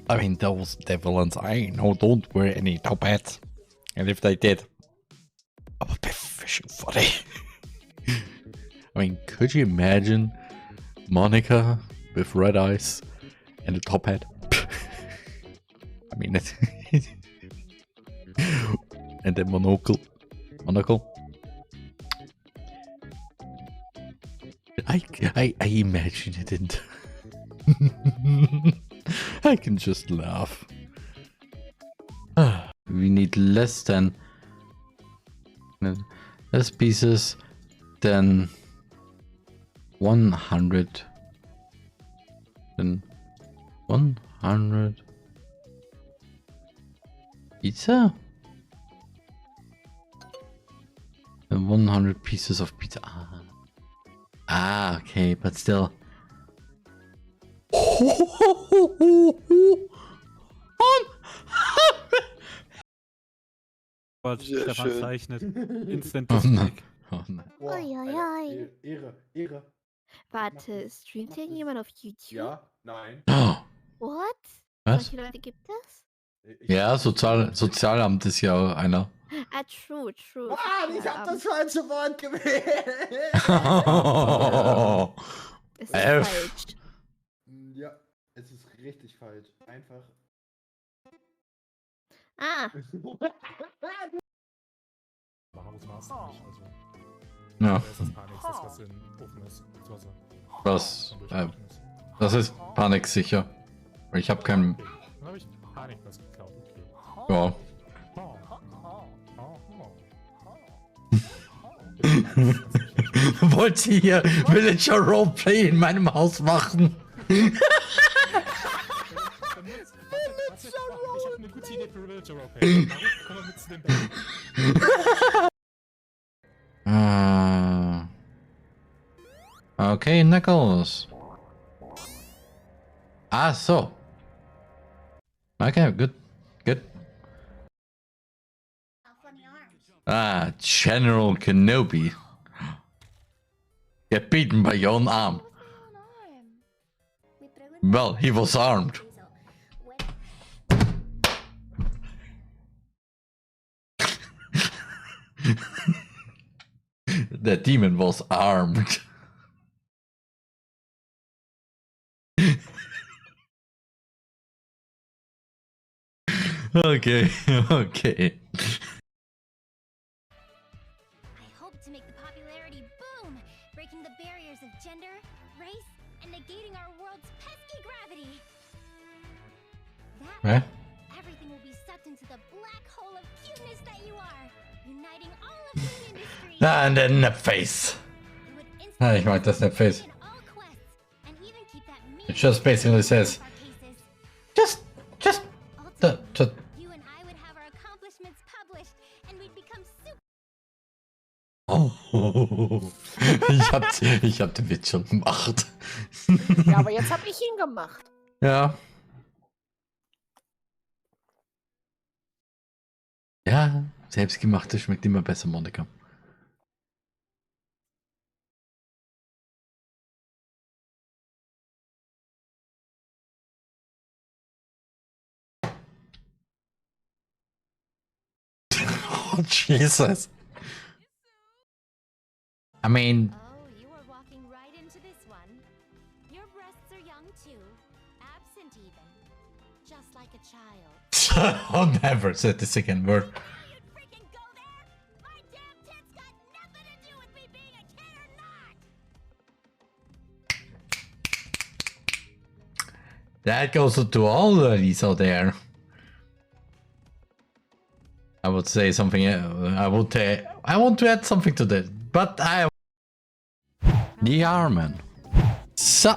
I mean, those villains I know don't wear any top hats. And if they did, I would be fishing for it. I mean, could you imagine Monica with red eyes and a top hat? I mean, that's and then monocle. I imagine it and I can just laugh. We need less pieces than 100. Then 100 pizza and 100 pieces of pizza. Okay, but still.
Gott,
Sehr
Stefan
schön.
zeichnet. Instant
Oh nein.
Dislike.
Oh nein.
Boah,
Uiuiui.
Ehre.
Warte, streamt hier jemand auf YouTube?
Ja, nein.
Oh.
What?
Was?
Solche Leute gibt es?
Ja, Sozialamt ist ja auch einer.
Ah, true.
Mann, ich hab das falsche Wort gewählt.
Es ist
F.
falsch.
Ja, es ist richtig falsch. Einfach.
Ah.
Ja.
Das ist Panik, das was in Ofen ist.
Das ist Panik sicher. Ich habe keinen.
Dann habe ich Panik was geklaut. Okay.
Ja. Wollt ihr hier Villager Roleplay in meinem Haus machen?
Ich habe eine gute Idee für Villager Roleplay. Komm mal mit zu dem Bett.
Okay, Knuckles. Ah, so. Okay, good. Ah, General Kenobi. Get beaten by your own arm. Well, he was armed. The demon was armed. Okay.
I hope to make the popularity boom, breaking the barriers of gender, race, and negating our world's pesky gravity. That way, everything will be sucked into the black hole of cuteness that you are, uniting all of the industry.
Ah, and then the face. Ah, ich mag das Face. It just basically says, just.
You and I would have our accomplishments published, and we'd become super.
Oh, ich hab den Witz schon gemacht.
Ja, aber jetzt hab ich ihn gemacht.
Ja. Ja, selbstgemachtes schmeckt immer besser, Monika. Oh, Jesus. I mean...
Oh, you are walking right into this one. Your breasts are young too, absent even, just like a child.
I'll never say the second word. That goes to all ladies out there. I would say something. I want to add something to that, but TheRMan. So,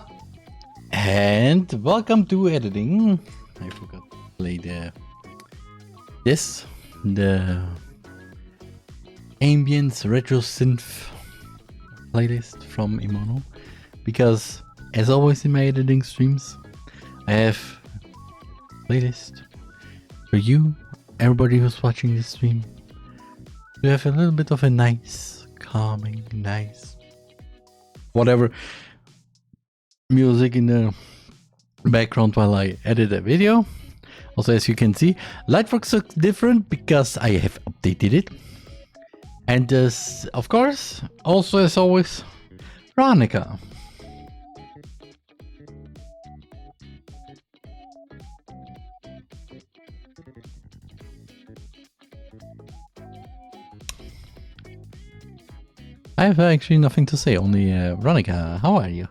and welcome to editing. I forgot to play the ambience retro synth playlist from Imono, because as always in my editing streams, I have a playlist for you, everybody who's watching this stream, to have a little bit of a nice, calming, nice, whatever music in the background while I edit a video. Also, as you can see, Lightworks looks different because I have updated it. And of course, also as always, Ronika. I have actually nothing to say, only Ronika, how are you?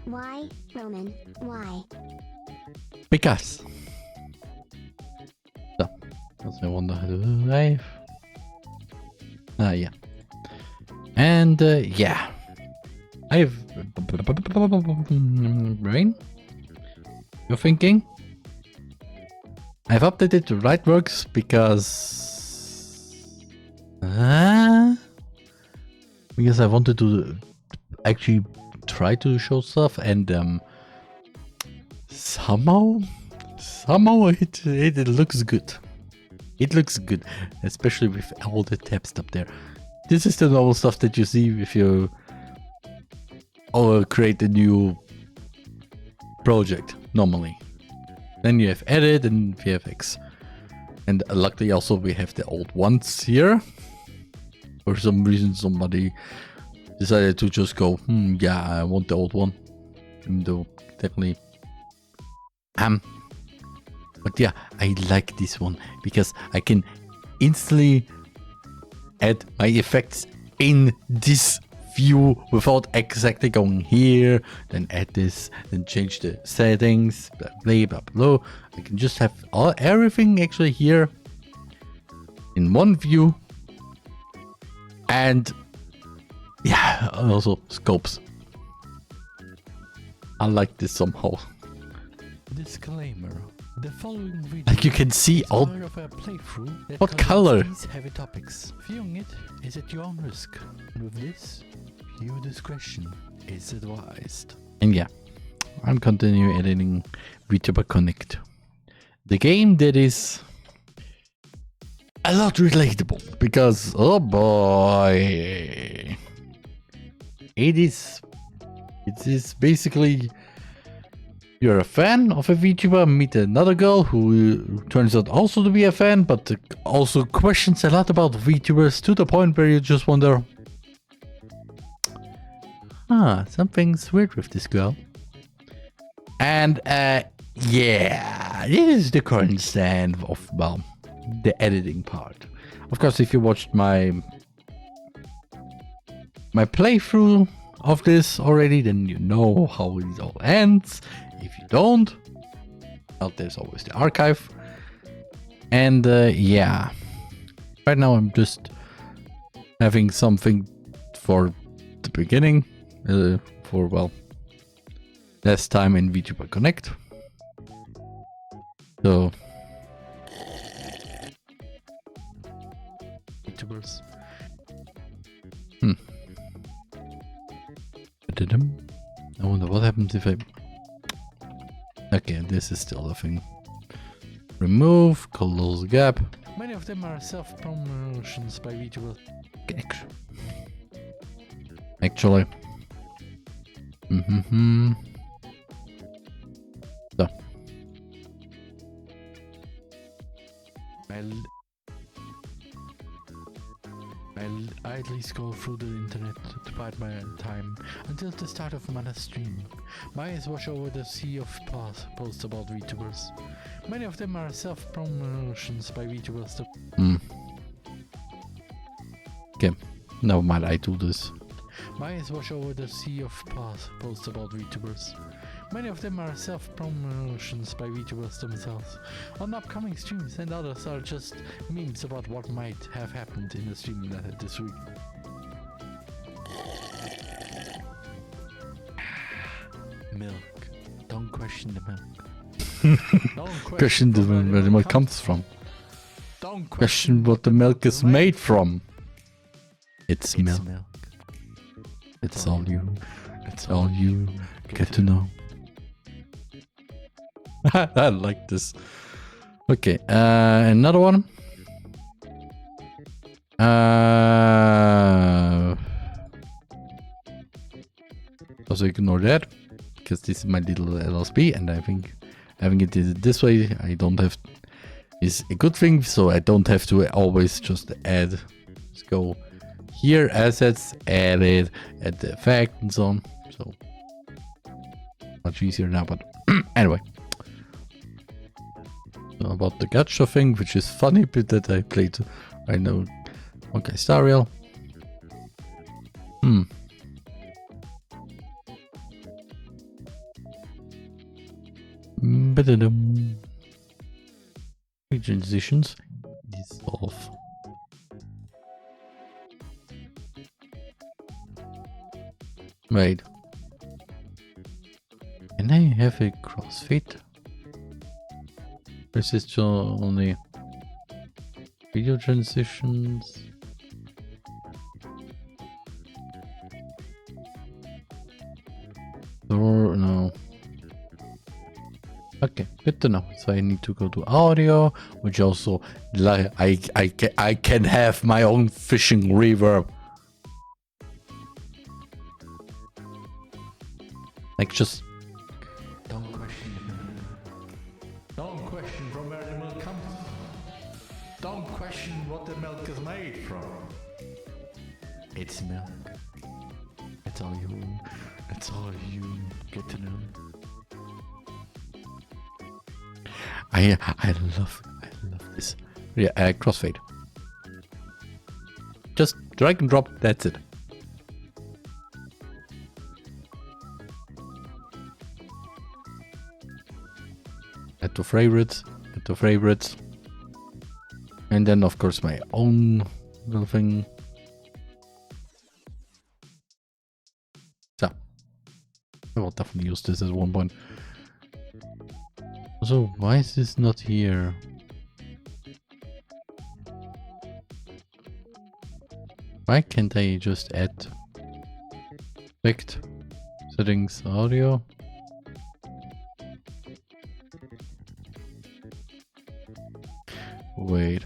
Why, Roman? Why?
Because. So, that's I wonder how to do live. Yeah. And yeah. I have brain. You're thinking? I've updated to Lightworks because I wanted to actually try to show stuff, and somehow it looks good. It looks good, especially with all the text up there. This is the normal stuff that you see if you create a new project normally. Then you have edit and VFX. And luckily also we have the old ones here. For some reason somebody decided to just go, yeah, I want the old one. Even though technically but yeah, I like this one because I can instantly add my effects in this view without exactly going here, then add this, then change the settings, blah blah blah blah. I can just have everything actually here in one view. And yeah, also scopes. I like this somehow.
Disclaimer. The following video
like you can see all
of a playthrough that
what color
these heavy topics. Viewing it is at your own risk. And with this, your discretion is advised.
And yeah, I'm continuing editing VTuber Connect. The game that is a lot relatable because oh boy, it is basically you're a fan of a VTuber, meet another girl who turns out also to be a fan, but also questions a lot about VTubers to the point where you just wonder, something's weird with this girl. And yeah, this is the current stand of, well, the editing part. Of course, if you watched my playthrough of this already, then you know how it all ends. If you don't, well, there's always the archive. And yeah, right now I'm just having something for the beginning, for, well, less time in VTuber Connect. So VTubers. I wonder what happens if I... Okay, this is still a thing. Remove, close gap.
Many of them are self-promotions by VTubers.
Actually. So.
I'll idly scroll through the internet to bide my time until the start of another stream. My eyes wash over the sea of posts about VTubers. Many of them are self-promotions by VTubers.
Okay, never mind, I do this.
My eyes wash over the sea of posts about VTubers. Many of them are self-promotions by VTubers themselves on upcoming streams, and others are just memes about what might have happened in the stream this week. Milk. Don't question the milk.
Don't question where the milk comes from.
Don't
question what the milk is made from. It's milk. It's all you. It's all you get to know. I like this. Okay, another one. Also ignore that, because this is my little LSP, and I think having it this way, I don't have, is a good thing, so I don't have to always just add. Let's go here, assets, edit, add the effect, and so on. So much easier now, but anyway. About the gacha thing, which is funny, but that I played right now. Honkai Star Rail. Transitions. Dissolve. Wait. Can I have a crossfit? This is only video transitions. Or no. Okay, good to know. So I need to go to audio, which also I can have my own fishing reverb. Like just don't question from where the milk comes. Don't question what the milk is made from. It's milk. That's all you get to know. I love this. Yeah, crossfade. Just drag and drop, that's it. Add to favorites, and then of course my own little thing. So I will definitely use this at one point. So why is this not here? Why can't I just add effect settings audio? Wait.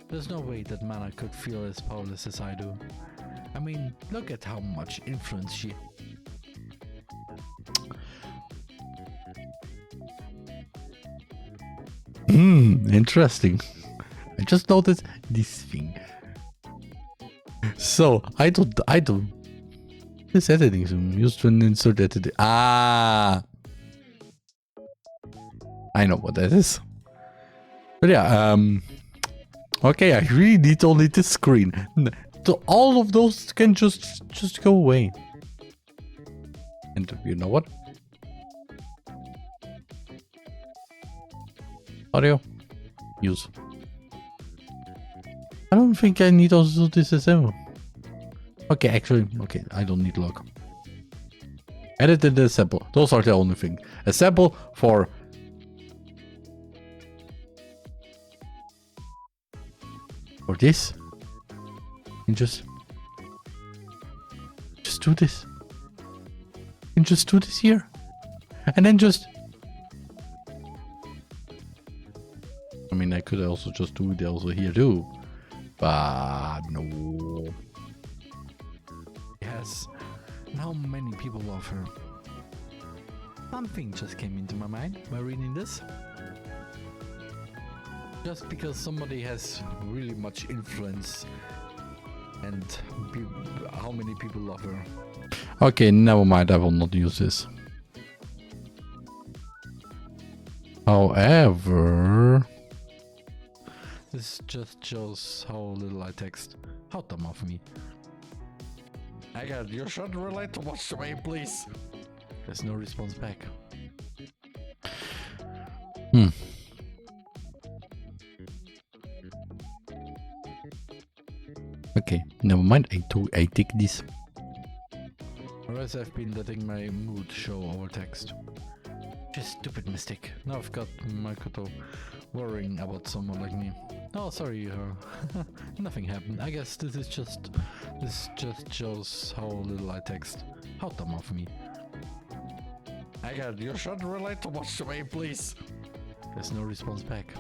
There's no way that Mana could feel as powerless as I do. I mean, look at how much influence she... Interesting. I just noticed this thing. So, I don't... This editing zoom used to insert editing. Ah! I know what that is. But yeah, okay, I really need only this screen. So all of those can just go away. And you know what? Audio. Use. I don't think I need also disassemble. Okay, actually, okay, I don't need log. Edit and assemble. Those are the only thing. Assemble for this. And just do this. And just do this here. And then just... I mean, I could also just do it also here too. But no. Yes. How many people love her? Something just came into my mind by reading this. Just because somebody has really much influence and how many people love her. Okay, never mind, I will not use this. However, this just shows how little I text. How dumb of me. I got you should relate to watch the way, please. There's no response back. Okay, never mind. I take this. Or else I've been letting my mood show over text. Just stupid mistake. Now I've got Makoto worrying about someone like me. Oh, sorry, nothing happened. I guess this just shows how little I text. How dumb of me. I got you should relate to watch the way, please. There's no response back.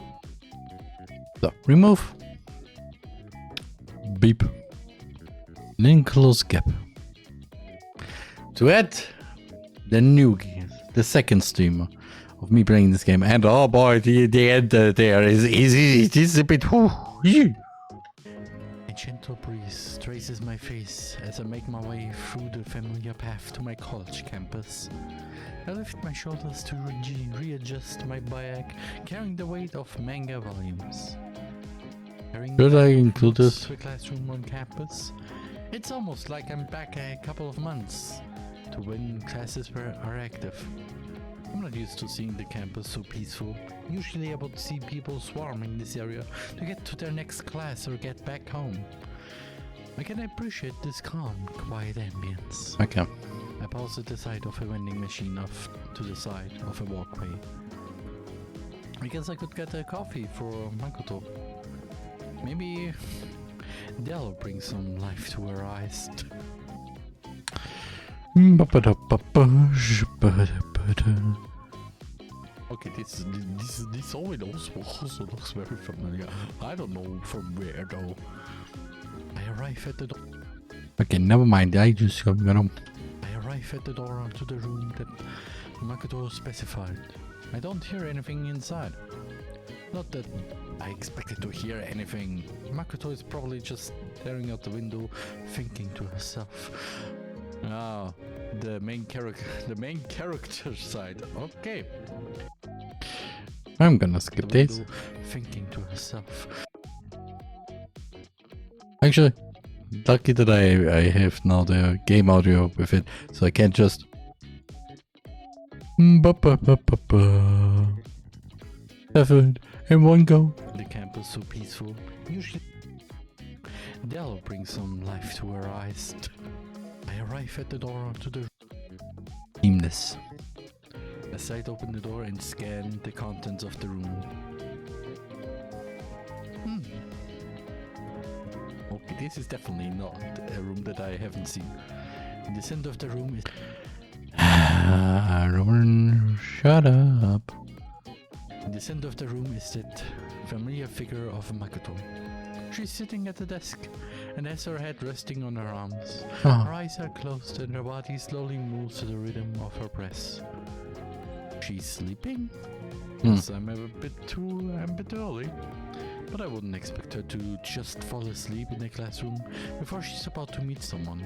So remove. Beep. Then close gap. To add the second stream of me playing this game, and oh boy, the end there is a bit. A gentle breeze traces my face as I make my way through the familiar path to my college campus. I lift my shoulders to readjust my bag, carrying the weight of manga volumes. Should I include this? The classroom on campus. It's almost like I'm back a couple of months to when classes are active. I'm not used to seeing the campus so peaceful. Usually I would see people swarming this area to get to their next class or get back home. I can appreciate this calm, quiet ambience. Okay. I pause at the side of a vending machine off to the side of a walkway. I guess I could get a coffee for Makoto. Maybe
They'll bring some life to her eyes. Okay, this always also looks very familiar. I don't know from where though. I arrive at the door. Okay, never mind. I arrive at the door onto the room that Makoto specified. I don't hear anything inside. Not that I expected to hear anything. Makoto is probably just staring out the window, thinking to herself. Ah, the main character side. Okay. I'm gonna skip this. Thinking to herself. Actually, lucky that I have now the game audio with it, so I can't just. Have it in one go. The camp is so peaceful. Usually, they'll bring some life to her eyes. I arrive at the door onto the seamless. As I open the door and scan the contents of the room. Okay, this is definitely not a room that I haven't seen. In the center of the room is. Roman, shut up. In the center of the room is that familiar figure of Makoto. She's sitting at the desk and has her head resting on her arms. Her eyes are closed and her body slowly moves to the rhythm of her breath. She's sleeping? Yes, I'm a bit early. But I wouldn't expect her to just fall asleep in the classroom before she's about to meet someone.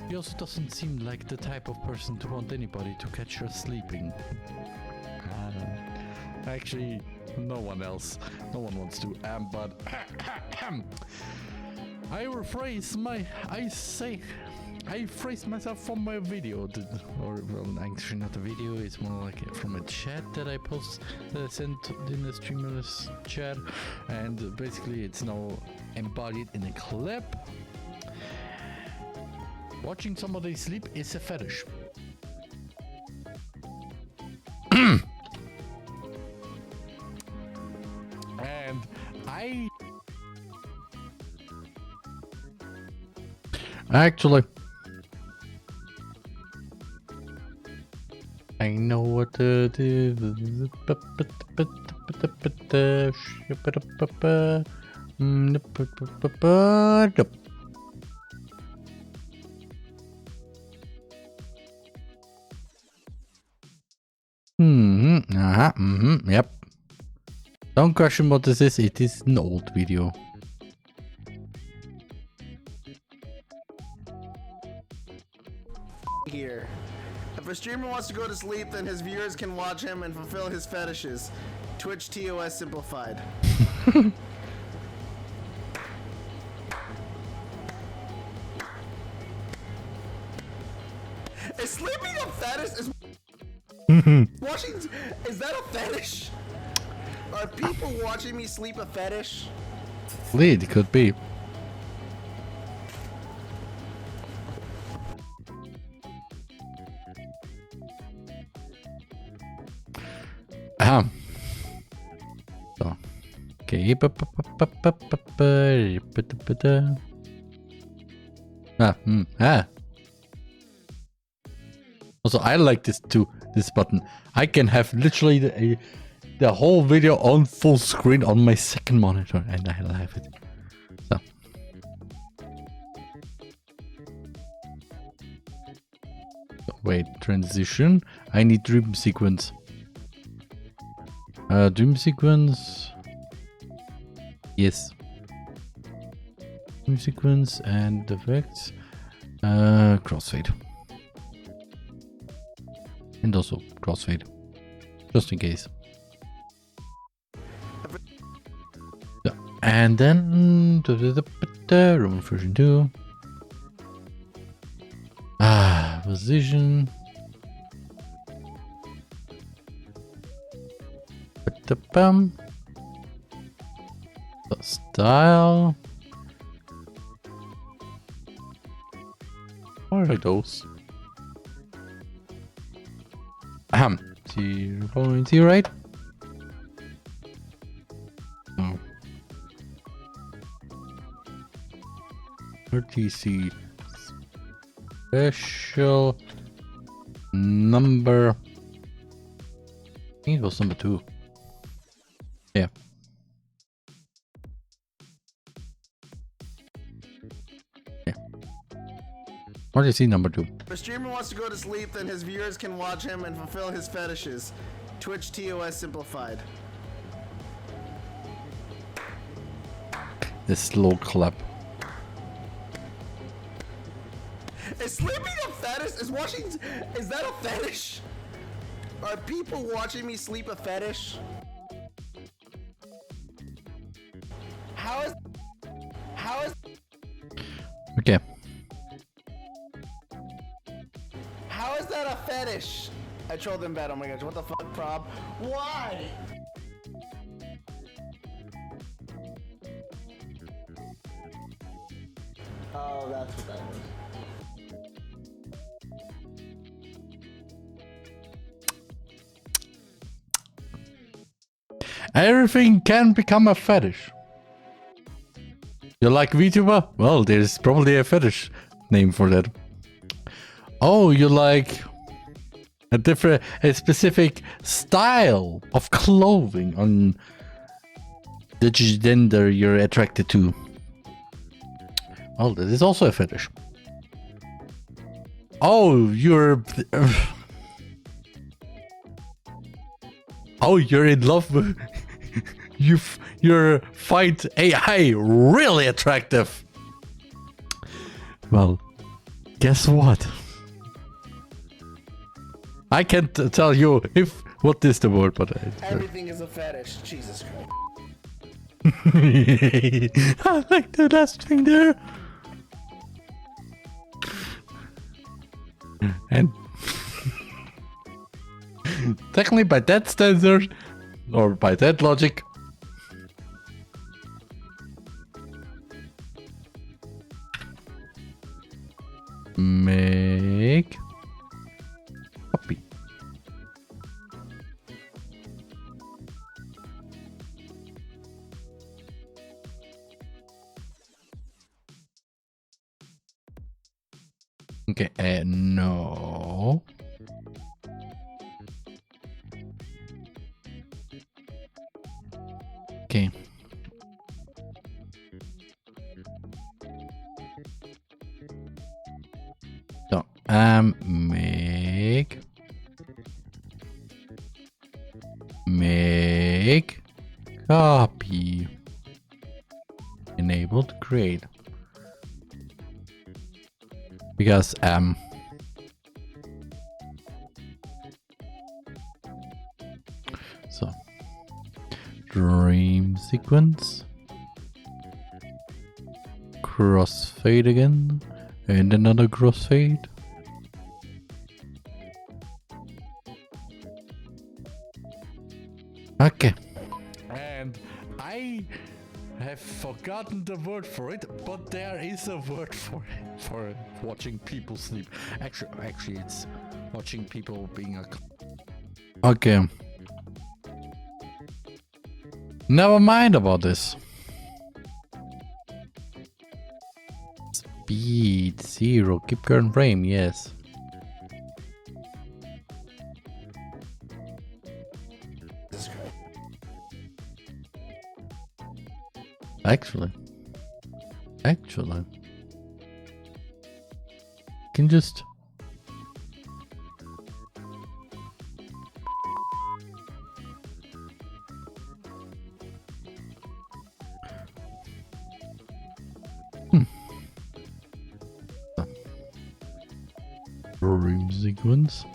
She also doesn't seem like the type of person to want anybody to catch her sleeping. Actually, no one wants to. But I phrased myself from my video, actually not a video, it's more like from a chat that I sent in the streamer's chat, and basically it's now embodied in a clip. Watching somebody sleep is a fetish. And I know what to do. Yep. Don't question what this is. It is an old video.
Here. If a streamer wants to go to sleep, then his viewers can watch him and fulfill his fetishes. Twitch TOS simplified. Is sleeping a fetish? Is that a fetish? Are people watching me sleep a fetish?
It could be. So, okay. Also, I like this too. This button. I can have literally the whole video on full screen on my second monitor, and I love it. So. Wait, transition. I need dream sequence. Dream sequence. Yes. Dream sequence and effects. Crossfade. And also crossfade. Just in case. Yeah. And then Roman version 2. Position. The style. What are those? 0.0, right? No.
RTC special number. I think it was number 2. Yeah. Yeah. RTC number 2.
If a streamer wants to go to sleep, then his viewers can watch him and fulfill his fetishes. Twitch TOS simplified.
The slow clap.
Is sleeping a fetish? Is that a fetish? Are people watching me sleep a fetish? How is
Okay.
How is that a fetish? I trolled them bad. Oh my gosh, what the fuck, prob? Why? Oh, that's what that was.
Everything can become a fetish. You like VTuber? Well, there's probably a fetish name for that. Oh, you like a specific style of clothing on the gender you're attracted to. Well, that is also a fetish. Oh, you're in love with you find AI really attractive. Well, guess what? I can't tell you what is the word, but
Everything is a fetish. Jesus Christ.
I like the last thing there. And technically, by that standard, or by that logic, make copy. Okay, no. Okay. So, make copy. Enabled create. Because so dream sequence, crossfade again, and another crossfade. Okay. And I have forgotten the word for it, but there is a word for it, for watching people sleep. Actually, it's watching people being a. Okay. Never mind about this. Speed 0. Keep current frame. Yes. Actually, can just dream sequence.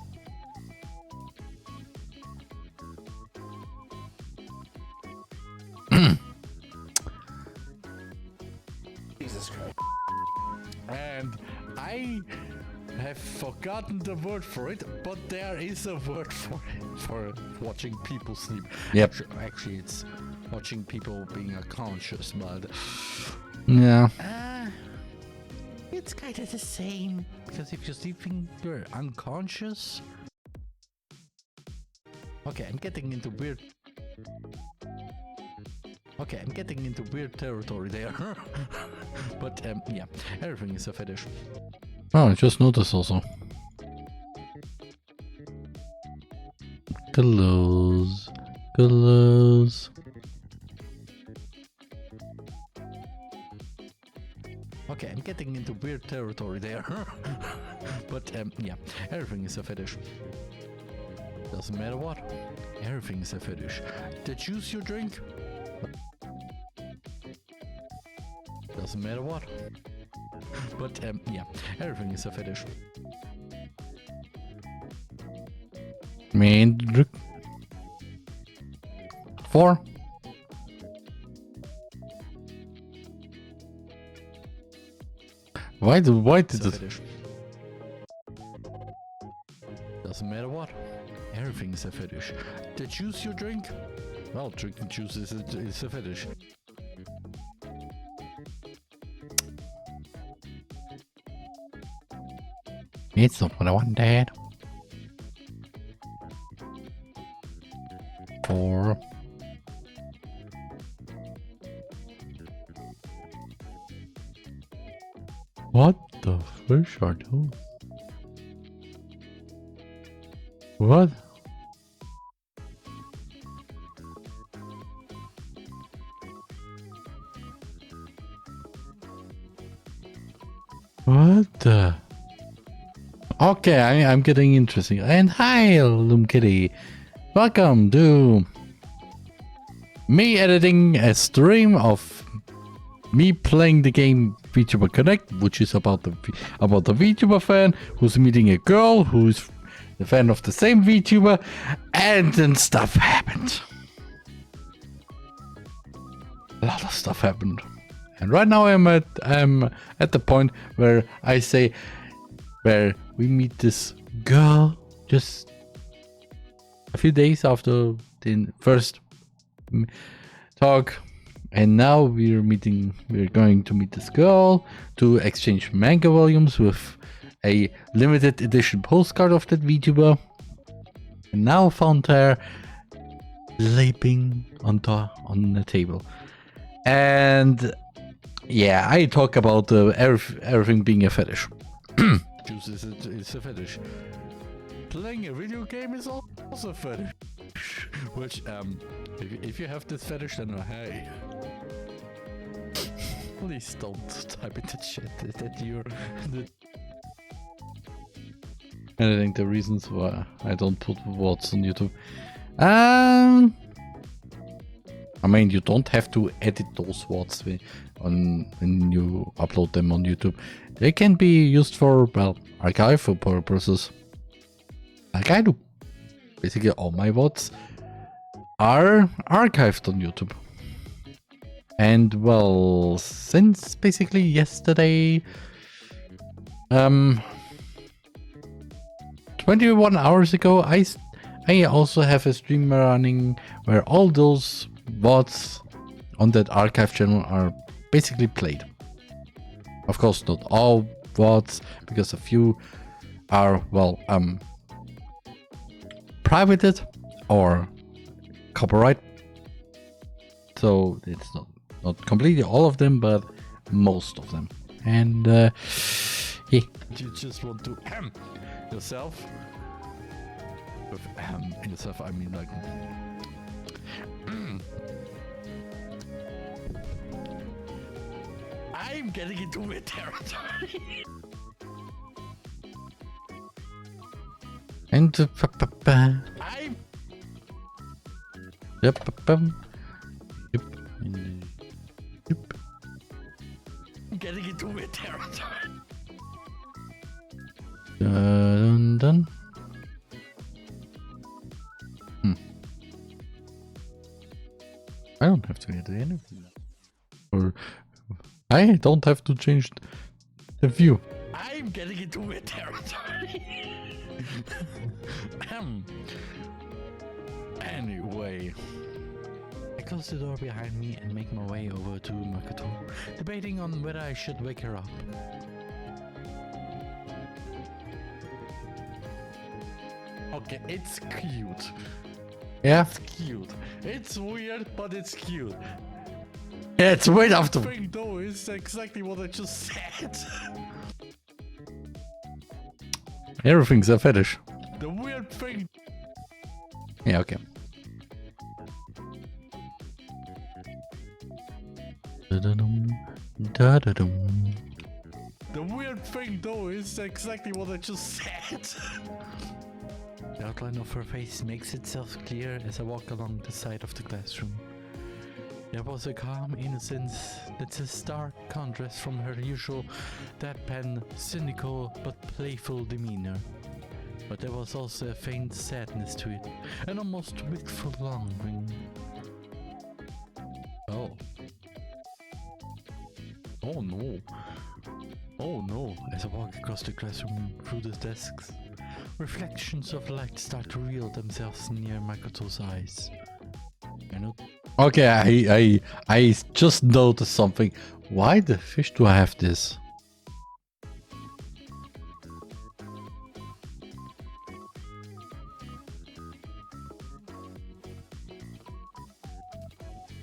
Jesus Christ.
And I have forgotten the word for it, but there is a word for it, for watching people sleep. Yep. Actually, it's watching people being unconscious, but yeah. It's kind of the same, because if you're sleeping, you're unconscious. Okay, I'm getting into weird.
Okay, I'm getting into weird territory there. But yeah, everything is a fetish. Oh, I just noticed also. Close. Close. Okay, I'm getting into weird territory there. But yeah, everything is a fetish. Doesn't matter what. Everything is a fetish. The juice you drink. Doesn't matter what. But yeah, everything is a fetish. Main drink. 4. Why did it? Doesn't matter what. Everything is a fetish. The juice you drink. Well, drinking juice is a fetish. It's not what I want, Dad. 4. What the fish are those? What? What the? Okay, I'm getting interesting. And hi, Loom Kitty. Welcome to me editing a stream of me playing the game VTuber Connect, which is about the VTuber fan who's meeting a girl who's the fan of the same VTuber, and then stuff happened. A lot of stuff happened, and right now I'm at the point where I say, where we meet this girl just a few days after the first talk. And now we're going to meet this girl to exchange manga volumes with a limited edition postcard of that VTuber. And now found her sleeping on the table. And yeah, I talk about everything being a fetish. Juice is a fetish. Playing a video game is also a fetish. Which, if you have this fetish, then hey. Please don't type in the chat that you're... And I think the reasons why I don't put words on YouTube. I mean, you don't have to edit those words when you upload them on YouTube. They can be used for, well, archival purposes. Like I do. Basically, all my words are archived on YouTube. And well, since basically yesterday, 21 hours ago, I also have a stream running where all those VODs on that archive channel are basically played. Of course, not all VODs, because a few are, well, privated or copyright. So it's not completely all of them, but most of them. And yeah. You just want to yourself. With yourself, I mean like. I'm getting into weird territory. And I'm. Yep. Yep. I'm getting into weird territory. Done. I don't have to edit anything. Or I don't have to change the view. I'm getting into weird territory. Anyway. I close the door behind me and make my way over to Makoto, debating on whether I should wake her up. Okay, it's cute. Yeah. It's cute. It's weird, but it's cute.
Yeah, it's right after.
The thing though is exactly what I just said.
Everything's a fetish.
The weird thing.
Yeah, okay. Da-da-dum.
The weird thing though is exactly what I just said.
The outline of her face makes itself clear as I walk along the side of the classroom. There was a calm innocence that's a stark contrast from her usual deadpan, cynical but playful demeanor. But there was also a faint sadness to it, an almost wistful longing. Oh. Oh no. Oh no, as I walk across the classroom through the desks, reflections of light start to reveal themselves near Makoto's eyes. Okay, I just noticed something. Why the fish do I have this?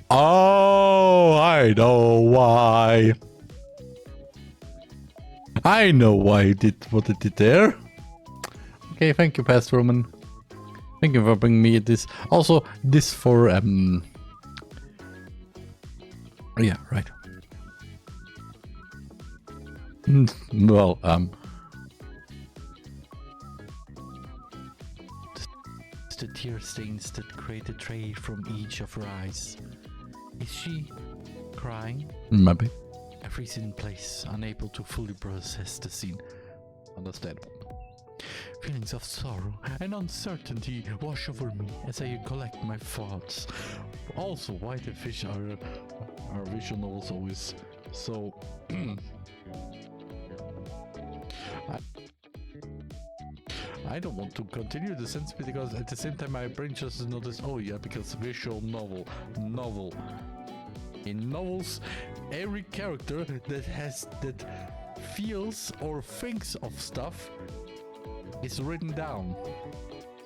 Oh, I know why. I know why it did what it did there. Okay, thank you, TheRMan. Thank you for bringing me this. Also, this for yeah, right. Well, the tear stains that create a trail from each of her eyes. Is she crying? Maybe. I freeze in place, unable to fully process the scene. Understandable. Feelings of sorrow and uncertainty wash over me as I collect my thoughts. Also, why the fish are visual novels always so... I don't want to continue the sentence because at the same time my brain just noticed, oh yeah, because visual novel. In novels, every character that feels or thinks of stuff is written down,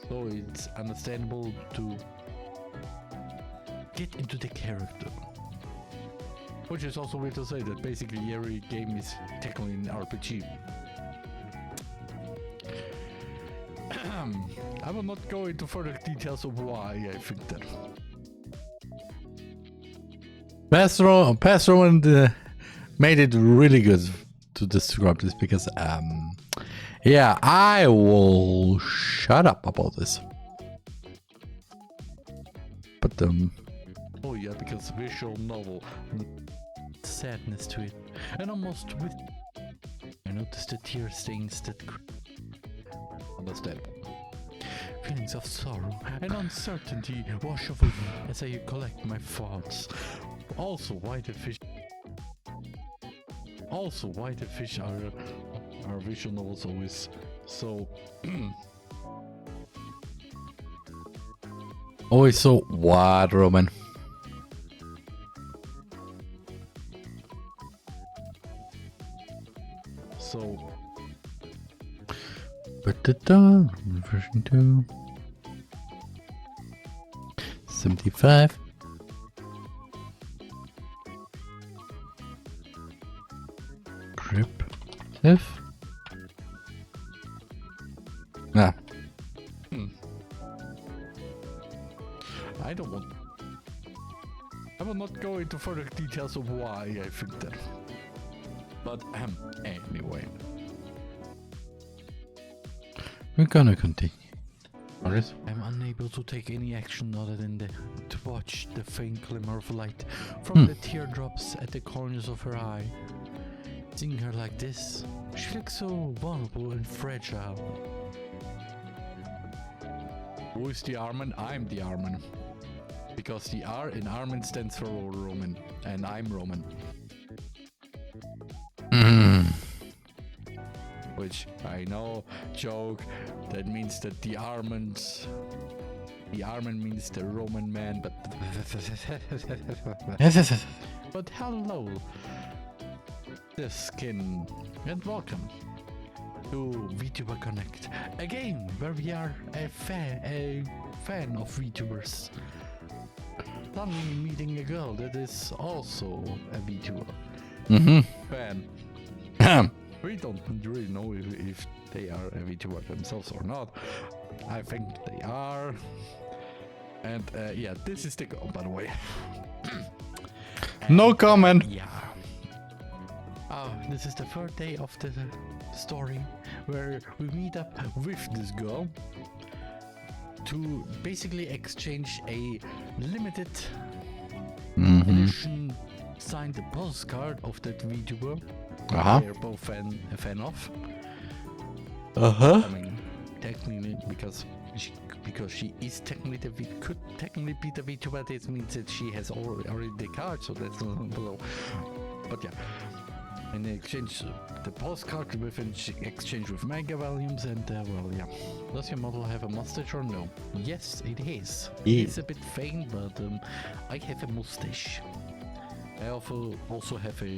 so it's understandable to get into the character. Which is also weird to say that basically every game is technically an RPG. I will not go into further details of why I think that. TheRMan made it really good to describe this because, yeah, I will shut up about this. But, oh yeah, because visual novel, sadness to it, and almost with, I noticed the tear stains that, understandable. Feelings of sorrow and uncertainty wash over me as I collect my thoughts. Also, why the fish are visual novels always so always so what, Roman? So version 2 75 cryptive. Ah. I will not go into further details of why I think that. But anyway. We're gonna continue. I'm unable to take any action other than to watch the faint glimmer of light from the teardrops at the corners of her eye. Seeing her like this, she looks so vulnerable and fragile. Who is TheRMan? I'm TheRMan. Because the R in Armin stands for Roman, and I'm Roman. Which I know, joke, that means that TheRMan means the Roman man, but but hello, the skin, and welcome to VTuber Connect, a game where we are a fan of VTubers.
suddenly meeting a girl that is also a VTuber. Fan. We don't really know if they are a VTuber themselves or not. I think they are. And yeah, this is the girl, by the way.
No comment.
Yeah. Oh, this is the third day of the story where we meet up with this girl to basically exchange a limited edition signed postcard of that VTuber. We're both a fan of. I mean, technically, because she is technically could technically be the VTuber. This means that she has already the card, so that's not below. But yeah, and they exchange the postcard with an exchange with mega volumes, and well, yeah. Does your model have a mustache or no? Yes, it is.
Yeah.
It's a bit faint, but I have a mustache. I also have a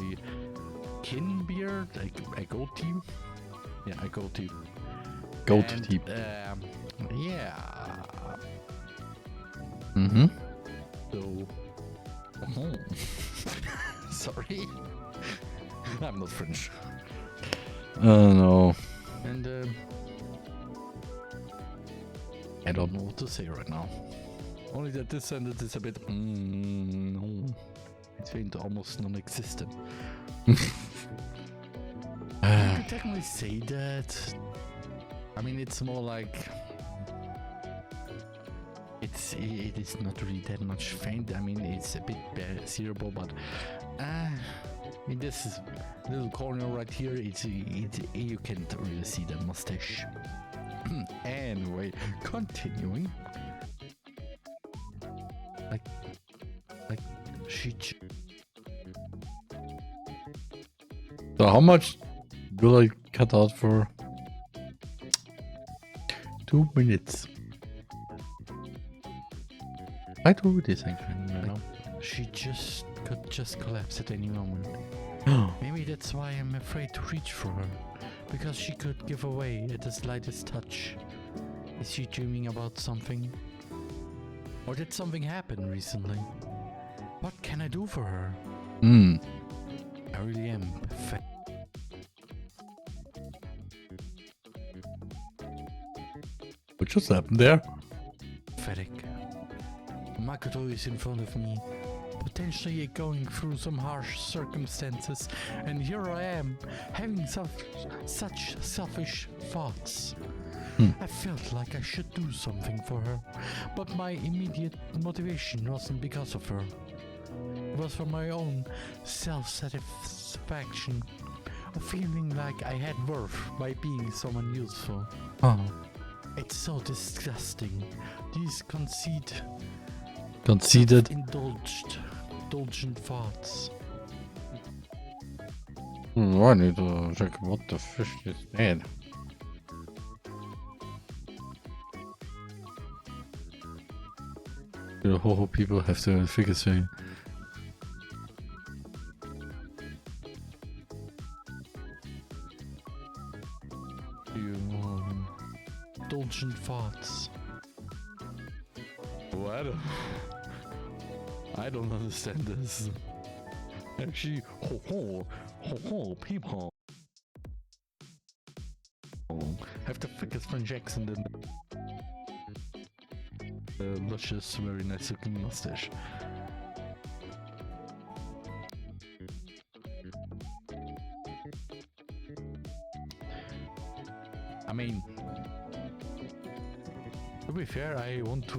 kin beard, a goatee. Yeah, a goatee.
Goatee.
Yeah. So. Sorry. I'm not French.
Oh no.
And I don't know what to say right now. Only that this sentence is a bit. It's faint, almost non-existent. You could technically say that. I mean, it's more like it is not really that much faint. I mean, it's a bit cerebral, but in this little corner right here, you can't really see the mustache. Anyway, continuing. Like she.
So how much will I cut out for? 2 minutes. I do this actually.
She could just collapse at any moment. Maybe that's why I'm afraid to reach for her, because she could give away at the slightest touch. Is she dreaming about something? Or did something happen recently? What can I do for her? I really am pathetic.
What just happened there?
Pathetic. Makoto is in front of me, potentially going through some harsh circumstances, and here I am, having such selfish thoughts. I felt like I should do something for her, but my immediate motivation wasn't because of her. It was for my own self-satisfaction, of feeling like I had worth by being someone useful. It's so disgusting. These
conceited,
indulgent thoughts.
I need to check what the fish is dead. The whole people have to figure thing.
Indulgent thoughts. What? I don't understand this. Actually, people have the thickest French accent and the luscious, very nice looking mustache. I mean, to be fair, I would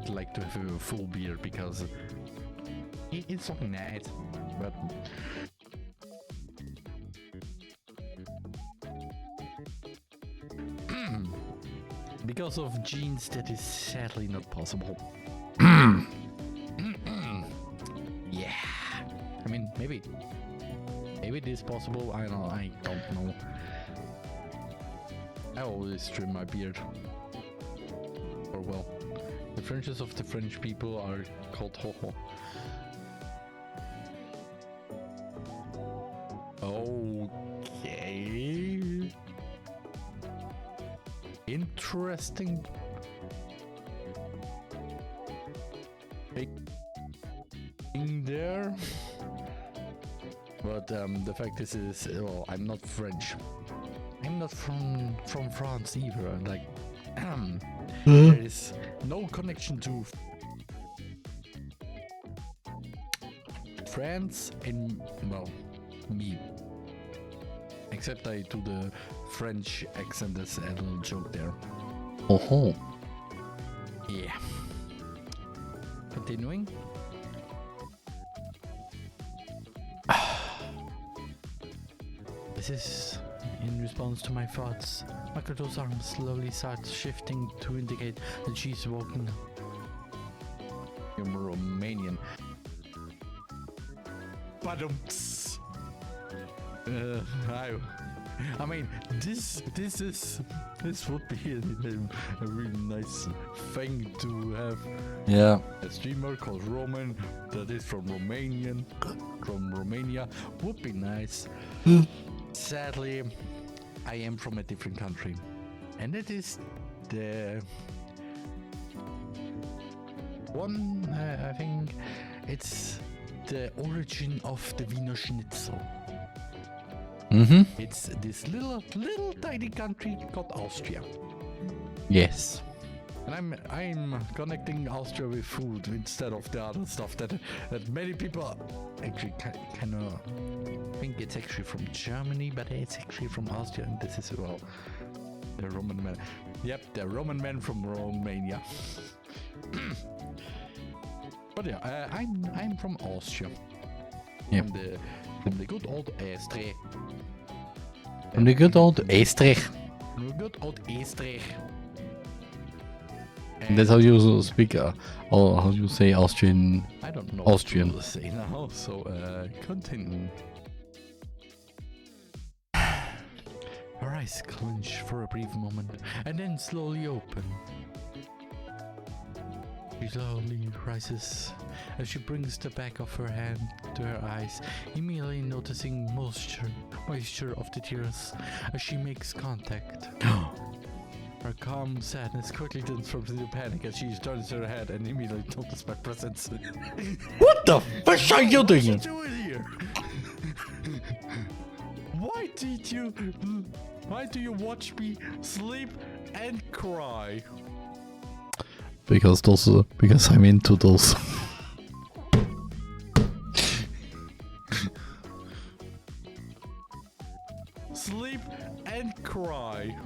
like to have a full beard because it's something nice, but because of genes that is sadly not possible. Yeah, I mean maybe it is possible. I don't know. I always trim my beard. Or well, the Frenches of the French people are called hoho. Okay. Interesting. Take there. But the fact is, well, I'm not French. I'm not from France either. Like, there is no connection to France and, well, me. Except I do the French accent as a little joke there.
Oh.
Yeah. Continuing. This is in response to my thoughts. Makoto's arms slowly start shifting to indicate that she's walking. I'm Romanian. Badumts. I mean, this would be a really nice thing to have.
Yeah.
A streamer called Roman that is from Romania would be nice. Sadly, I am from a different country, and it is the one. I think it's the origin of the Wiener Schnitzel.
Mm-hmm.
It's this little tiny country called Austria.
Yes.
And I'm connecting Austria with food instead of the other stuff that many people actually kind of think it's actually from Germany, but it's actually from Austria, and this is, well, the Roman man. Yep, the Roman man from Romania. But yeah, I'm from Austria.
Yep.
From the good old Estrich.
From the good old Estrich.
From the good old Estrich.
And that's how you speak, or how you say Austrian.
I don't know
Austrian.
what to say now, so continue. Her eyes clench for a brief moment, and then slowly open. She slowly rises as she brings the back of her hand to her eyes, immediately noticing moisture of the tears as she makes contact. Her calm sadness quickly transforms into panic as she turns her head and immediately notices my presence.
What the fuck are you doing?
What are you doing here? Why do you watch me sleep and cry?
Because I'm into those.
Sleep and cry.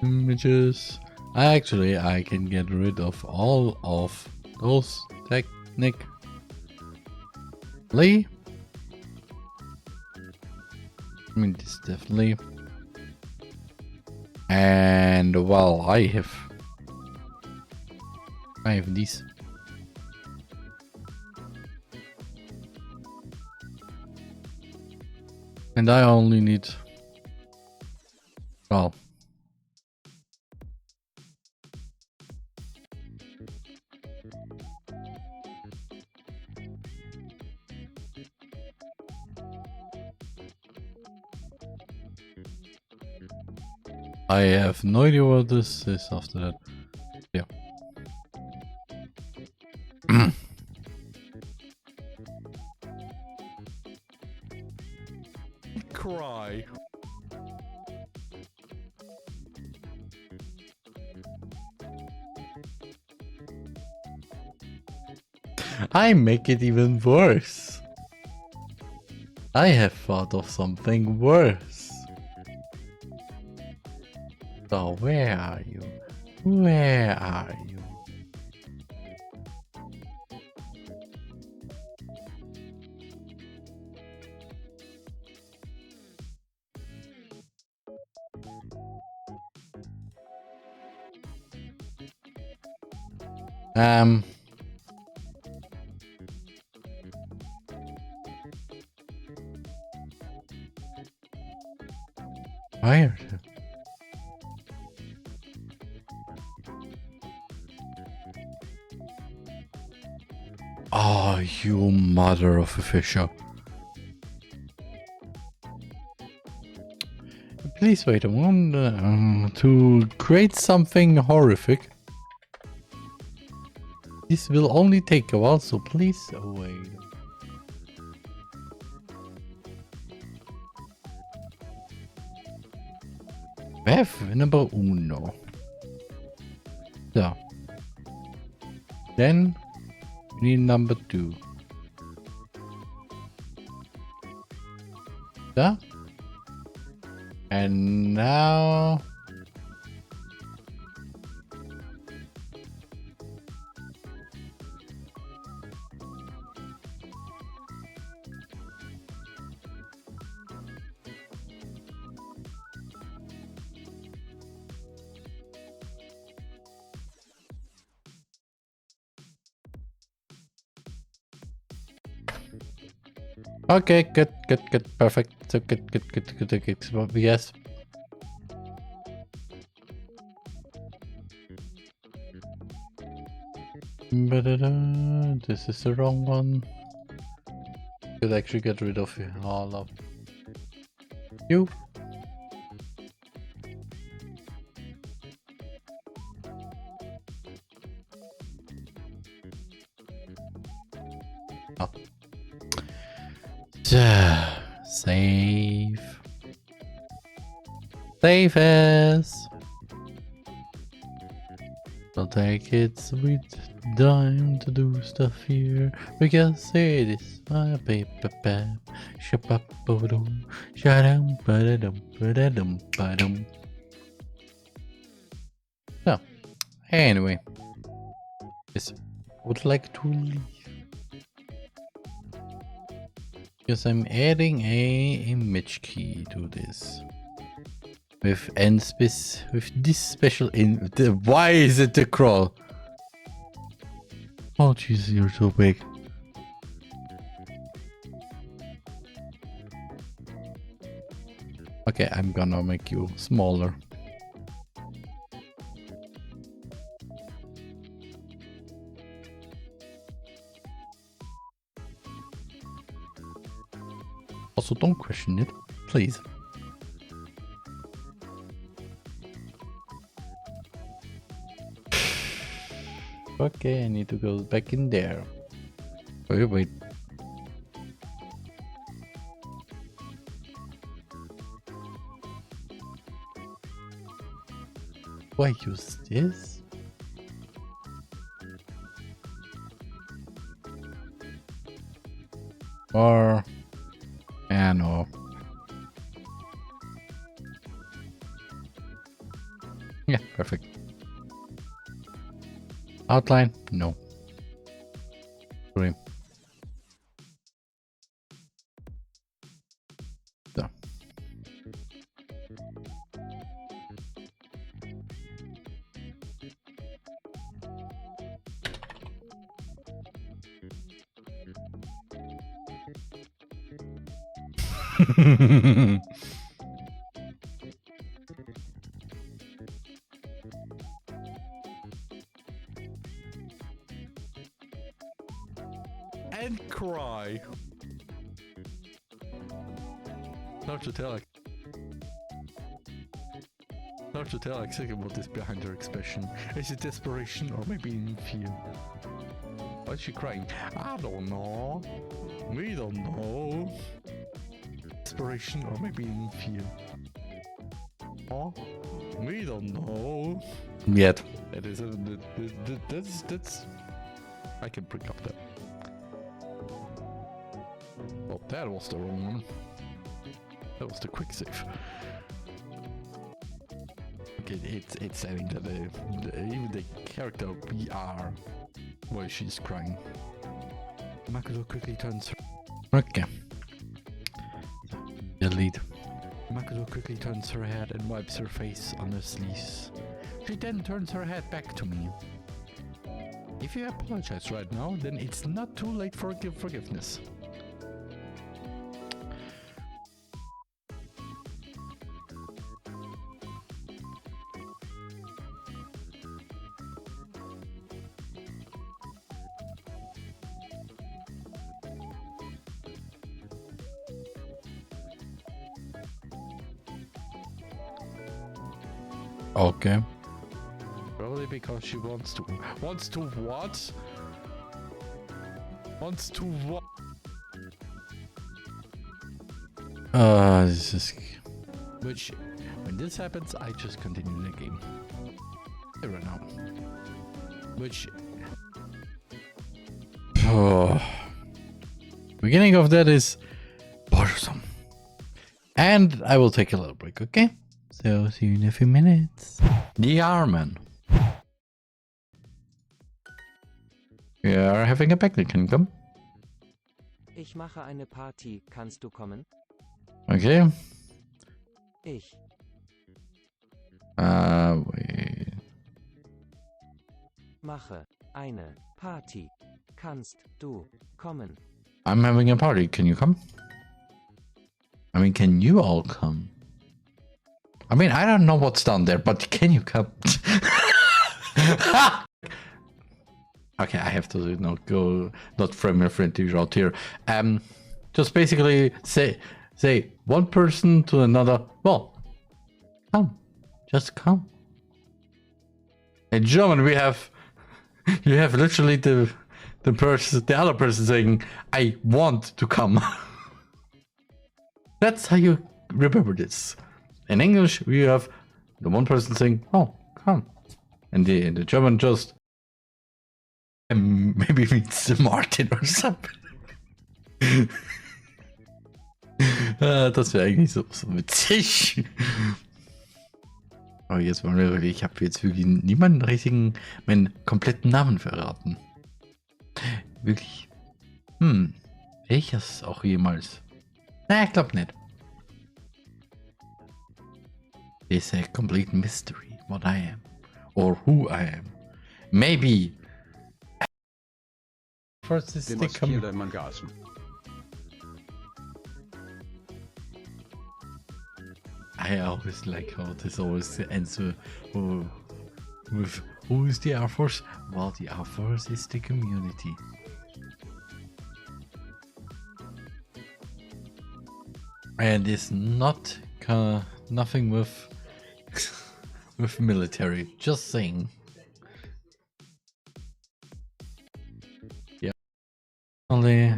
Images. I can get rid of all of those technically. I mean, this definitely. And well, I have these. And I only need, well, I have no idea what this is after that. Yeah.
Cry.
I make it even worse. I have thought of something worse. So where are you? Where are you? Wired. Oh, you mother of a fisher. Please wait a moment to create something horrific. This will only take a while, so please wait. We have number uno. So. Then we need number 2. So. And now okay, good, perfect. So good. Yes. This is the wrong one. Could actually get rid of all of you. Oh. Save. Save as. I'll take it sweet time to do stuff here because it is my paper pap. Shapapodum, shadum, badadum, badadum, badum. So, anyway, yes, would like to leave because I'm adding a image key to this. With this special why is it the crawl? Oh jeez, you're so big. Okay, I'm gonna make you smaller. Also, don't question it, please. Okay, I need to go back in there. Wait. Do I use this? Or... yeah, no. Yeah, perfect. Outline? No. Sorry. So. And cry. Hard to tell. Hard to tell exactly what is behind her expression. Is it desperation or maybe in fear? Why is she crying? I don't know. We don't know. Desperation or maybe in fear? Oh, we don't know. Yet. It is. That's. I can pick up that. Well, that was the wrong one. That was the quick save. Okay, it's saying that even the character we are, well, she's crying. Makoto quickly turns her. Okay. Delete. Makoto quickly turns her head and wipes her face on her sleeves. She then turns her head back to me. If you apologize right now, then it's not too late for forgiveness. Okay. Probably because she wants to what?
wants to what?
This is...
Which, when this happens, I just continue the game. I run out. Which...
Oh. Beginning of that is bothersome. And I will take a little break, okay? So, see you in a few minutes. TheRMan. We are having a picnic, can you come?
Ich mache eine Party, kannst du kommen?
Okay.
Ich.
Wait.
Mache eine Party, kannst du kommen?
I'm having a party, can you come? I mean, can you all come? I mean, I don't know what's down there, but can you come? Okay, I have to go not family friendly route here. Just basically say one person to another. Well, come, just come. In German, you have literally the other person saying, "I want to come." That's how you remember this. In English, we have the one person saying, "Oh, come," and the German just maybe means Martin or something. Das wäre eigentlich so witzig. Aber jetzt mal wirklich, ich habe jetzt wirklich niemanden meinen kompletten Namen verraten. Wirklich. Welches auch jemals? Na, ich glaube nicht. It's a complete mystery what I am or who I am. Maybe. First is I always like how this always ends with who is the Air Force? Well, the Air Force is the community. And it's not nothing with military. Just saying. Yeah. Only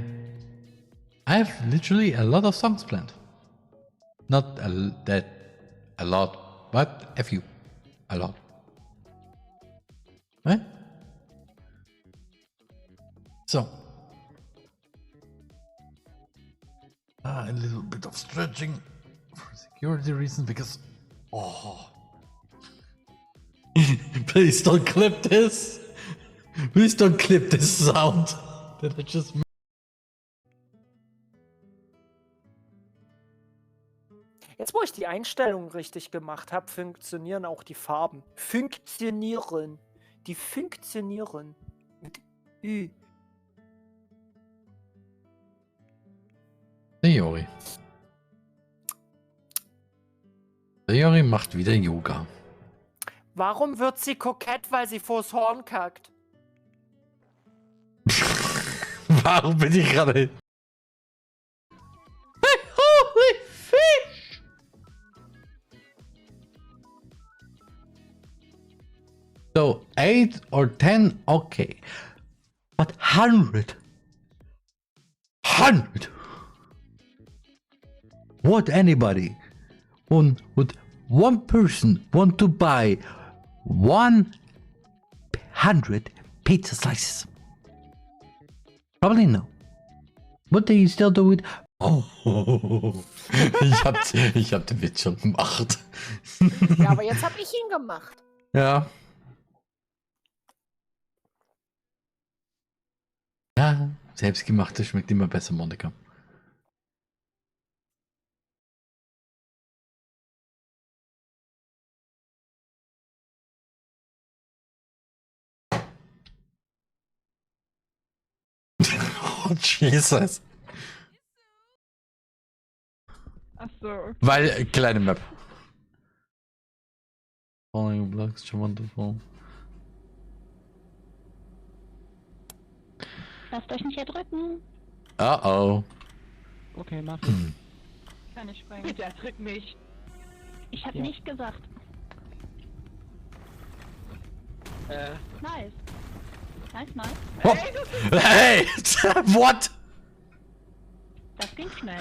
I have literally a lot of songs planned. Not a lot, but a few. A lot. Right? So. A little bit of stretching for security reasons because... Oh. Please don't clip this. Please don't clip this sound that I just made.
Jetzt, wo ich die Einstellungen richtig gemacht habe, funktionieren auch die Farben. Funktionieren. Die funktionieren. Mit Ü.
Theory macht wieder Yoga.
Warum wird sie kokett, weil sie vors Horn kackt?
Warum bin ich gerade... Holy fish! So, 8 or 10, okay. But 100? 100? Would anybody, would one person want to buy 100 pizza slices? Probably no. Would they still do it? Oh, ich hab den Witz schon gemacht.
Ja, aber jetzt hab ich ihn gemacht.
Ja. Ja, selbstgemachtes schmeckt immer besser, Monika. Oh, Jesus.
Ach so.
Weil, kleine Map. Falling blocks, wonderful.
Lasst euch nicht erdrücken.
Oh.
Okay, mach. Kann ich springen. Bitte erdrück mich. Ich hab nicht gesagt. Nice. Nice, nice.
What? Hey! What?
Das ging schnell.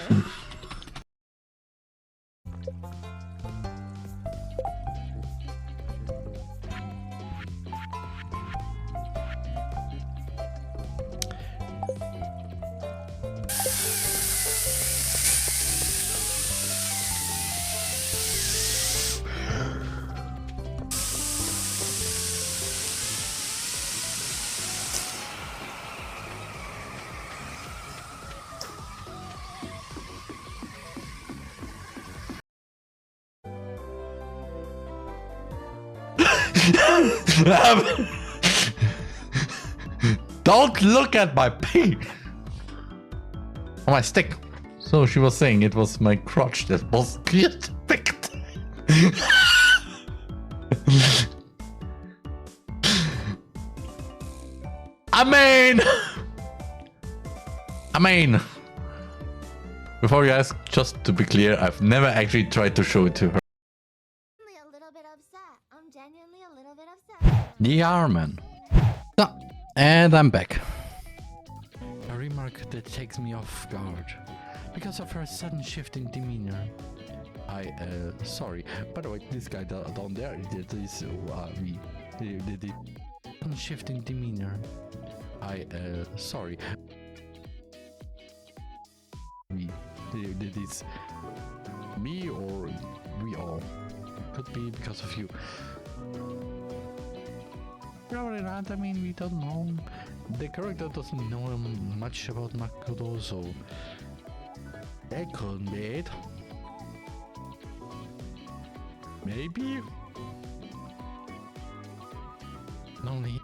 Don't look at my pee! Oh, my stick. So she was saying it was my crotch that was picked. I mean, before you ask, just to be clear, I've never actually tried to show it to her. TheRMan. So, and I'm back.
A remark that takes me off guard. Because of her sudden shift in demeanor. Sorry. By the way, this guy down there did this, the sudden shift in demeanor. Sorry. We did this. Me or we all. Could be because of you. Probably not, I mean, we don't know. The character doesn't know much about Makoto, so that couldn't be it. Maybe? Normally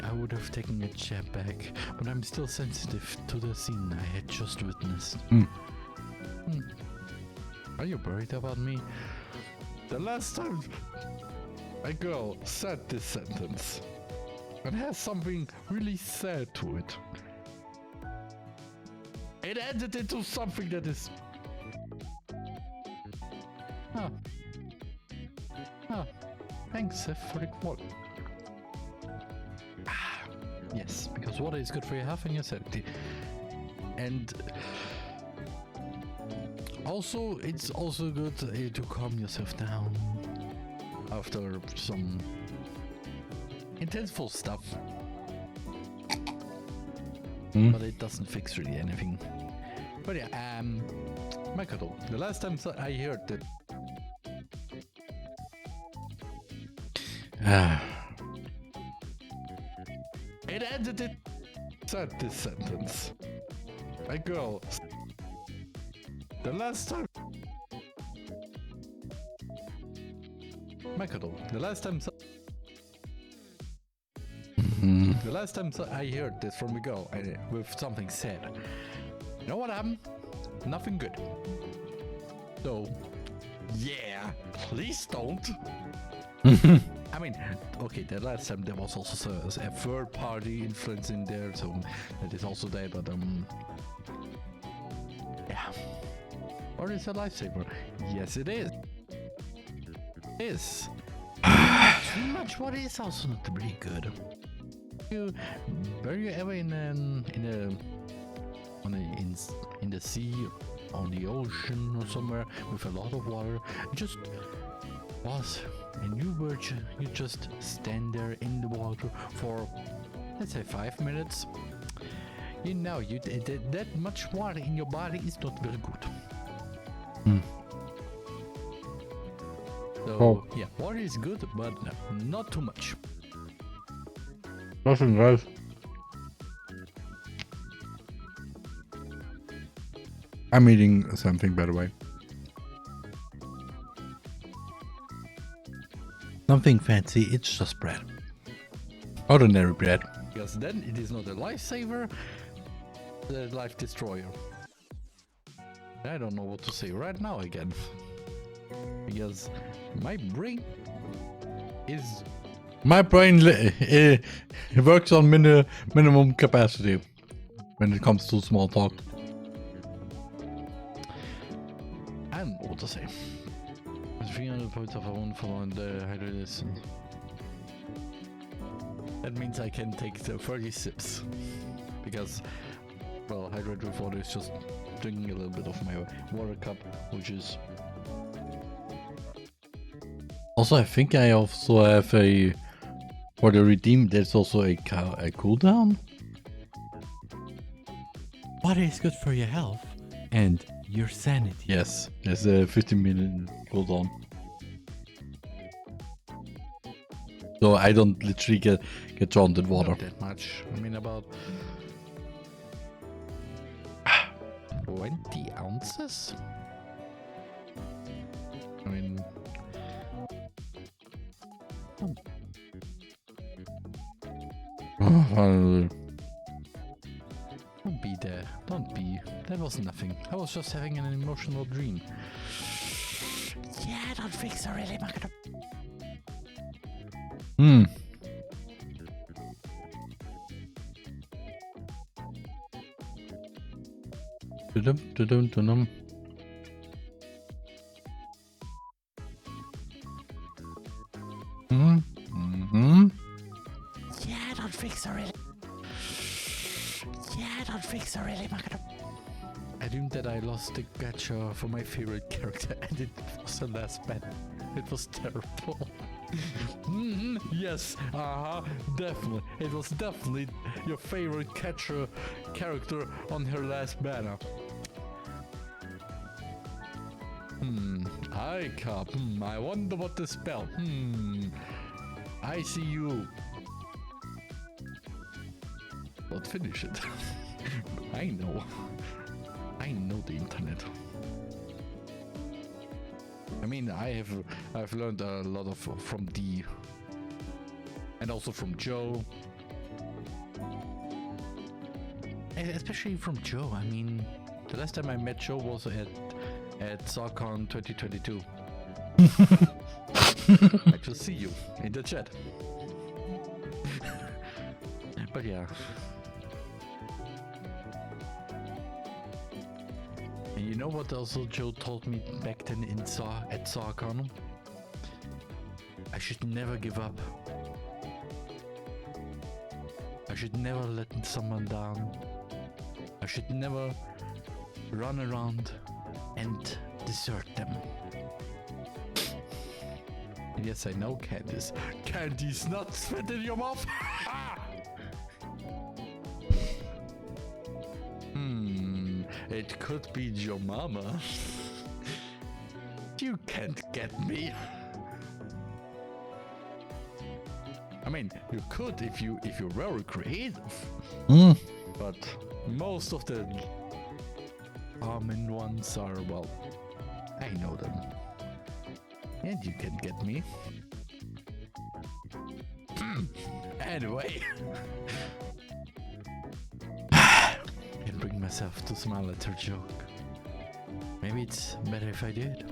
I would have taken a jab back, but I'm still sensitive to the scene I had just witnessed. Are you worried about me? The last time a girl said this sentence, it has something really sad to it. It ended into something that is... Thanks, Seth, for the quote. Yes, because water is good for your health and your sanity. And... also, it's also good to calm yourself down after some intenseful stuff. But it doesn't fix really anything. But yeah, Makoto, the last time I heard that... it ended it... said this sentence. A girl... the last time... Makoto, the last time... the last time I heard this from a girl with something said, you know what happened? Nothing good. So, yeah, please don't. I mean, okay, the last time there was also a third party influence in there, so that is also there, but yeah. Or is it a lifesaver? Yes, it is. It is. Too much water is also not really good. Were you ever in the sea, on the ocean or somewhere with a lot of water? Just was, and you just stand there in the water for, let's say, 5 minutes. You know, that much water in your body is not very good. So yeah, water is good, but not too much.
Nothing, guys. I'm eating something, by the way. Nothing fancy, it's just bread. Ordinary bread.
Because then it is not a lifesaver, the life destroyer. I don't know what to say right now again. Because my brain is...
my brain works on minimum capacity when it comes to small talk.
I don't know what to say. 300 points of one for the hydration. That means I can take the 30 sips. Because, well, hydrate with water is just drinking a little bit of my water cup, which is...
Also, I think I also have a... For the redeem, there's also a cooldown. Water is good for your health and your sanity. Yes, there's a 15-minute cooldown. So I don't literally get drowned in water.
Not that much. I mean, about 20 ounces? I mean...
Oh,
don't be there. Don't be. That was nothing. I was just having an emotional dream. Yeah, I don't think so, really.
Dum-dum-dum-dum.
Yeah, I don't think so, really. Yeah, I don't think so, really. I dreamed that I lost the gacha for my favorite character, and it was the last battle. It was terrible. Yes, definitely. It was definitely your favorite catcher character on her last banner. Hi, Cup. I wonder what the spell. I see you. But finish it. I know. I know the internet. I mean, I've learned a lot from D, and also from Joe, and especially from Joe. I mean, the last time I met Joe was at StarCon 2022. I just see you in the chat. But yeah. And you know what also Joe told me back then at StarCon? I should never give up. I should never let someone down. I should never run around and desert them. And yes, I know Candice. Candy's nuts fit in your mouth! It could be your mama. You can't get me. I mean, you could if you're very creative. But most of the common ones are, well, I know them. And you can get me. Anyway. Bring myself to smile at her joke. Maybe it's better if I did.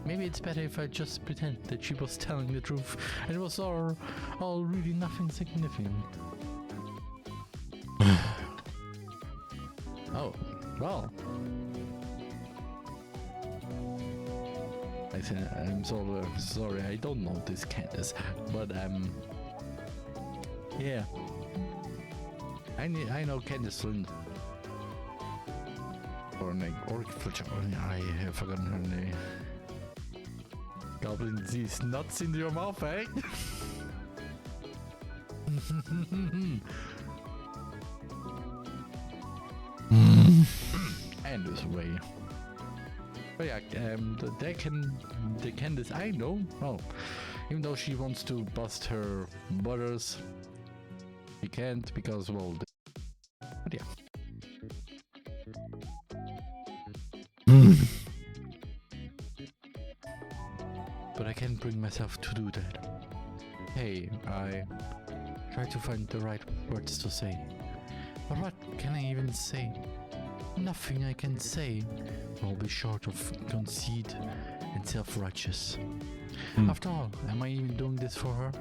Maybe it's better if I just pretend that she was telling the truth and it was all really nothing significant. Oh, well. I'm sorry, I don't know this Candace, but yeah. I know Candace Lind. Or I have forgotten her name. Goblin, these nuts in your mouth, eh? And this way. But yeah, the Candace I know. Oh, even though she wants to bust her butters, she can't because, well, but yeah. But I can't bring myself to do that. Hey, I try to find the right words to say. But what can I even say? Nothing I can say will be short of conceit and self-righteous. After all, am I even doing this for her?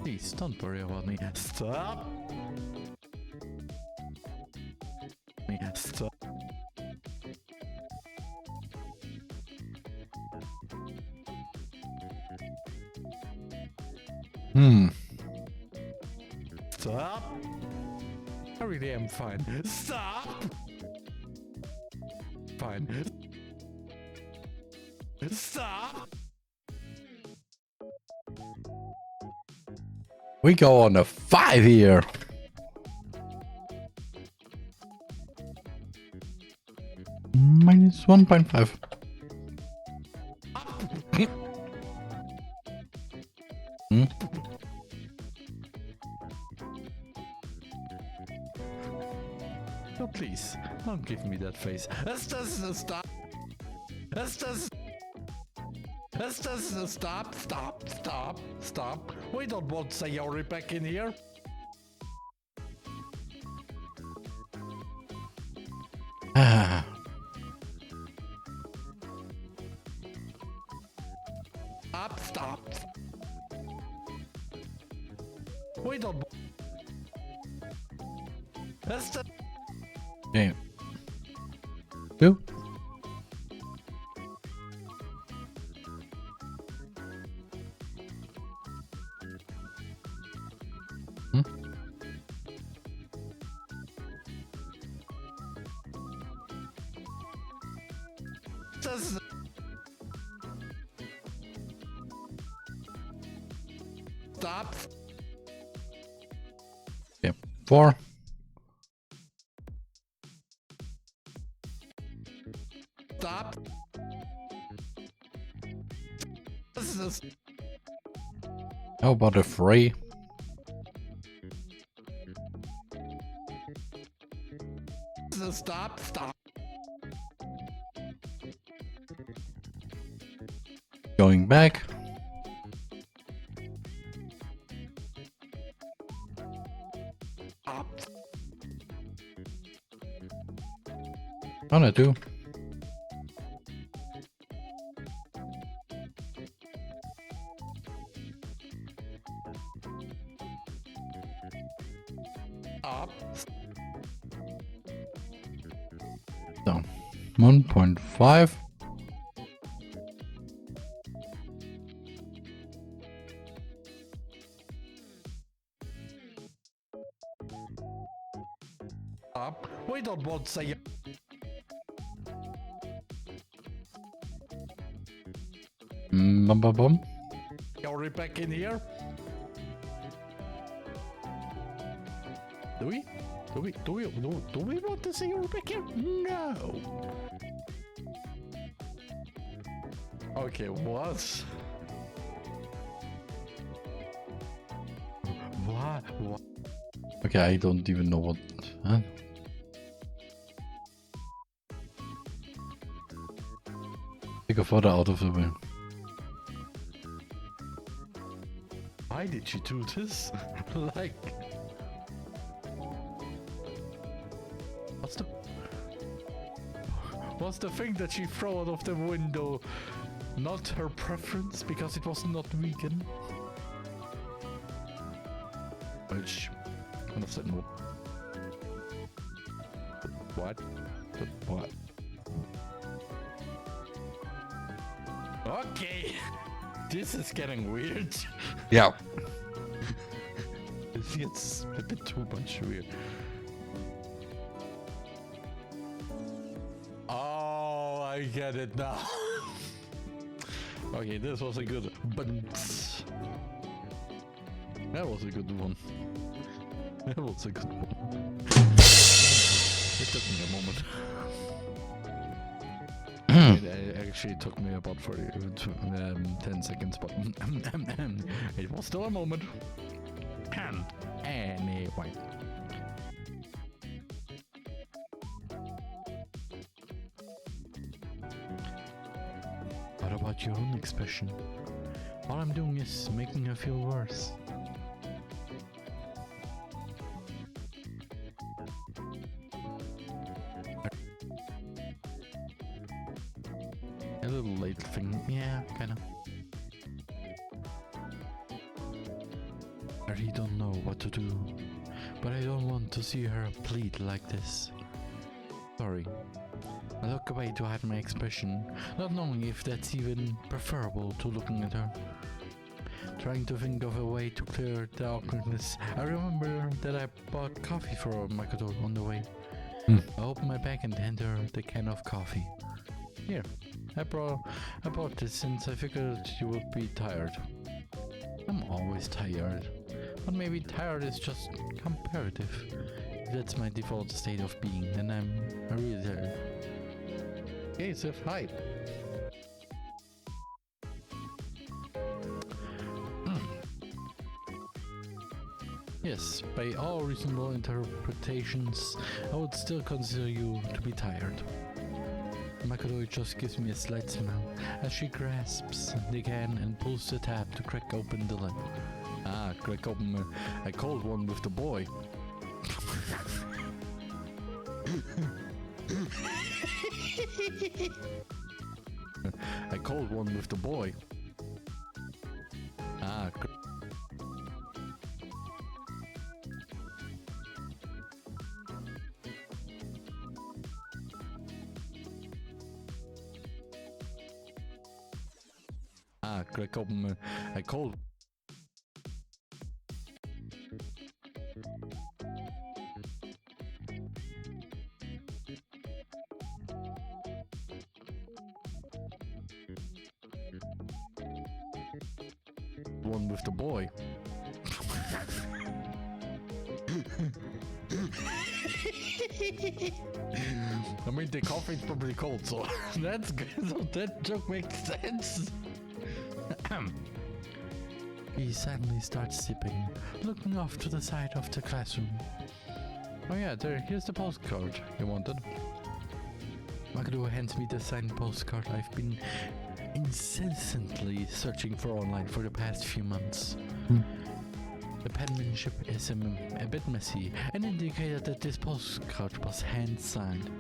Please, don't worry about me. Stop! Stop! Stop. I really am fine. Stop. Fine. Stop.
We go on a 5 here. Minus 1.5.
Oh, please, don't give me that face. Stop. Stop. We don't want Sayori back in here.
Ah.
Stop. We don't.
Okay. Two.
Stop.
Okay. 4.
Stop.
How about a 3?
Stop.
Going back. On a 2.
Up.
So 1.5.
Up. We don't want Sayori.
Bum.
Sayori back in here. Do we want to see her back here? No. Okay, what? What?
Okay, I don't even know what. Huh? Take a photo out of the way.
Why did she do this? Like. Was the thing that she threw out of the window not her preference because it was not vegan? Which kind of said no. What? Okay, this is getting weird.
Yeah.
It's a bit too much weird. I get it now. Okay, this was a good bunch. That was a good one. That was a good one. It took me a moment. It actually took me about 10 seconds, but it was still a moment. Anyway. What about your own expression? All I'm doing is making her feel worse. A little late thing, yeah, kinda. I really don't know what to do, but I don't want to see her plead like this. Sorry. I look away to hide my expression, not knowing if that's even preferable to looking at her. trying to think of a way to clear the awkwardness. I remember that I bought coffee for Makoto on the way. I opened my bag and handed her the can of coffee. Here, I bought this since I figured you would be tired. I'm always tired, but maybe tired is just comparative. If that's my default state of being, then I'm really tired. Hey, Sif, hi. Yes, by all reasonable interpretations, I would still consider you to be tired. Makoto just gives me a slight smile as she grasps the can and pulls the tab to crack open the lid. Ah, crack open a cold one with the boy. A cold one with the boy. Ah, crack open a cold. One with the boy. I mean, the coffee's probably cold, so that's good. So that joke makes sense. He suddenly starts sipping, looking off to the side of the classroom. Oh yeah, here's the postcard you wanted. Makoto hands me the signed postcard I've been incessantly searching for online for the past few months. The penmanship is a bit messy and indicated that this postcard was hand-signed.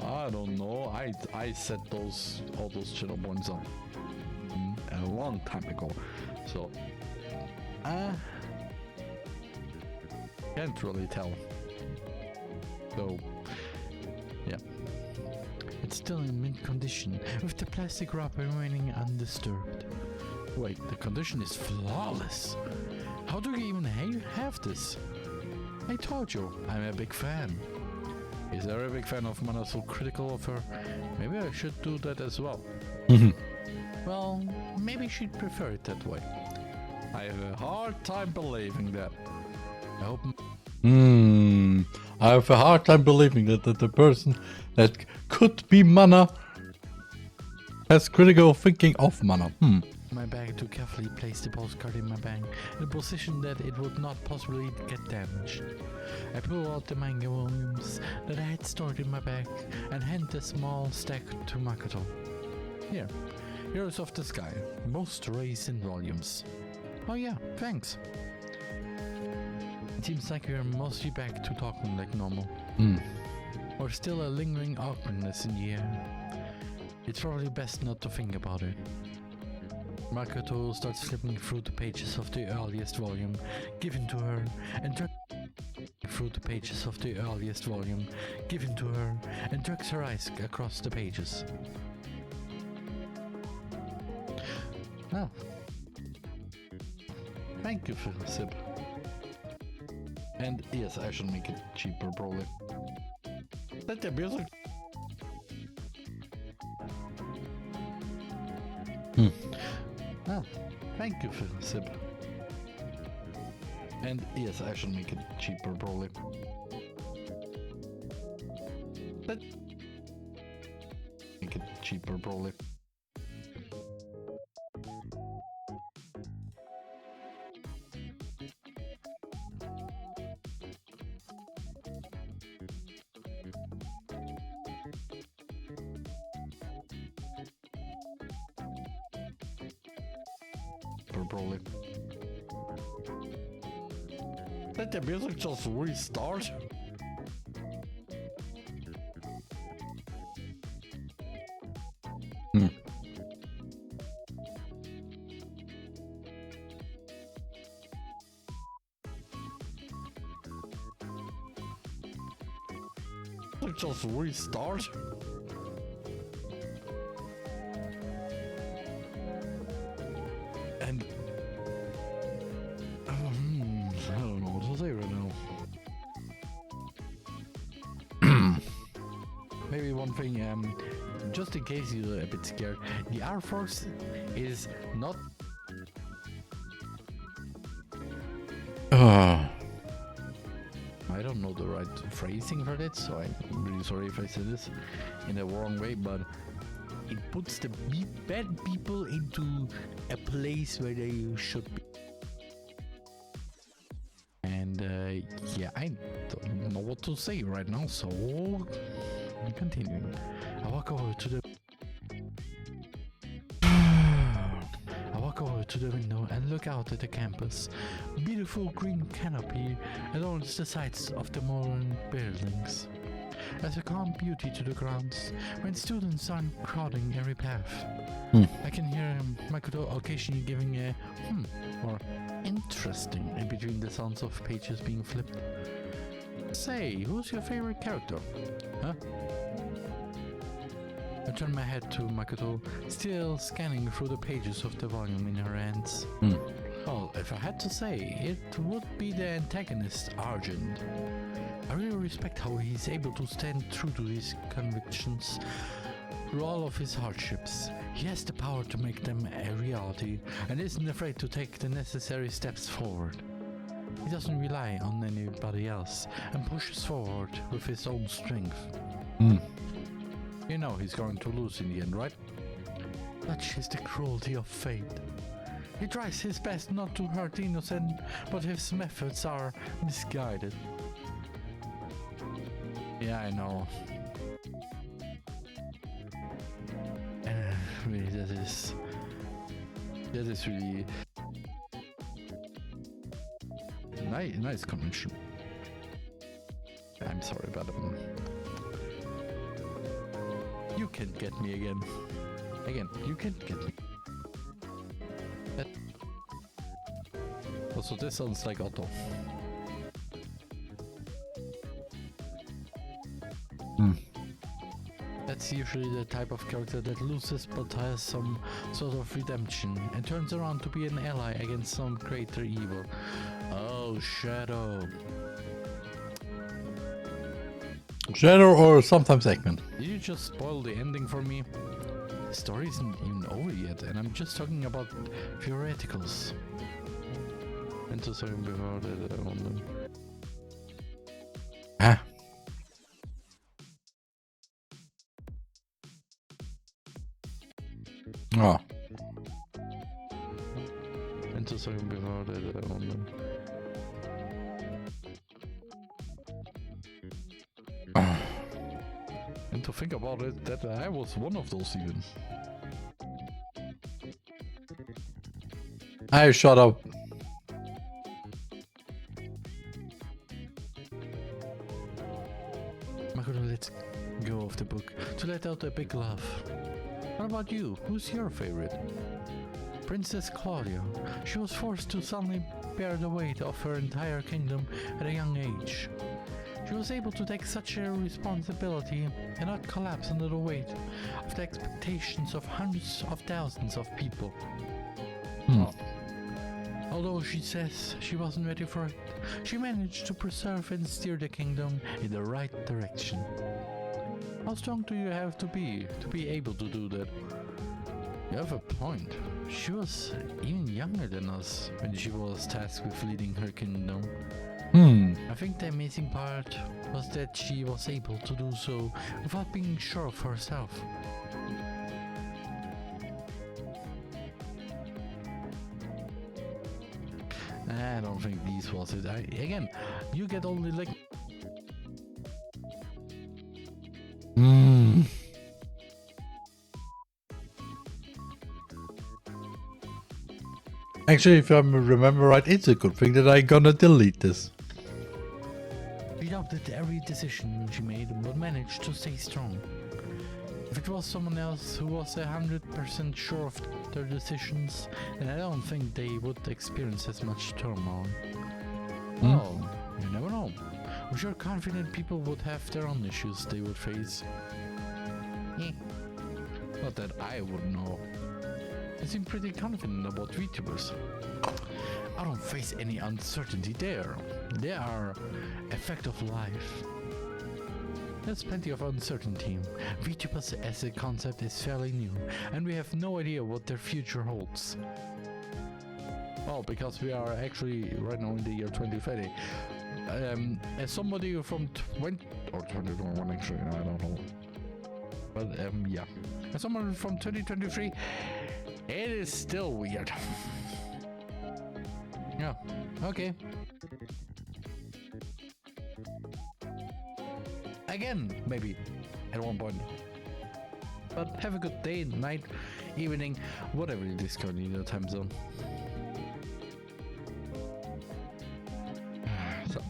I don't know. I set all those channel points up a long time ago, so can't really tell. So yeah, it's still in mint condition with the plastic wrapper remaining undisturbed. Wait, the condition is flawless. How do you even have this? I told you, I'm a big fan. Is there a big fan of Mana so critical of her? Maybe I should do that as well. Well, maybe she'd prefer it that way. I have a hard time believing that. I hope...
I have a hard time believing that the person that could be Mana has critical thinking of Mana.
My bag to carefully place the postcard in my bag in a position that it would not possibly get damaged. I pull out the manga volumes that I had stored in my bag and hand the small stack to Makoto. Here, Heroes of the Sky, most recent volumes. Oh yeah, thanks. It seems like we're mostly back to talking like normal. Or still a lingering awkwardness in the air. It's probably best not to think about it. Makoto starts flipping through the pages of the earliest volume given to her and drags her eyes across the pages. Oh. Thank you, Sib. And yes, I should make it cheaper, probably. Let the music. Oh, thank you, Sib. And yes, I should make it cheaper, probably. Let make it cheaper, probably. Probably. Let the music just restart. just restart? And I don't know what to say right now. Maybe one thing, just in case you're a bit scared, the Air Force is not. I don't know the right phrasing for that, so I'm really sorry if I said this in the wrong way, but it puts the bad people into a place where they should be. And yeah, I don't know what to say right now, so I'm continuing. I walk over to the window and look out at the campus. Beautiful green canopy adorns the sides of the modern buildings. There's a calm beauty to the grounds when students aren't crowding every path. I can hear Makoto occasionally giving a or interesting in between the sounds of pages being flipped. Say, who's your favorite character? Huh? I turn my head to Makoto, still scanning through the pages of the volume in her hands. Well, if I had to say, it would be the antagonist, Argent. I really respect how he's able to stand true to his convictions through all of his hardships. He has the power to make them a reality and isn't afraid to take the necessary steps forward. He doesn't rely on anybody else and pushes forward with his own strength. You know he's going to lose in the end, right? Such is the cruelty of fate. He tries his best not to hurt the innocent, but his methods are misguided. Yeah, I know. Really, that is really nice convention. I'm sorry about them. You can't get me again. You can't get me. Also, this sounds like Otto. That's usually the type of character that loses but has some sort of redemption and turns around to be an ally against some greater evil. Oh, Shadow.
Shadow or sometimes Eggman.
Did you just spoil the ending for me? The story isn't even over yet, and I'm just talking about theoreticals. Into something before that one.
Ah. Oh.
Into something before that one. And to think about it, that I was one of those even.
I shut up.
Makoto lets go of the book to let out a big laugh. What about you? Who's your favorite? Princess Claudia. She was forced to suddenly bear the weight of her entire kingdom at a young age. She was able to take such a responsibility and not collapse under the weight of the expectations of hundreds of thousands of people. Although she says she wasn't ready for it, she managed to preserve and steer the kingdom in the right direction. How strong do you have to be able to do that? You have a point. She was even younger than us when she was tasked with leading her kingdom. I think the amazing part was that she was able to do so without being sure of herself. I don't think this was it. Again, you get only like...
Actually, if I remember right, it's a good thing that I'm gonna delete this.
She doubted every decision she made, but managed to stay strong. If it was someone else who was 100% sure of their decisions, then I don't think they would experience as much turmoil. Well, you never know. I'm sure confident people would have their own issues they would face. Not that I would know. I seem pretty confident about VTubers. I don't face any uncertainty there. They are a fact of life. There's plenty of uncertainty. VTubers as a concept is fairly new, and we have no idea what their future holds. Well, because we are actually right now in the year 2030. As somebody from 20 or 2021 actually, I don't know. But yeah. As someone from 2023, it is still weird. Yeah, okay. Again, maybe, at one point. But have a good day, night, evening, whatever it is currently in your time zone. So.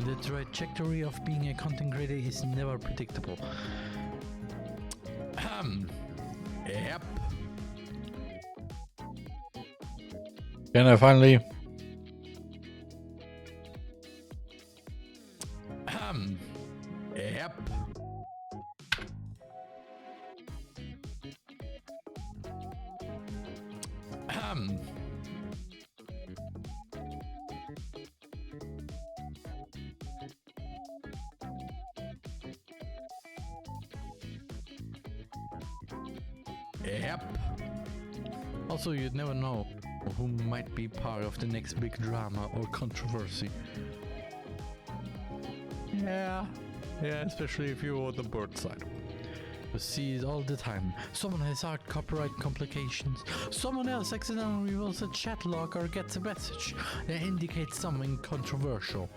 The trajectory of being a content creator is never predictable. Yep.
Can I finally?
Yep. Yep. Also, you'd never know who might be part of the next big drama or controversy. Yeah, especially if you're on the bird side. You see it all the time. Someone has hard copyright complications. Someone else accidentally reveals a chat log or gets a message that indicates something controversial.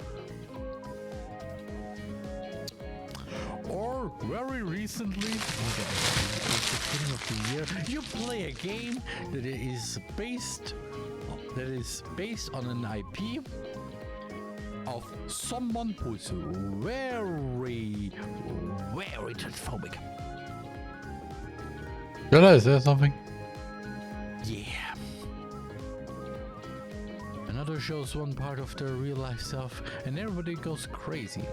Or very recently, at the beginning of the year, you play a game that is based on an IP of someone who's very transphobic.
Should I say something?
Yeah. Another shows one part of their real life self and everybody goes crazy.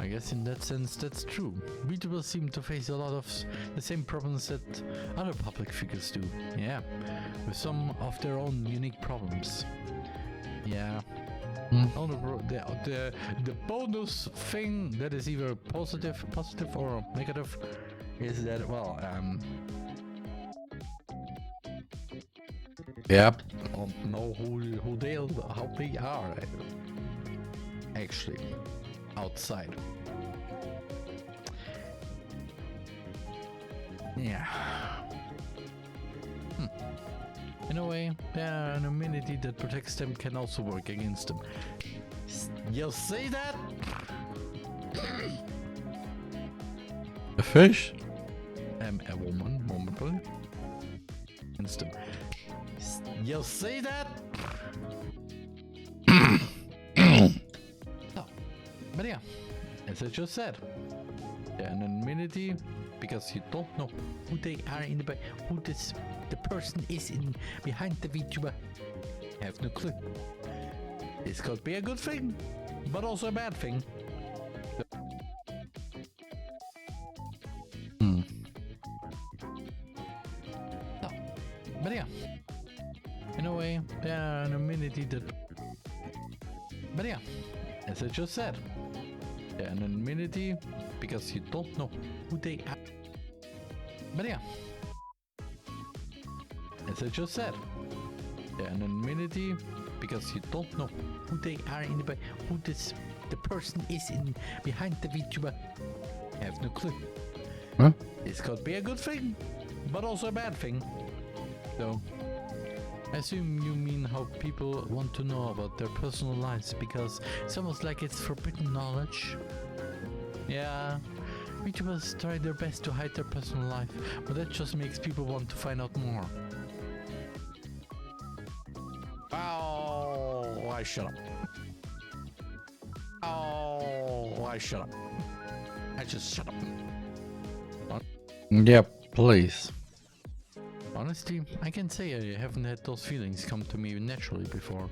I guess in that sense that's true. VTubers seem to face a lot of the same problems that other public figures do. Yeah, with some of their own unique problems. Yeah. The bonus thing that is either positive or negative is that, well,
yep.
I don't know how they are actually outside. Yeah. In a way, an immunity that protects them can also work against them. You see that?
A fish?
A woman, momentarily. Against them. You see that? Oh, but yeah, as I just said, anonymity, because you don't know who they are in the who the person is in behind the VTuber. I have no clue. This could be a good thing, but also a bad thing. Oh, but yeah, in a way, anonymity that. But yeah, as I just said, anonymity, because you don't know who they are. But yeah, as I just said, anonymity, because you don't know who they are in who the person is in behind the VTuber. I have no clue.
Huh?
This could be a good thing, but also a bad thing. So, I assume you mean how people want to know about their personal lives because it's almost like it's forbidden knowledge. Yeah, VTubers try their best to hide their personal life, but that just makes people want to find out more. Oh, I shut up. Oh, I shut up. I just shut up.
Yeah, please.
Honestly, I can say I haven't had those feelings come to me naturally before.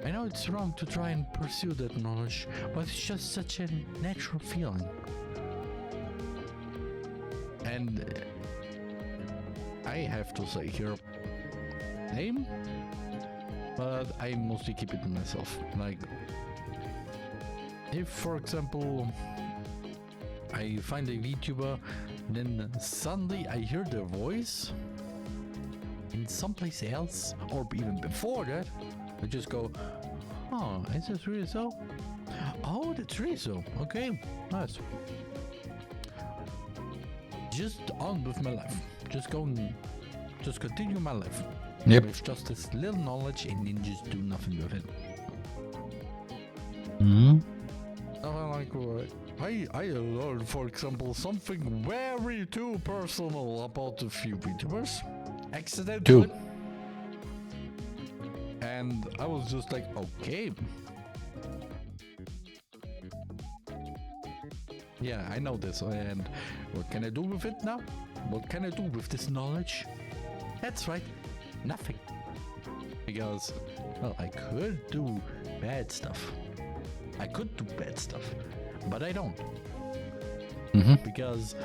I know it's wrong to try and pursue that knowledge, but it's just such a natural feeling. And I have to say here, name, but I mostly keep it to myself. Like, if for example I find a VTuber, then suddenly I hear their voice in someplace else, or even before that, I just go, oh, is this really so? Oh, that's really so. Okay, nice. Just on with my life. Just continue my life.
Yep.
With just this little knowledge and then just do nothing with it.
Hmm.
Like I learned, for example, something very too personal about a few VTubers. Accidentally.
Two.
And I was just like, okay. Yeah, I know this, and what can I do with it now? What can I do with this knowledge? That's right, nothing. Because, well, I could do bad stuff. I could do bad stuff, but I don't. Because,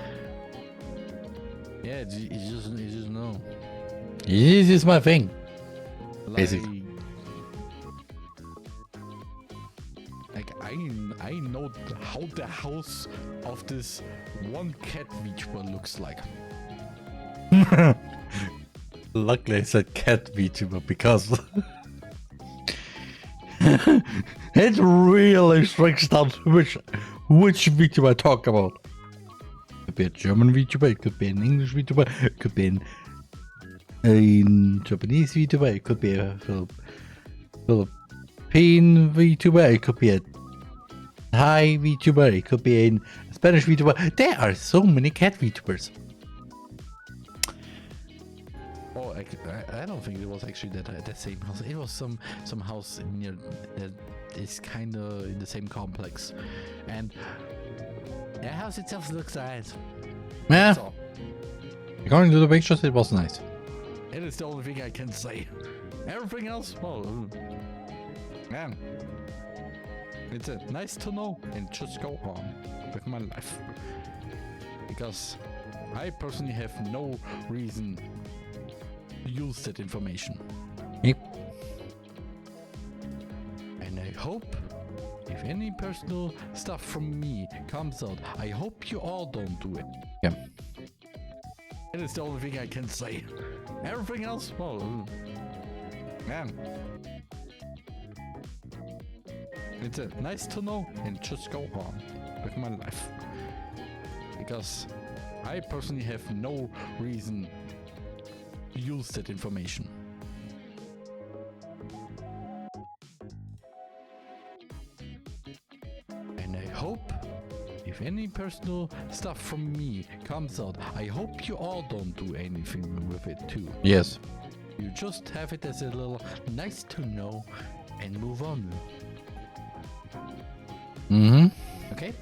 yeah, it's just no.
This is my thing.
Like,
Basically.
Like I know how the house of this one cat VTuber looks like.
Luckily I said cat VTuber because it really strikes down which VTuber I talk about. It could be a German VTuber, it could be an English VTuber, it could be a Japanese VTuber, it could be a Philippine VTuber, it could be a Thai VTuber, it could be a Spanish VTuber. There are so many cat VTubers.
Oh, I don't think it was actually that same house. It was some house near that is kind of in the same complex, and the house itself looks nice.
Yeah. According to the pictures, it was nice.
It is the only thing I can say. Everything else, well, man, it's nice to know and just go on with my life. Because I personally have no reason to use that information.
Yep.
And I hope if any personal stuff from me comes out, I hope you all don't do it.
Yeah.
It is the only thing I can say. Everything else, well, man, it's nice to know and just go on with my life. Because I personally have no reason to use that information. And I hope if any personal stuff from me comes out, I hope you all don't do anything with it too.
Yes.
You just have it as a little nice to know and move on. Okay?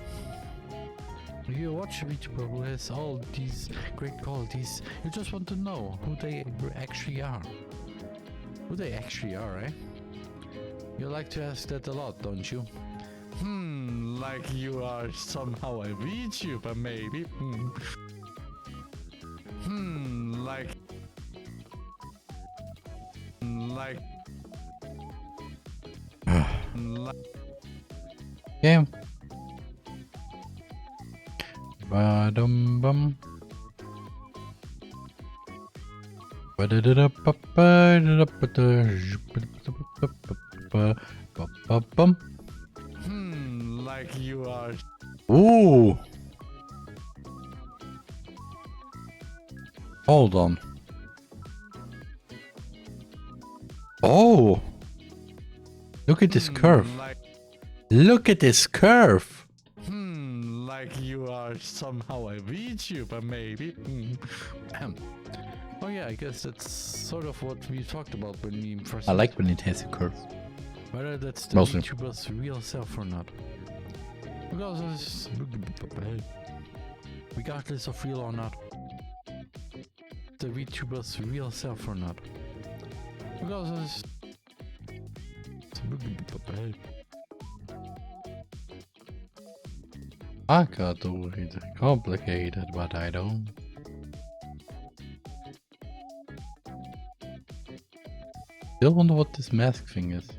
If you watch a VTuber who has all these great qualities, you just want to know who they actually are. Who they actually are, eh? You like to ask that a lot, don't you? Like you are somehow a VTuber, maybe. Like.
Yeah. Ba-dum bum. Ba-da-da-ba-ba-da-ba-da-ba-da-ba-ba-bum.
Like you are.
Ooh. Hold on. Oh. Look at this curve. Look at this curve.
Like you are somehow a VTuber, maybe. Oh yeah, I guess that's sort of what we talked about when we first.
I like when it has a curve.
Whether that's the
Mostly.
VTuber's real self or not. Because regardless of real or not, the VTuber's real self or not. Because I got do it complicated, but I don't. Still wonder what this mask thing is.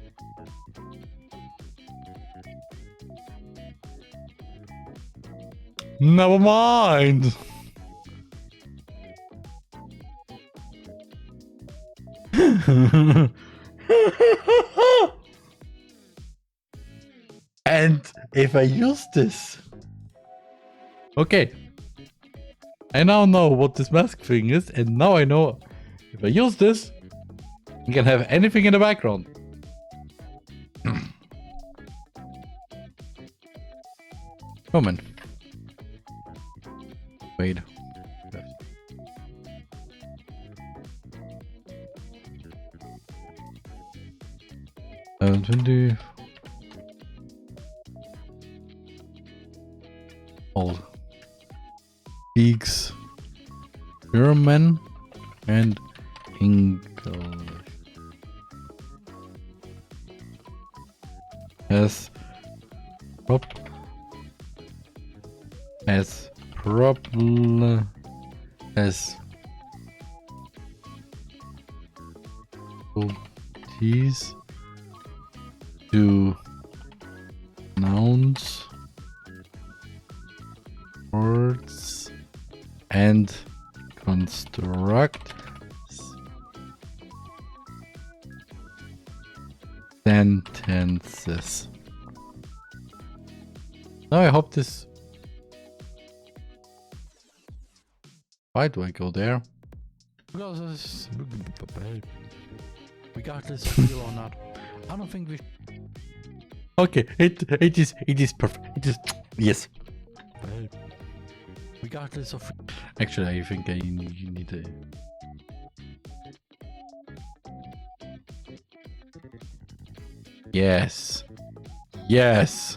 Never mind. And if I use this, okay, I now know what this mask thing is, and now I know if I use this, you can have anything in the background. Moment. Wait. 20. Old. Peaks. TheRMan and English. As problem as these to nouns, words, and construct sentences. Now I hope this. Why do I go there? Because regardless of real or not, I don't think we. Okay, it is perfect. It is yes. Regardless of. Actually, I think you need a. Yes. Yes.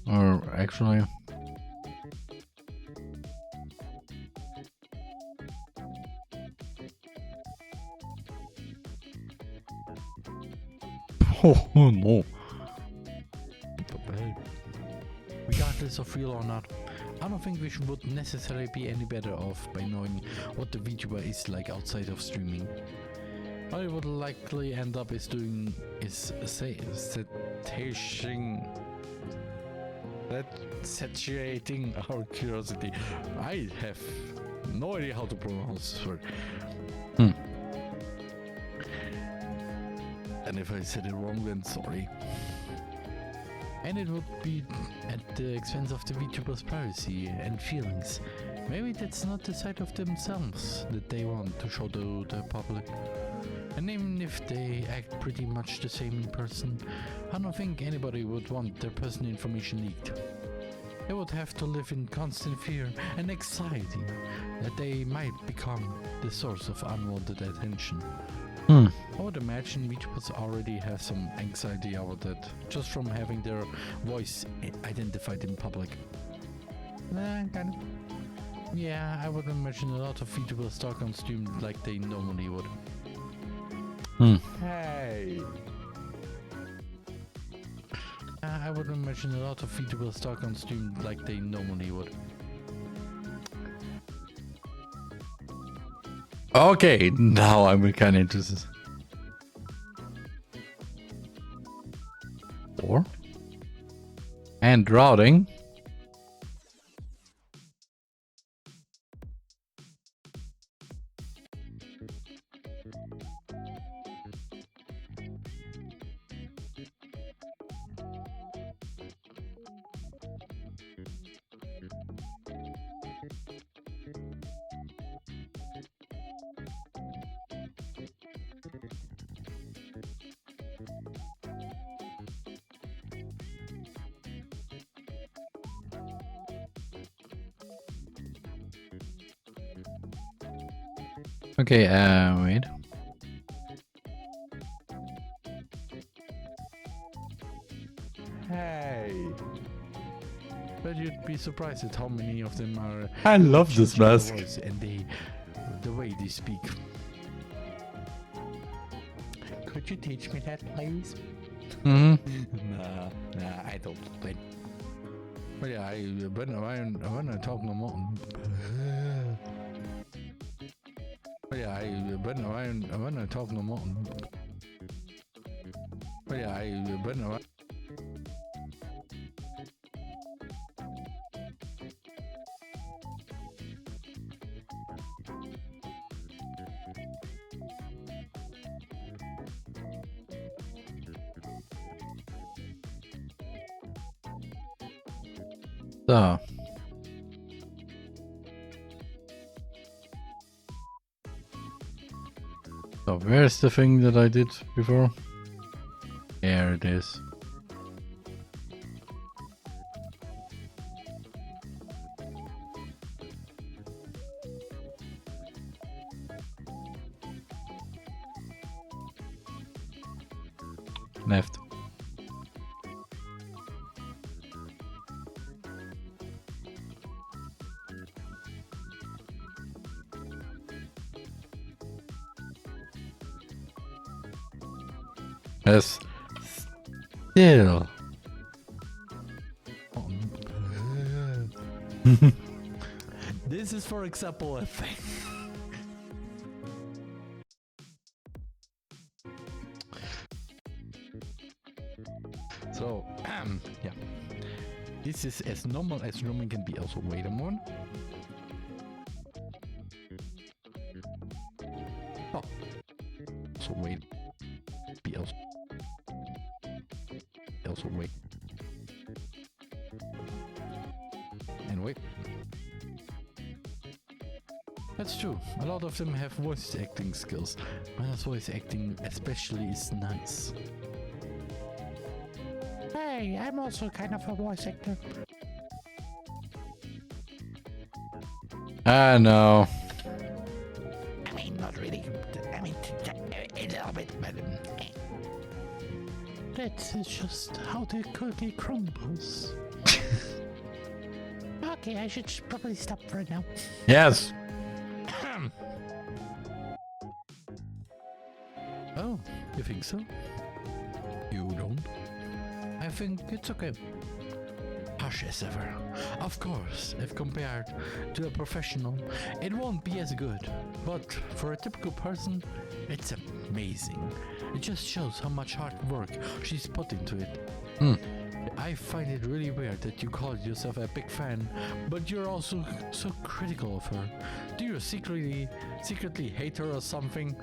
Or actually. Oh no. Regardless of real or not, I don't think we would necessarily be any better off by knowing what the VTuber is like outside of streaming. What it would likely end up saturating our curiosity. I have no idea how to pronounce this word. And if I said it wrong, then sorry. And it would be at the expense of the VTuber's privacy and feelings. Maybe that's not the side of themselves that they want to show to the public. And even if they act pretty much the same in person, I don't think anybody would want their personal information leaked. They would have to live in constant fear and anxiety that they might become the source of unwanted attention. I would imagine VTubers already have some anxiety about that, just from having their voice identified in public. Kind of. Yeah, I would imagine a lot of VTubers talk on stream like they normally would. Hey! I would imagine a lot of VTubers talk on stream like they normally would. Okay, now I'm kind of interested. Or and routing. Okay, wait. Hey. But you'd be surprised at how many of them are.
I love this
changing their
mask.
voice and the way they speak. Could you teach me that, please?
Mhm.
Nah, I don't. But yeah, when I talk normal. But yeah, when I talk normal. But yeah, when I.
So. So where's the thing that I did before? There it is. Left. Yes. Still.
This is, for example, a thing. So, yeah. This is as normal as Roman can be. Also, wait a moment. Oh. So wait. Be also. Also wait. And wait. That's true. A lot of them have voice acting skills. But voice acting especially is nice.
Hey, I'm also kind of a voice actor.
I know.
I mean, not really. I mean, a little bit, but that is just how the cookie crumbles. Okay, I should probably stop right now.
Yes.
Oh, you think so? You don't? I think it's okay. Harsh as ever. Of course, if compared to a professional, it won't be as good. But for a typical person, it's amazing. It just shows how much hard work she's put into it. I find it really weird that you call yourself a big fan, but you're also so critical of her. Do you secretly hate her or something?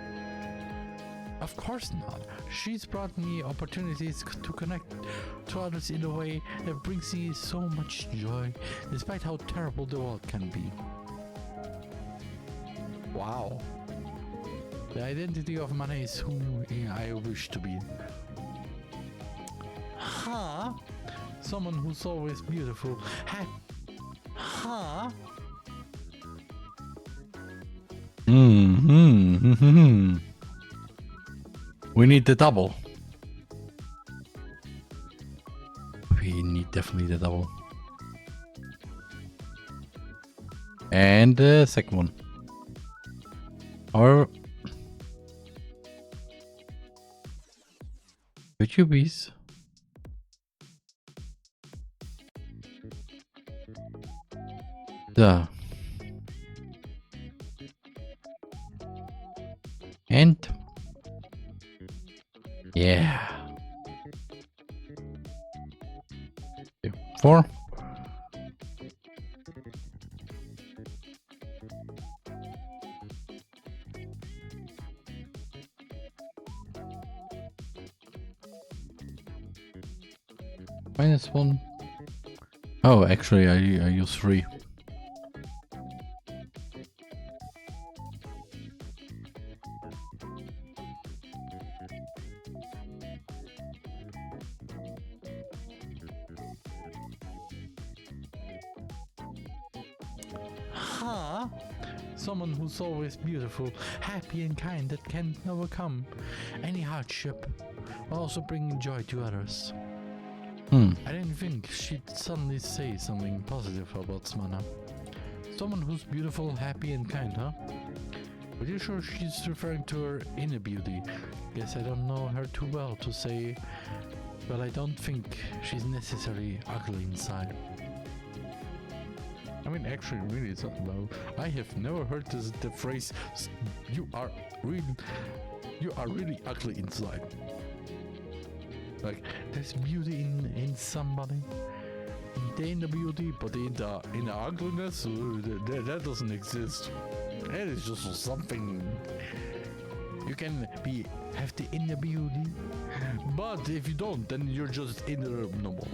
Of course not. She's brought me opportunities to connect to others in a way that brings me so much joy, despite how terrible the world can be. Wow. The identity of Mana is who I wish to be. Huh? Someone who's always beautiful. Huh?
We need the double. We need definitely the double. And the second one. Or VTubers. So. And yeah. 4. -1. Oh, actually, I use 3.
Someone who's always beautiful, happy and kind that can overcome any hardship, while also bringing joy to others. I didn't think she'd suddenly say something positive about Smana. Someone who's beautiful, happy, and kind, huh? Are you sure she's referring to her inner beauty? Guess I don't know her too well to say, but I don't think she's necessarily ugly inside. I mean, actually, really, it's not low. I have never heard the phrase, you are really ugly inside. Like, there's beauty in somebody. In the beauty, but in the ugliness, that doesn't exist. That is just something. You can have the inner beauty, but if you don't, then you're just inner normal.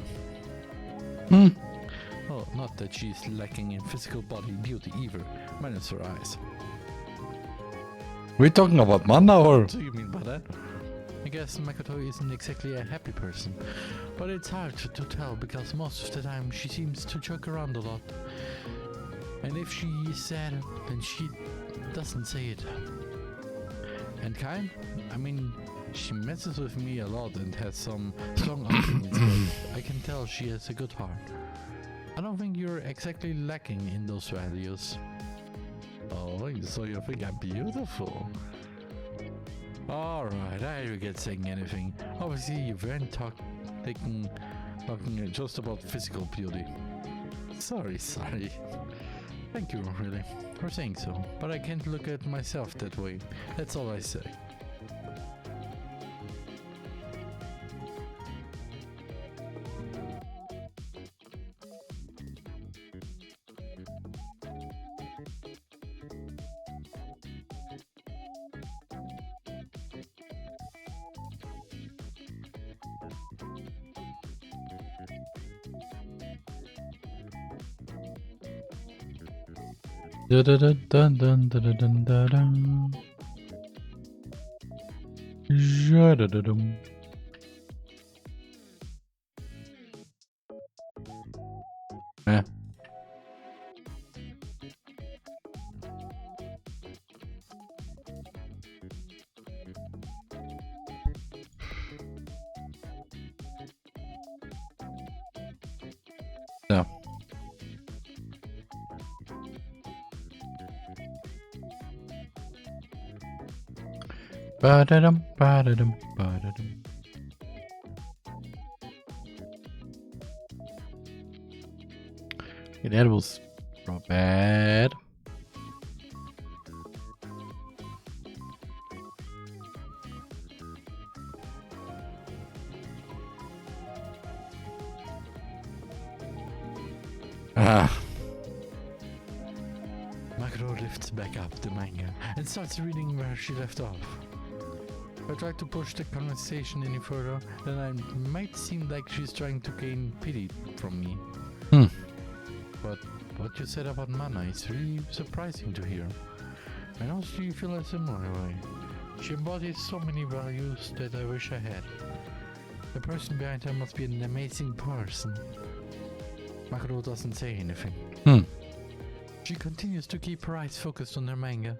Oh, not that she's lacking in physical body beauty either, minus her eyes.
We're talking about Mana, or?
What do you mean by that? I guess Makoto isn't exactly a happy person, but it's hard to tell because most of the time she seems to joke around a lot. And if she is sad, then she doesn't say it. And kind? I mean, she messes with me a lot and has some strong opinions, but I can tell she has a good heart. I don't think you're exactly lacking in those values. Oh, so you think I'm beautiful? Alright, I regret saying anything. Obviously, you weren't talking just about physical beauty. Sorry. Thank you, really, for saying so. But I can't look at myself that way. That's all I say.
Yeah. Yeah. Ba-da-dum, ba-da-dum, ba-da-dum. Okay, that was not bad.
Makoto lifts back up the manga and starts reading where she left off. If I try to push the conversation any further, then I might seem like she's trying to gain pity from me. But what you said about Mana is really surprising to hear. I honestly feel a similar way. She embodies so many values that I wish I had. The person behind her must be an amazing person. Makoto doesn't say anything. She continues to keep her eyes focused on her manga,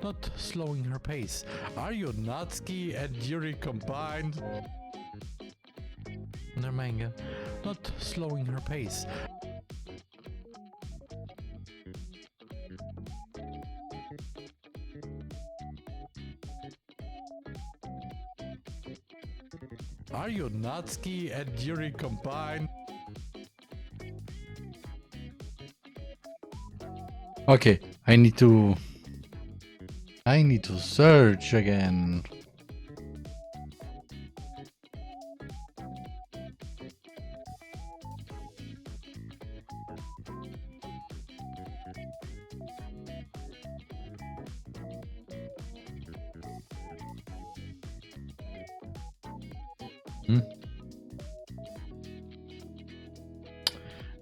not slowing her pace. Are you Natsuki and Yuri combined? On her manga, not slowing her pace. Are you Natsuki and Yuri combined?
Okay, I need to search again.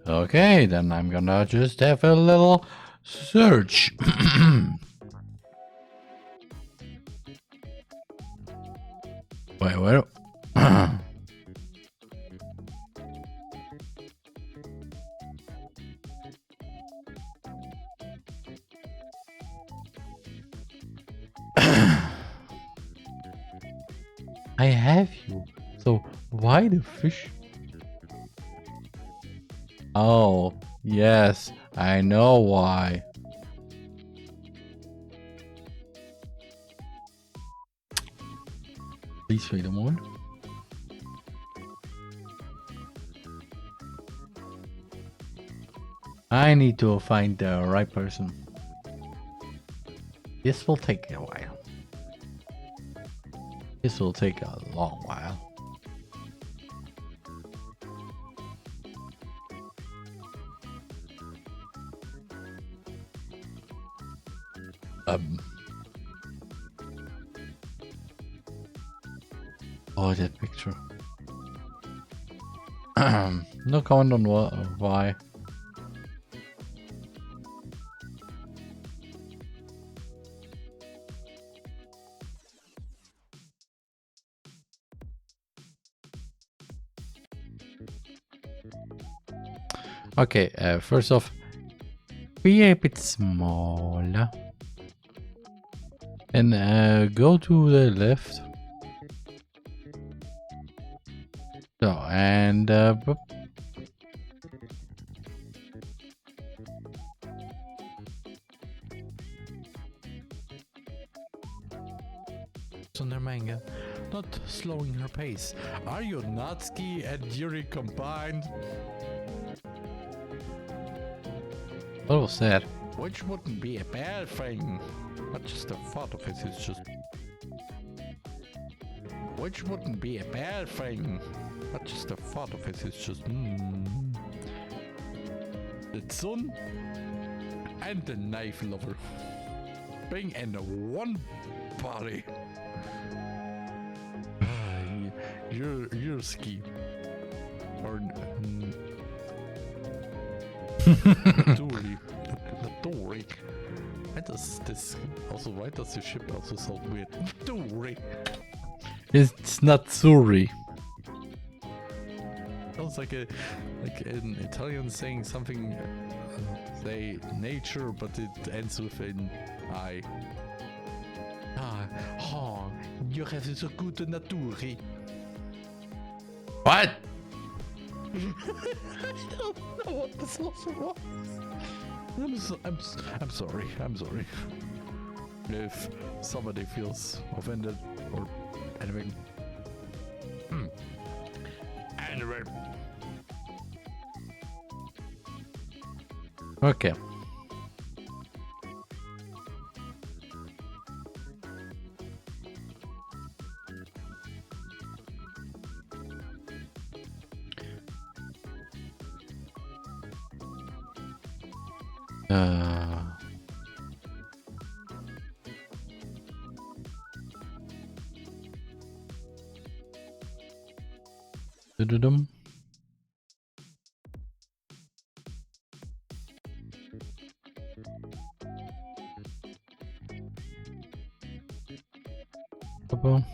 Okay, then I'm gonna just have a little search. Wait, where? I have you. So why the fish? Oh, yes, I know why. Please wait a moment. I need to find the right person. This will take a while. This will take a long while. Oh, that picture. No comment on why. Okay, first off, be a bit smaller. And go to the left. So, and
on their manga, not slowing her pace. Are you Natsuki and Yuri combined?
what was that?
Which wouldn't be a bad thing. But just the thought of it is just... Which wouldn't be a bad thing. But just the thought of it is just... The sun and the knife lover being in one body. You're ski. Or... Dory. Why does this also? Why does the ship also sound weird? Dory.
It's not Suri.
Sounds like an Italian saying something. Say nature, but it ends with an I. You have so good nature.
What?
I don't know what this also was. I'm sorry. I'm sorry. If somebody feels offended or anything. Anyway.
Okay. Dum. Papa.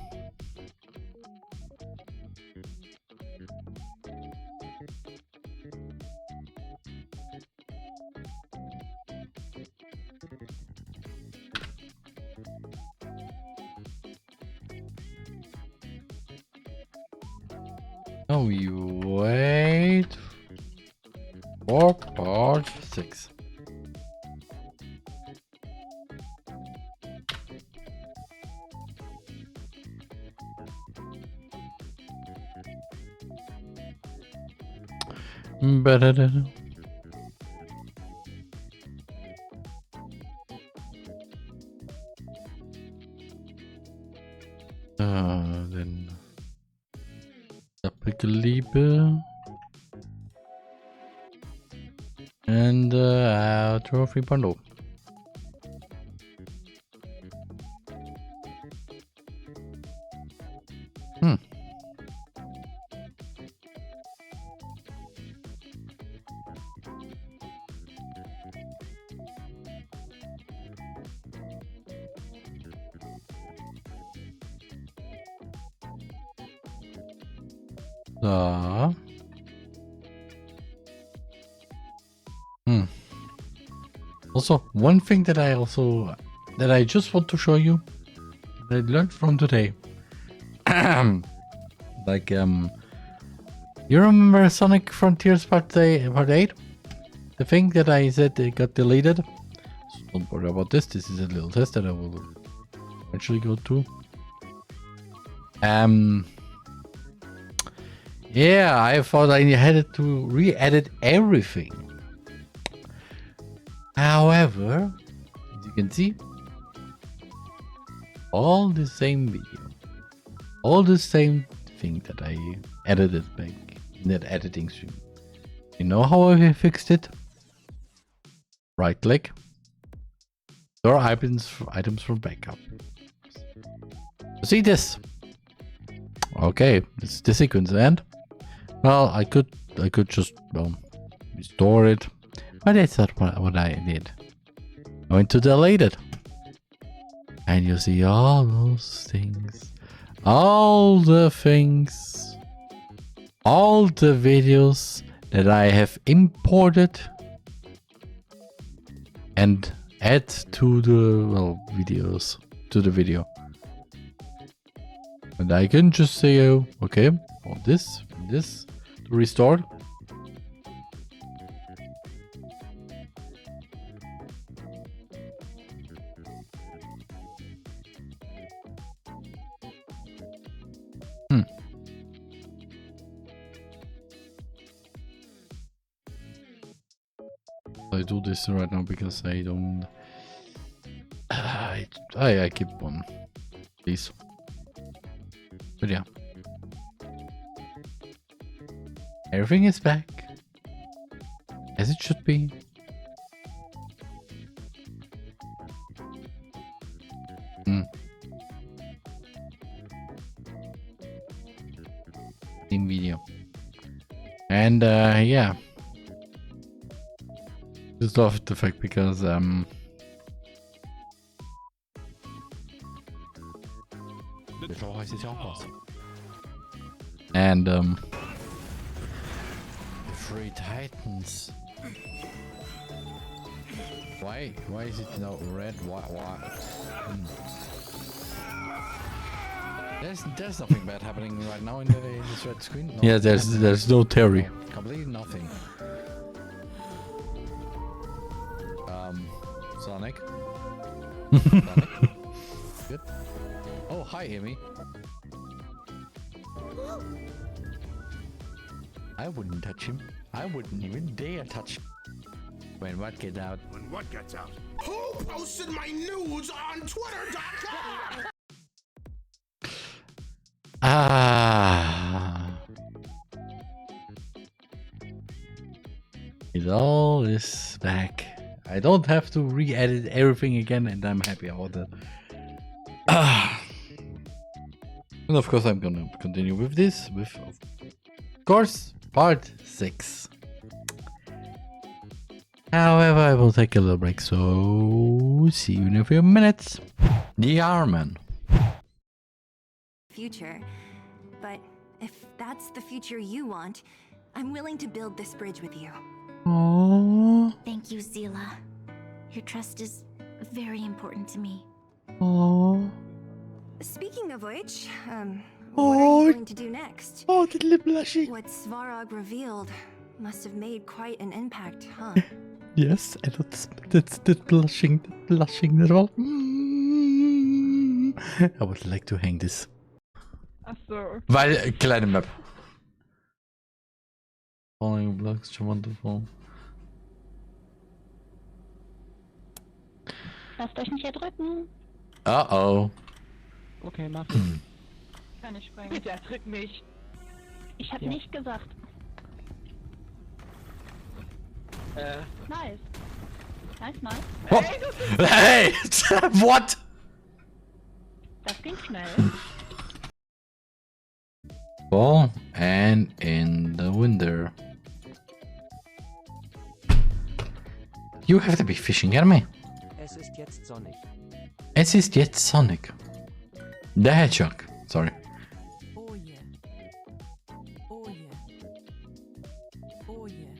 Oh, you wait for part 6. Ba-da-da-da. Then Liebe and our trophy bundle. Also, one thing that I just want to show you that I learned from today. Like You remember Sonic Frontiers Part 8? The thing that I said it got deleted? So don't worry about this. This is a little test that I will eventually go to. Yeah, I thought I had to re-edit everything. However, as you can see, all the same video, all the same thing that I edited back in that editing stream. You know how I fixed it? Right click, store items from backup. See this? Okay, this is the sequence, and well, I could just restore it, but that's not what I did. I went to delete it, and you see all those things, all the things, all the videos that I have imported and add to the videos to the video. And I can just say, okay, all this to restore. I do this right now because I don't. I keep one, please. But yeah, everything is back as it should be. In video, and yeah. Just love the fact because and the Three Titans. Why is it now red? Why? There's nothing bad happening right now in this red screen. No, yeah, there's no Terry. Completely nothing. Sonic. Sonic. Good. Oh, hi, Amy. I wouldn't touch him. I wouldn't even dare touch him. When what gets out?
When what gets out? Who posted my nudes on Twitter.com?
It all is back. I don't have to re-edit everything again, and I'm happy about that. And of course I'm gonna continue with this, with of course part 6. However, I will take a little break, so see you in a few minutes. TheRMan.
Future. But if that's the future you want, I'm willing to build this bridge with you.
Aww.
Thank you, Zila. Your trust is very important to me.
Aww.
Speaking of which, what are you going to do next?
Oh, the lip blushing.
What Svarog revealed must have made quite an impact, huh?
Yes, and that's the blushing that all. I would like to hang this.
Ach so.
Weil, kleine Map. Falling blocks, wonderful.
Lasst euch nicht erdrücken.
Uh-oh.
Okay, mach. Kann ich springen. Bitte erdrück mich. Ich hab nicht gesagt. Nice. Nice.
Oh. Hey! What?
Das ging schnell.
Oh, and in the window. You have to be fishing at me.
Es ist jetzt Sonic.
Es ist jetzt Sonic. The Hedgehog. Sorry.
Oh yeah. Oh yeah. Oh yeah.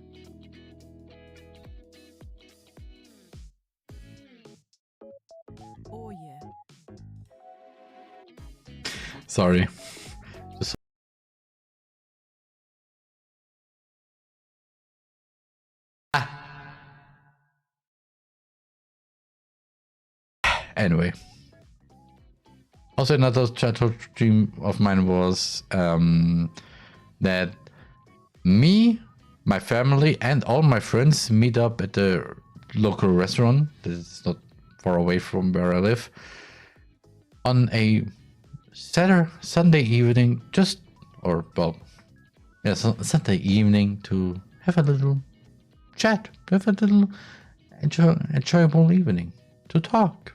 Oh yeah.
Sorry. Anyway. Also, another childhood dream of mine was that me, my family, and all my friends meet up at the local restaurant that is not far away from where I live on a Sunday evening, Sunday evening to have a little chat, have a little enjoyable evening to talk.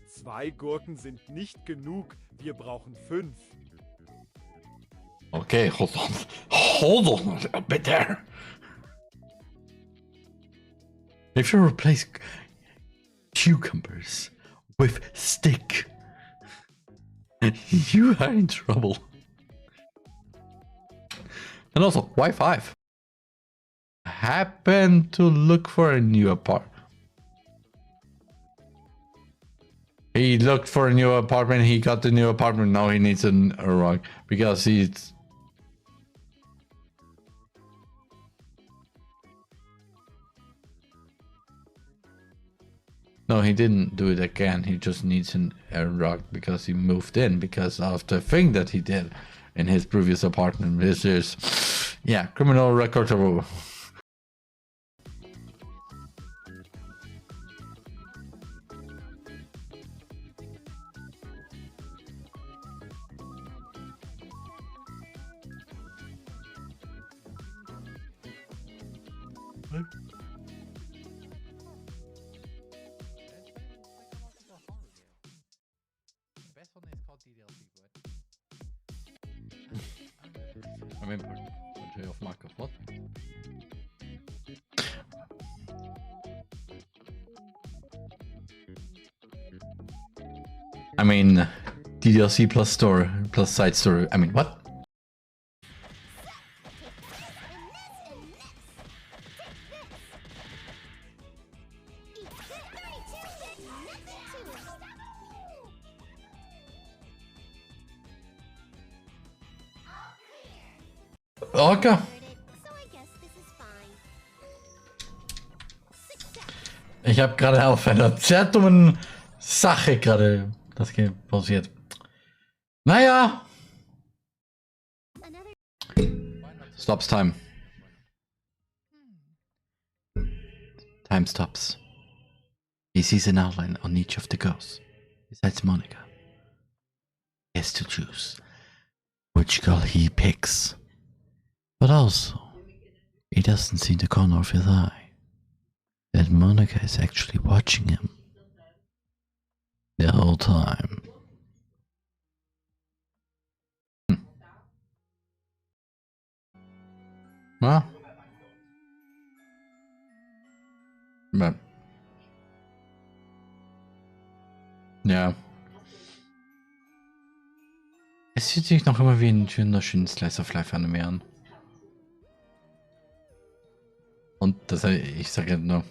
Zwei Gurken sind nicht genug. Wir brauchen 5.
Okay, hold on a bit there. If you replace cucumbers with stick, you are in trouble. And also, why 5? I happen to look for a new apartment. He looked for a new apartment. He got the new apartment. Now he needs a rug because he's. No, he didn't do it again. He just needs a rug because he moved in because of the thing that he did in his previous apartment. This is, yeah, criminal record. I mean, portray of Mark of what? I mean, DDLC plus story plus side story. I mean, what? Okay. Ich habe gerade auf einer sehr dummen Sache gerade das pausiert. Naja. Stops time. Time stops. He sees an outline on each of the ghosts. Besides Monica. He has to choose which girl he picks. But also, he doesn't see the corner of his eye that Monica is actually watching him the whole time. Well, but ja. Es fühlt sich noch immer wie ein schönen Slice of Life Anime an. Und das, ich sage nur,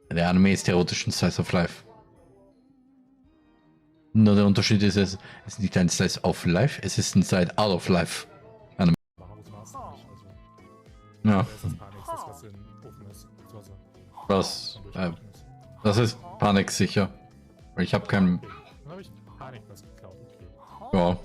der Anime ist erotisch ein Slice of Life. Nur der Unterschied ist, es ist nicht ein Slice of Life, es ist ein Side Out of Life Anime. Ja. Was? Das ist Panik sicher. Ich habe keinen. Ja.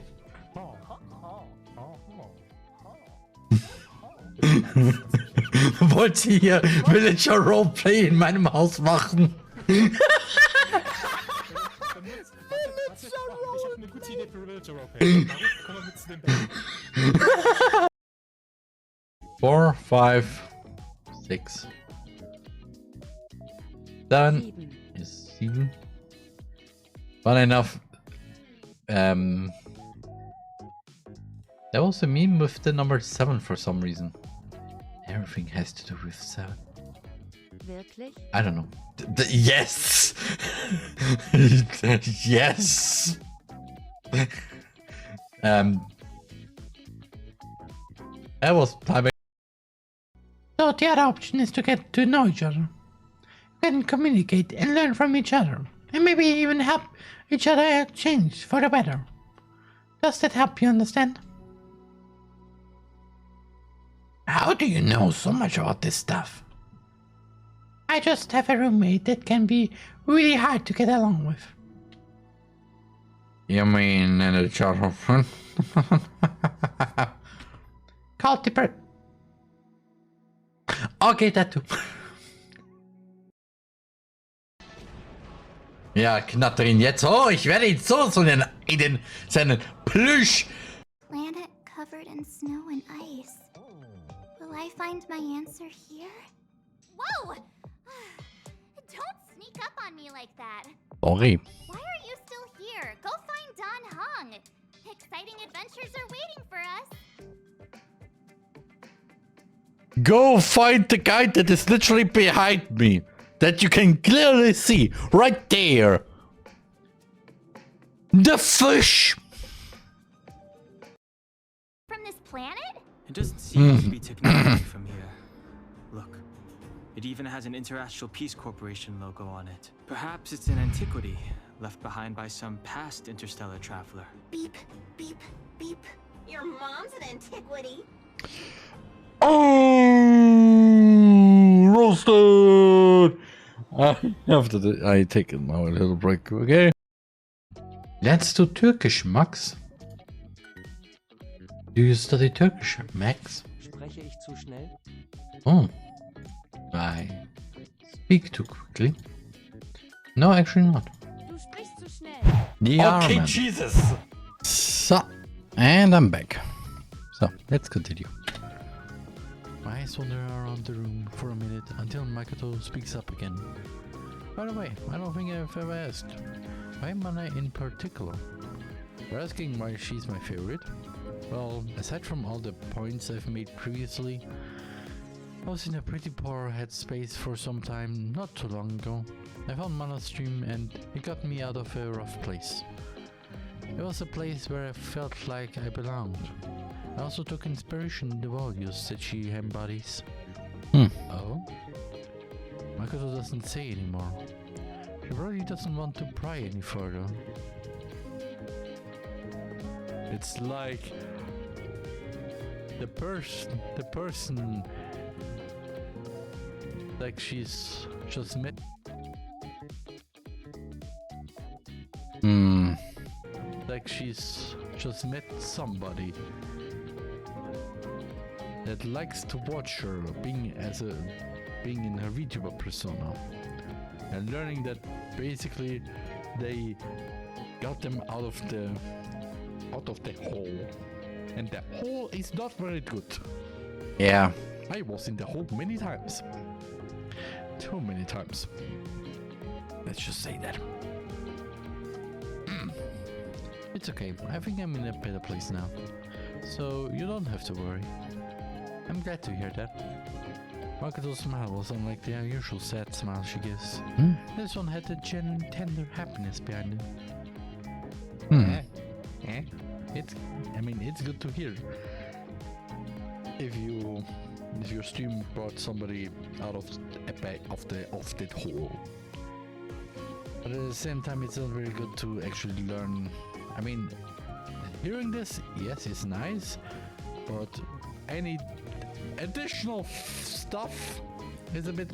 Wollt ihr hier Villager Roleplay in meinem Haus machen?
Ich habe eine gute Idee für Villager Roleplay. Komm mal mit zu dem Bett.
4, 5, 6. Dann ist 7. Fun enough. There was a meme with the number 7 for some reason. Everything has to do with 7.
Wirklich?
I don't know. Yes! Yes! That was timing.
So the other option is to get to know each other. You can communicate and learn from each other. And maybe even help each other change for the better. Does that help you understand? How do you know so much about this stuff? I just have a roommate that can be really hard to get along with.
You mean a childhood friend?
Called Tipper. Okay, that too.
Ja, knatter ihn jetzt hoch. Ich werde ihn so in seinen Plüsch.
Planet covered in snow and ice. Will I find my answer here? Whoa! Don't sneak up on me like that.
Sorry.
Why are you still here? Go find Don Hung. Exciting adventures are waiting for us.
Go find the guy that is literally behind me. That you can clearly see. Right there. The fish.
From this planet?
It doesn't seem to be technology from here. Look, it even has an Interastral Peace Corporation logo on it. Perhaps it's an antiquity left behind by some past interstellar traveler.
Beep, beep, beep. Your mom's an antiquity.
Oh, roasted. I take now a little break, okay?
Let's do Turkish, Max. Do you study Turkish, Max?
Spreche ich zu schnell?
Oh. I speak too quickly. No, actually not.
Du sprichst zu schnell.
Okay,
DOVA-Syndrome.
Jesus. So, and I'm back. So, let's continue.
My eyes wander around the room for a minute until Makoto speaks up again. By the way, I don't think I've ever asked. Why Mana in particular? You're asking why she's my favorite? Well, aside from all the points I've made previously, I was in a pretty poor headspace for some time not too long ago. I found Mana's stream and it got me out of a rough place. It was a place where I felt like I belonged. I also took inspiration in the values that she embodies. Oh? Makoto doesn't say anymore. She probably doesn't want to pry any further. It's like the person like she's just met. Like she's just met somebody that likes to watch her being in her VTuber persona and learning that basically they got them out of the hole, and the hole is not very good.
Yeah.
I was in the hole many times. Too many times. Let's just say that. It's okay. I think I'm in a better place now. So you don't have to worry. I'm glad to hear that. Makoto's smile was unlike the usual sad smile she gives. This one had a genuine tender happiness behind it. It's good to hear. If your stream brought somebody out of that hole. But at the same time, it's not very good to actually learn. I mean, hearing this, yes, it's nice, but any additional stuff is a bit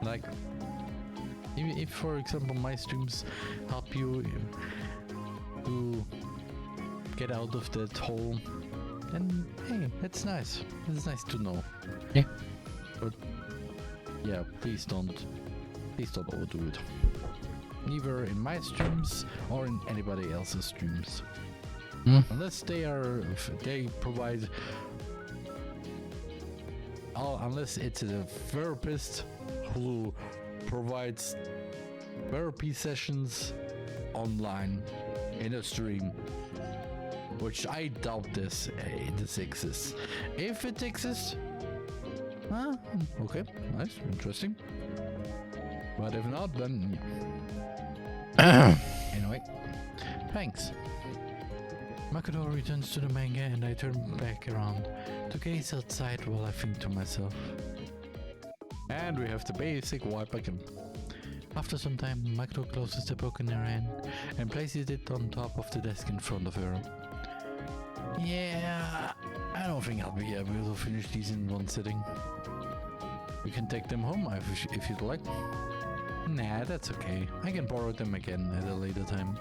like if for example my streams help you to get out of that hole, then hey, that's nice. It's nice to know.
Yeah.
But yeah, please don't overdo it. Neither in my streams or in anybody else's streams. Unless they provide, unless it's a therapist who provides therapy sessions online in a stream, which I doubt this exists. If it exists, okay, nice, interesting. But if not, then anyway, thanks. Makoto returns to the manga and I turn back around to gaze outside while I think to myself. And we have the basic wipe again. After some time, Makoto closes the book in her hand and places it on top of the desk in front of her. Yeah, I don't think I'll be able to finish these in one sitting. We can take them home if you'd like. Nah, that's okay. I can borrow them again at a later time.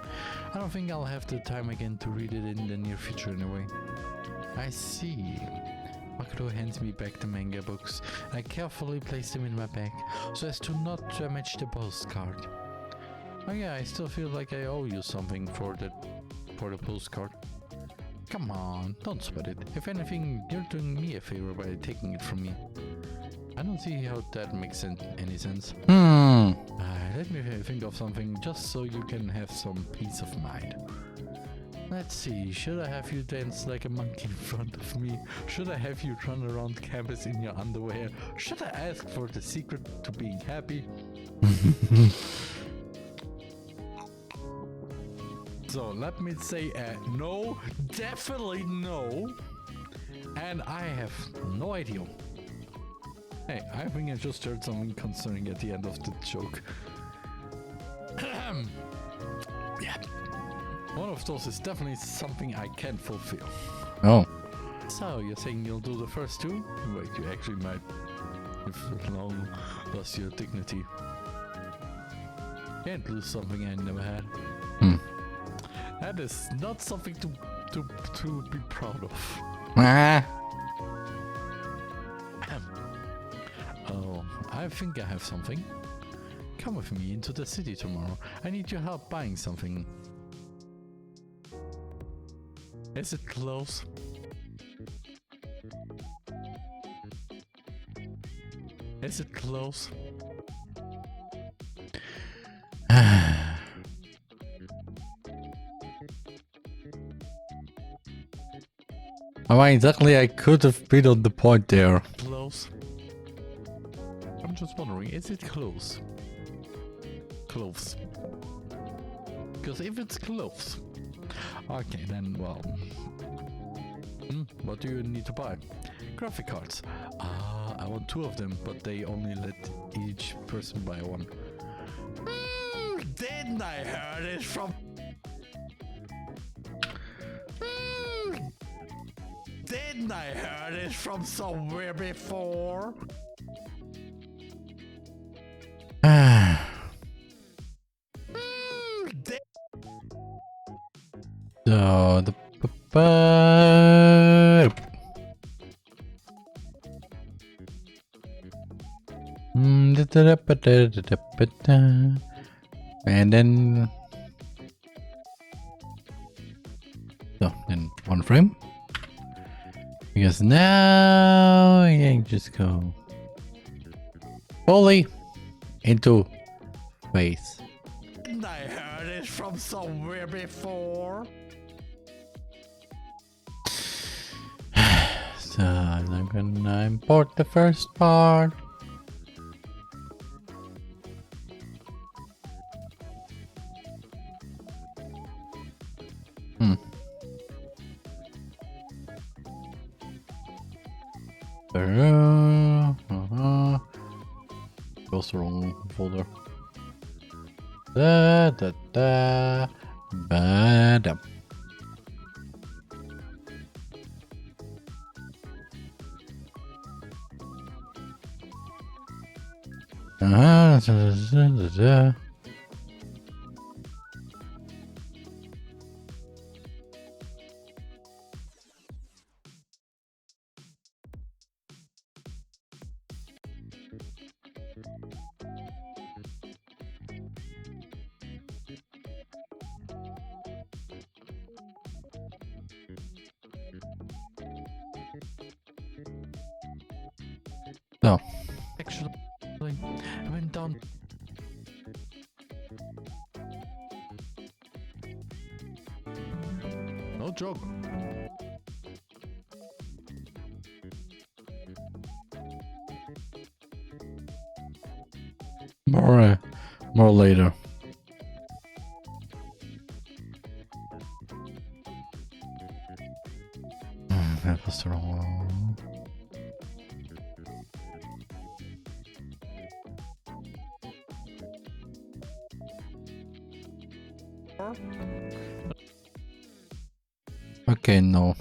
I don't think I'll have the time again to read it in the near future anyway. I see. Makoto hands me back the manga books. I carefully place them in my bag so as to not damage the postcard. Oh yeah, I still feel like I owe you something for the postcard. Come on, don't sweat it. If anything, you're doing me a favor by taking it from me. I don't see how that makes any sense. Let me think of something just so you can have some peace of mind. Let's see, should I have you dance like a monkey in front of me? Should I have you run around campus in your underwear? Should I ask for the secret to being happy? So let me say no, definitely no. And I have no idea. Hey, I think I just heard something concerning at the end of the joke. Yeah. One of those is definitely something I can fulfill.
Oh.
So, you're saying you'll do the first two? Wait, you actually might have long lost your dignity. Can't lose something I never had. That is not something to be proud of. Oh, I think I have something. Come with me into the city tomorrow. I need your help buying something. Is it close? Is it close?
I mean, exactly, I could have been on the point there.
Close. I'm just wondering, is it close? Close. Because if it's close, okay, then, well, what do you need to buy? Graphic cards. I want 2 of them, but they only let each person buy 1. Didn't I hear this from... Didn't I hear this from somewhere before?
So the and then then 1 frame, because now I can just go fully into face.
Didn't I hear this from somewhere before?
So I'm gonna import the first part. Goes the wrong folder. Ba-da. No.
Actually, I went down. No joke.
More later. That was the wrong one. Okay, no.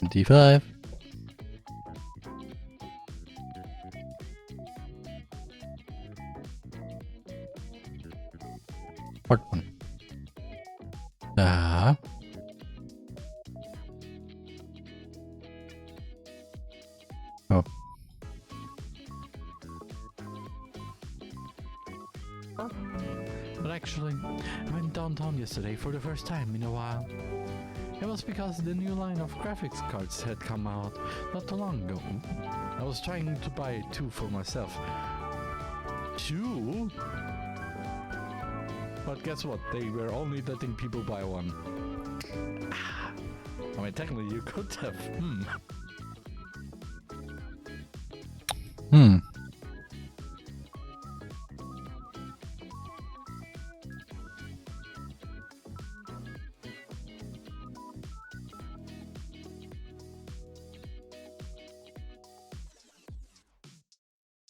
D5. Part 1. Oh. But actually, I went downtown yesterday for the first time in a while. It was because the new line of graphics cards had come out not too long ago. I was trying to buy 2 for myself. 2? But guess what? They were only letting people buy 1. I mean, technically you could have.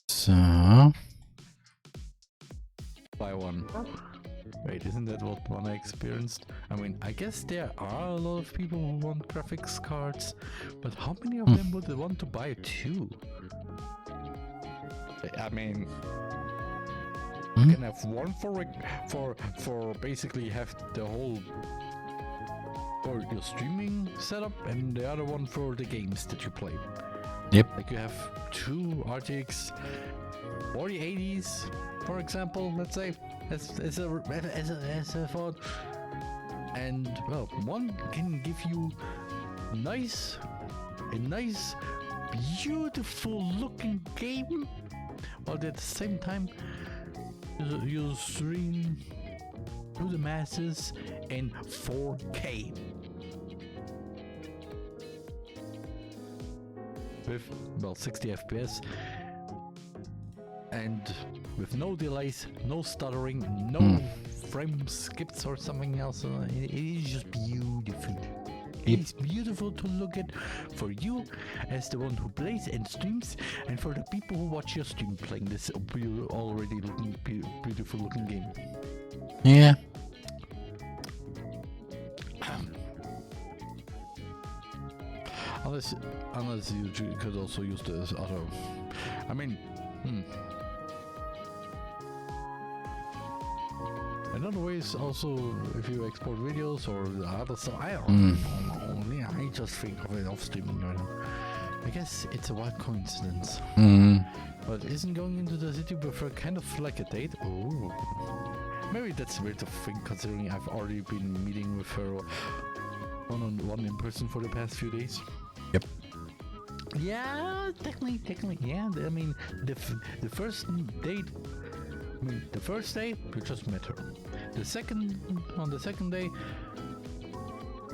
So, buy 1. Wait, isn't that what one I experienced? I mean, I guess there are a lot of people who want graphics cards, but how many of them would want to buy 2? I mean, you can have 1 for basically have the whole for your streaming setup, and the other one for the games that you play. Yep. Like you have 2 RTX 4080s, for example, let's say, as a thought, and well, one can give you a nice, beautiful looking game, while at the same time you stream to the masses in 4K. With, well, 60 FPS and with no delays, no stuttering, no frame skips or something else. It is just beautiful. It's beautiful to look at for you as the one who plays and streams, and for the people who watch your stream playing this already looking beautiful looking game. Yeah. Unless you could also use this other. I mean, another way is also if you export videos or the other stuff. I don't know. Yeah, I just think of it off streaming right now. I guess it's a wild coincidence. But isn't going into the city with her kind of like a date? Oh, maybe that's a weird thing considering I've already been meeting with her one-on-one in person for the past few days. Yep. Yeah, technically, yeah. I mean, the first date. I mean, the first day you just met her. On the second day,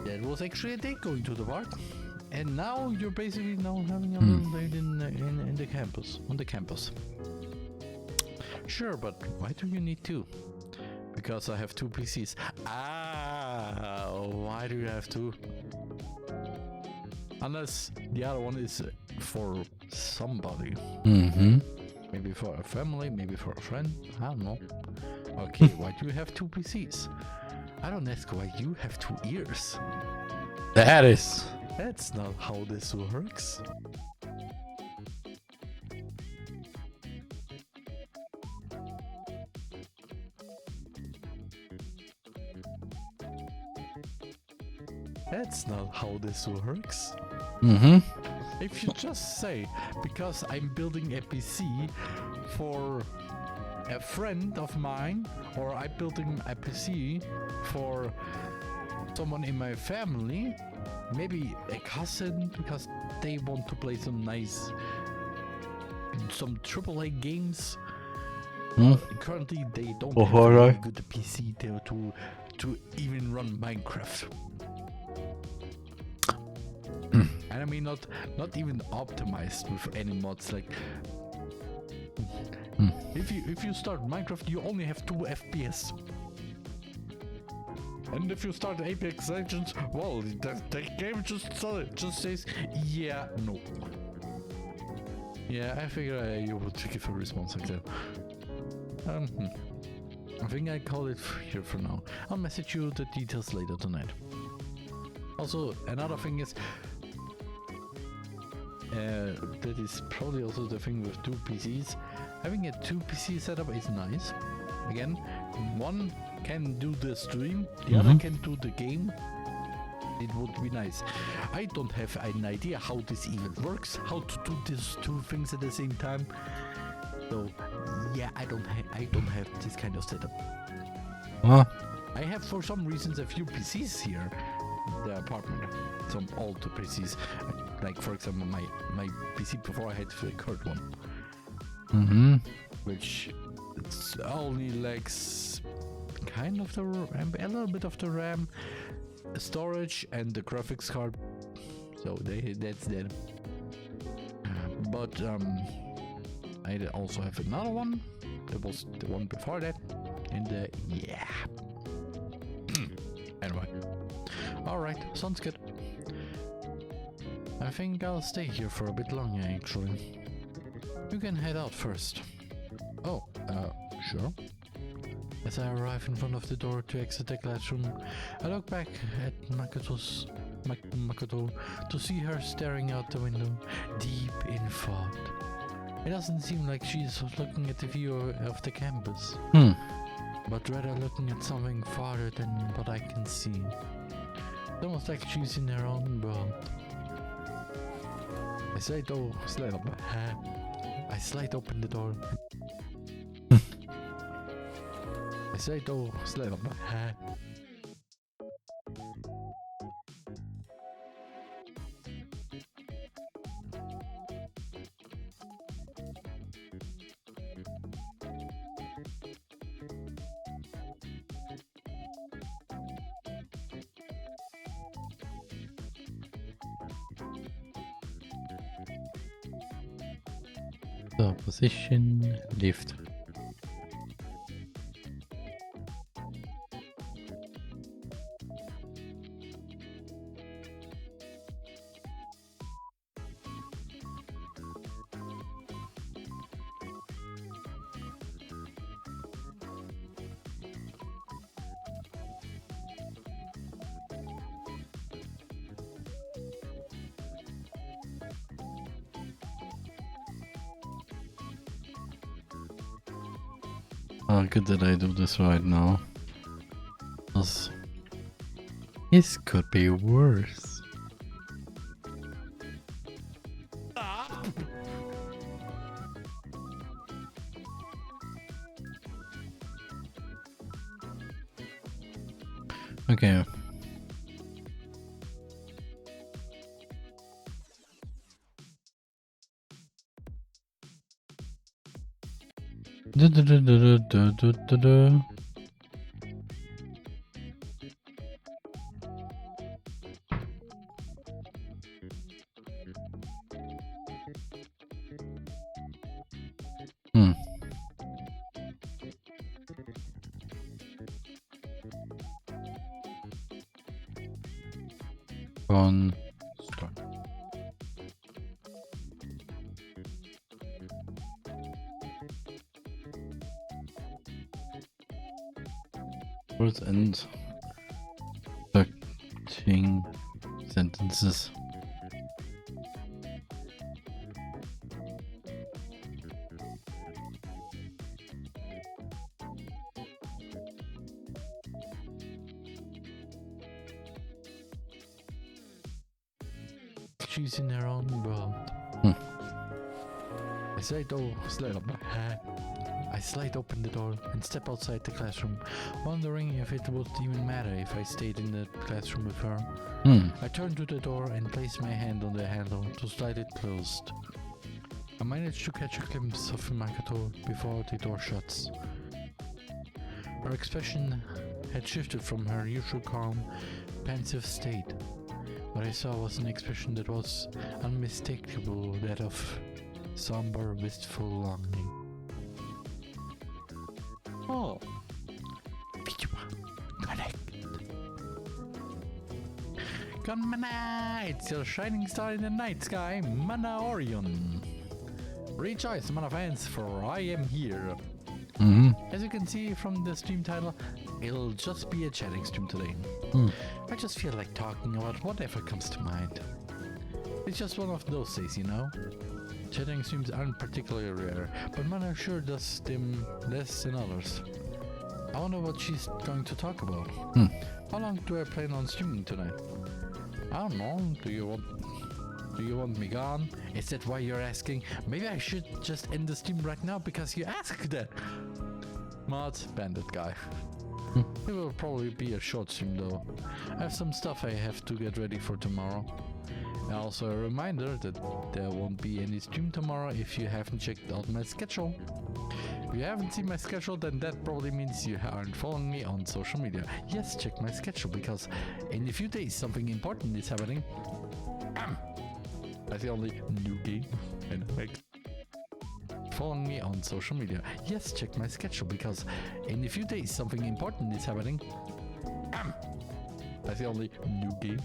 that was actually a date going to the park, and now you're basically having a little date in the campus, on the campus. Sure, but why do you need 2? Because I have 2 PCs. Why do you have 2? Unless the other one is for somebody. Maybe for a family, maybe for a friend. I don't know. Okay, why do you have 2 PCs? I don't ask why you have 2 ears. That's not how this works. That's not how this works. If you just say, because I'm building a PC for a friend of mine, or I'm building a PC for someone in my family, maybe a cousin, because they want to play some AAA games. Currently, they don't have a really good PC to even run Minecraft. And I mean, not even optimized with any mods. Like, if you start Minecraft, you only have 2 FPS. And if you start Apex Legends, well, the game just says, yeah, no.
Yeah, I figure you would give a response like that. I think I call it here for now. I'll message you the details later tonight. Also, another thing is, that is probably also the thing with 2 PCs. Having a 2 PC setup is nice. Again, one can do the stream, the other can do the game. It would be nice. I don't have an idea how this even works, how to do these 2 things at the same time. So yeah, I don't have this kind of setup. I have for some reasons a few PCs here in the apartment. Some old PCs. Like for example my PC before I had the current one. Which it's only lacks kind of the RAM, a little bit of the RAM, storage and the graphics card. So that's that. But I also have another one. That was the one before that. And yeah. Anyway. Alright, sounds good. I think I'll stay here for a bit longer actually. You can head out first. Oh, sure. As I arrive in front of the door to exit the classroom, I look back at Makoto to see her staring out the window, deep in thought. It doesn't seem like she's looking at the view of the campus, but rather looking at something farther than what I can see. It's almost like she's in her own world. I slide open the door. I slide up my hat. So, position, lift. Oh, good that I do this right now. This could be worse. Okay. On start. Words and structuring sentences. She's in her own world. I slide open the door and step outside the classroom, wondering if it would even matter if I stayed in the classroom with her. I turn to the door and place my hand on the handle to slide it closed. I manage to catch a glimpse of Makoto before the door shuts. Her expression had shifted from her usual calm, pensive state. What I saw was an expression that was unmistakable, that of somber, wistful longing. Oh, VTuber Connect. Come, Mana! It's your shining star in the night sky, Mana Orion. Rejoice, man of fans, for I am here. As you can see from the stream title, it'll just be a chatting stream today. I just feel like talking about whatever comes to mind. It's just one of those days, you know? Chatting streams aren't particularly rare, but Mana sure does them less than others. I wonder what she's going to talk about. How long do I plan on streaming tonight? I don't know. Do you want me gone? Is that why you're asking? Maybe I should just end the stream right now because you asked that. Mod bandit guy. It will probably be a short stream though. I have some stuff I have to get ready for tomorrow. And also a reminder that there won't be any stream tomorrow if you haven't checked out my schedule. If you haven't seen my schedule, then that probably means you aren't following me on social media. Yes, check my schedule because in a few days something important is happening. That's the only new game and following me on social media. Yes, check my schedule because in a few days something important is happening. That's the only new game.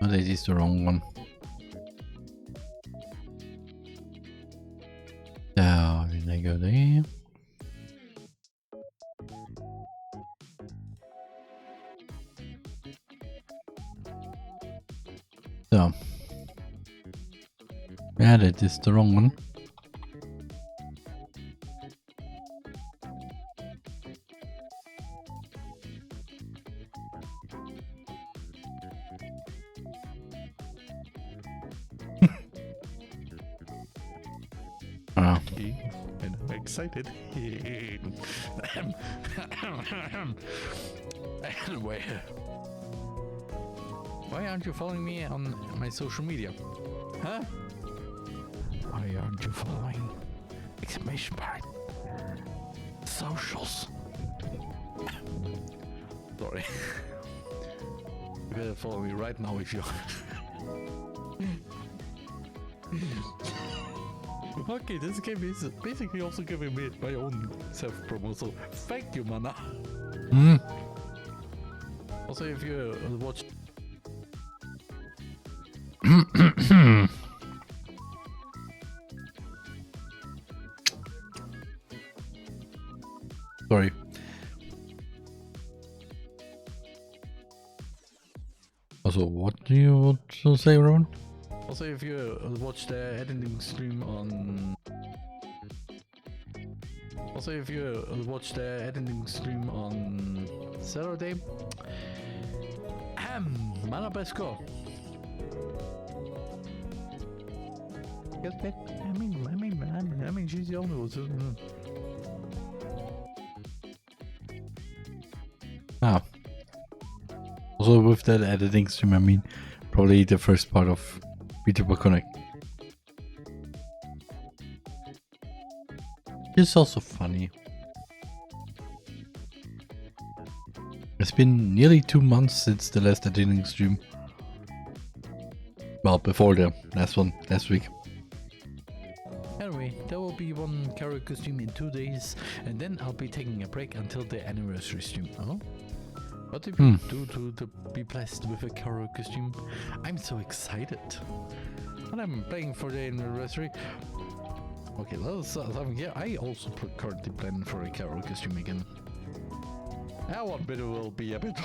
Oh, that is the wrong one. So, did I go there? So, yeah, that is the wrong one. And I'm excited. Anyway, why aren't you following me on my social media? Huh? Why aren't you following? Exclamation point. Socials. Sorry. You better follow me right now if you. Okay, this game is basically also giving me my own self-promo, so thank you, Mana. Also, if you watch... Sorry. Also, what do you want to say, Ron? Also, if you watch the editing stream on... Also, if you watch the editing stream on Saturday... Mana Pesco! I mean, she's the only one, so... Also, with that editing stream, I mean, probably the first part of VTuber Connect. It's also funny. It's been nearly 2 months since the last editing stream. Well, before the last one, last week. Anyway, there will be one karaoke stream in 2 days, and then I'll be taking a break until the anniversary stream. Oh? What do you do to be blessed with a karaoke stream? I'm so excited. And I'm playing for the anniversary. Okay, let's something here. I also currently planning for a karaoke stream again. That one bit will be a bit.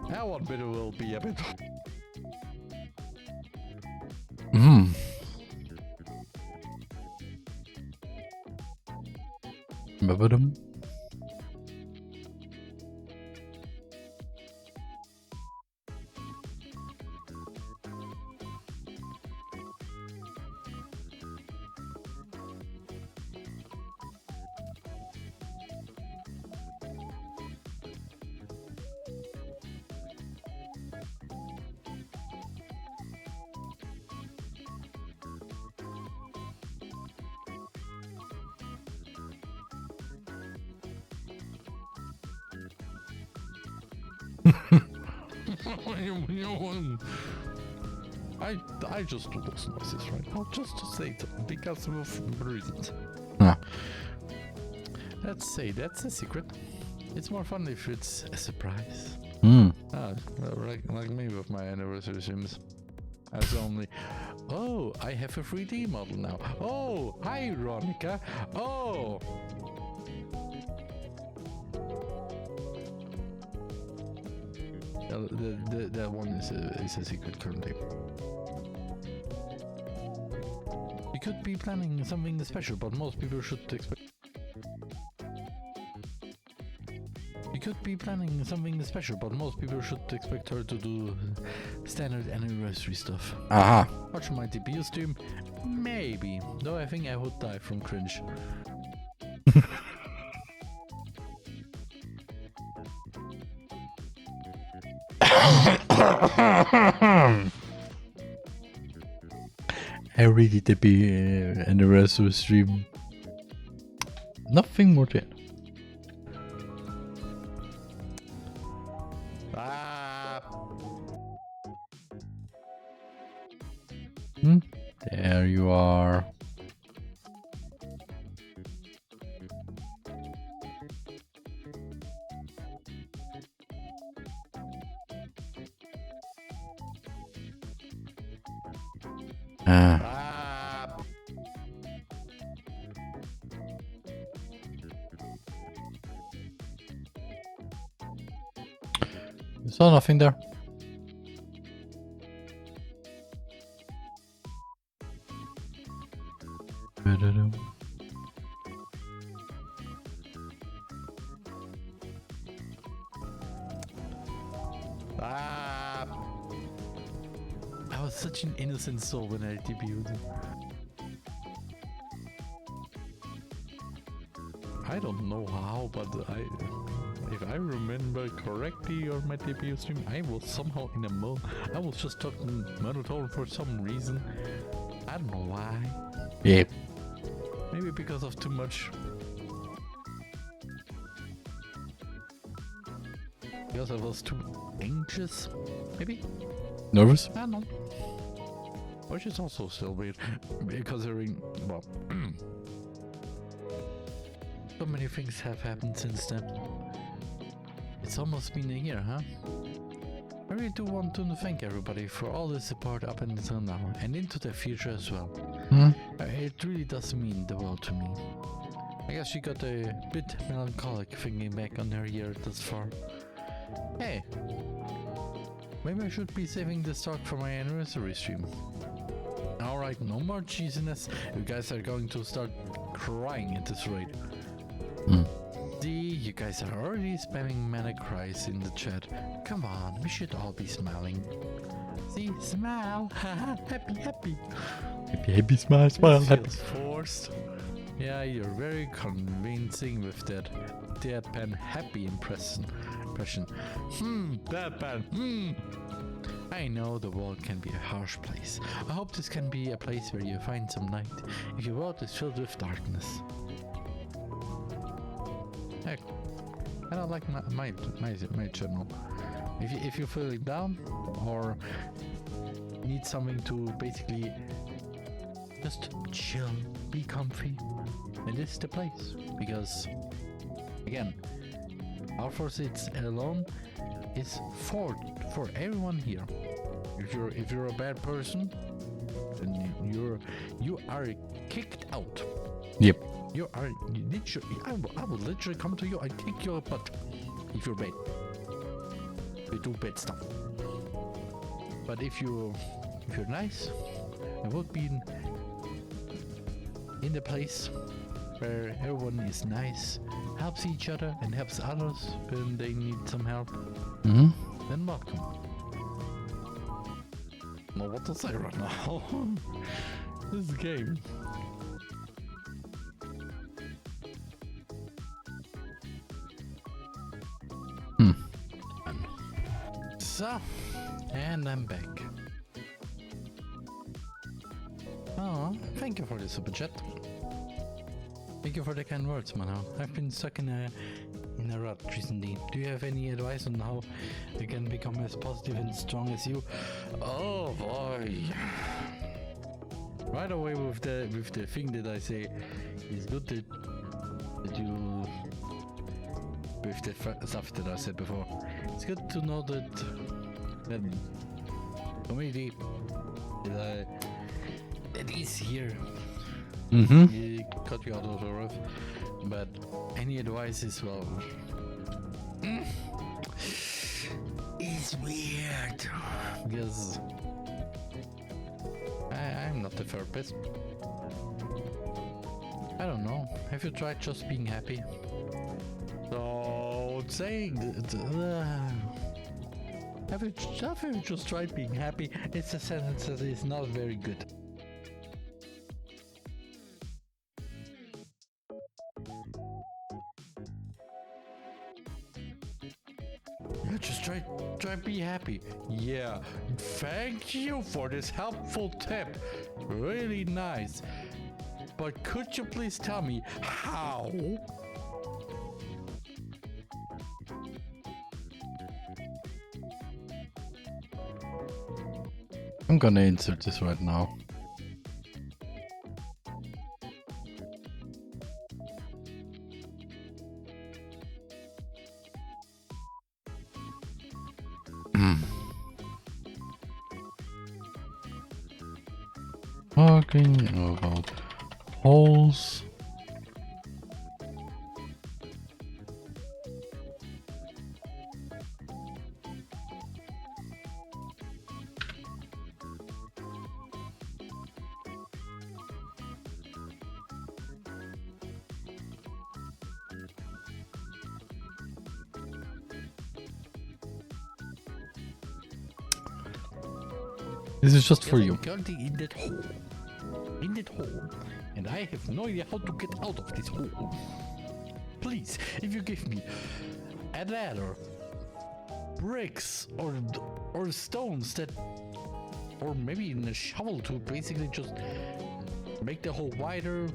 That one bit will be a bit. Ba-ba-dum. I just do those noises right now, just to say it, because of reasons.
Ah.
Let's say that's a secret. It's more fun if it's a surprise. Like me with my anniversary streams. As only, oh, I have a 3D model now. Oh, hi Ronika. Oh. That one is a secret currently. You could be planning something special, but most people should expect. You could be planning something special, but most people should expect her to do standard anniversary stuff.
Aha.
Watch my debut stream? Maybe. Though I think I would die from cringe.
I really did be anniversary stream. Nothing more to it. There you are. Saw nothing there.
I was such an innocent soul when I debuted. I don't know how, but if I remember correctly on my debut stream, I was somehow in a mode. I was just talking monotone for some reason. I don't know why.
Yeah.
Maybe because of too much. Because I was too anxious, maybe?
Nervous?
I don't know. Which is also still weird, considering, well, so many things have happened since then. It's almost been a year, huh? I really do want to thank everybody for all the support up until now, and into the future as well. It really does mean the world to me. I guess she got a bit melancholic thinking back on her year thus far. Hey, maybe I should be saving this talk for my anniversary stream. Alright, no more cheesiness. You guys are going to start crying at this rate. See, you guys are already spamming manic cries in the chat. Come on, we should all be smiling. See, smile. Haha, happy, happy.
Happy, happy, smile, smile,
This
happy.
feels forced. Yeah, you're very convincing with that deadpan happy impression. Deadpan. I know the world can be a harsh place. I hope this can be a place where you find some light if your world is filled with darkness. Heck, I don't like my channel. If you're feeling down or need something to basically just chill, be comfy, then this is the place. Because again, our force it's alone is for everyone here. If you're a bad person, then you are kicked out.
Yep.
You are literally. I will literally come to you and kick your butt if you're bad. You do bad stuff. But if you're nice, I would be in the place where everyone is nice, helps each other, and helps others when they need some help. Then welcome. Know what to say right now. This game. So, and I'm back. Oh, thank you for the super chat. Thank you for the kind words, man. I've been stuck in a in a rut recently. Do you have any advice on how I can become as positive and strong as you? Oh boy. Right away with the thing that I say, it's good that you, with the stuff that I said before, it's good to know that community that is here. It cut you out of the rough, but any advice is well. It's weird because I'm not the therapist. I don't know. Have you tried just being happy? So saying that, have you just tried being happy? It's a sentence that is not very good. Yeah, just try be happy. Yeah, thank you for this helpful tip. Really nice. But could you please tell me how? I'm gonna insert this right now. Talking about holes. This is just for you. I'm currently in that hole. And I have no idea how to get out of this hole. Please, if you give me a ladder, bricks, or stones that, or maybe even a shovel to basically just make the hole wider,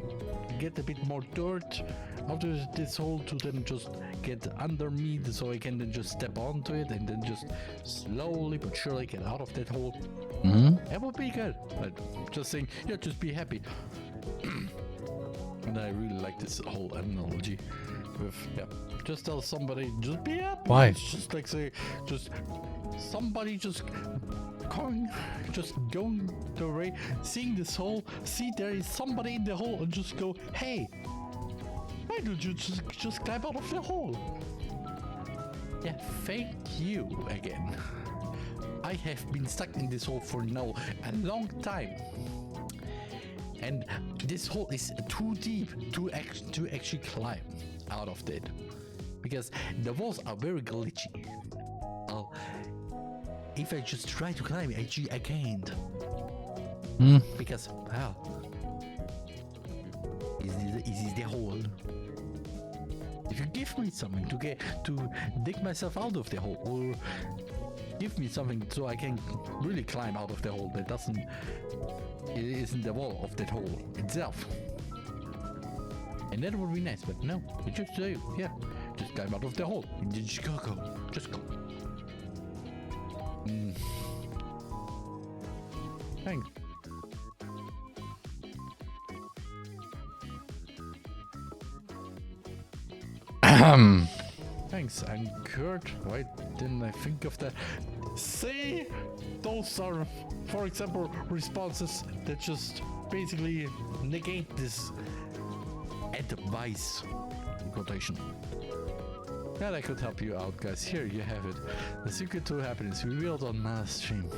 get a bit more dirt out of this hole to then just get under me so I can then just step onto it and then just slowly but surely get out of that hole. That would be good. But just saying, yeah, just be happy. And I really like this whole analogy with, yeah, just tell somebody, just be happy. Why? It's just like say, just somebody just going the way, seeing this hole, see there is somebody in the hole and just go, hey, why don't you just climb out of the hole? Yeah, thank you again. I have been stuck in this hole for now a long time. And this hole is too deep to actually climb out of it. Because the walls are very glitchy. If I just try to climb, actually I can't. Because, wow. Is this the hole? If you give me something to dig myself out of the hole, or give me something so I can really climb out of the hole that it isn't the wall of that hole itself. And that would be nice, but no, it just say, yeah, just climb out of the hole. Just go. Thanks. Thanks, and Kurt, why didn't I think of that? See, those are, for example, responses that just basically negate this advice in quotation. That I could help you out, guys. Here you have it. The secret to happiness revealed on my stream.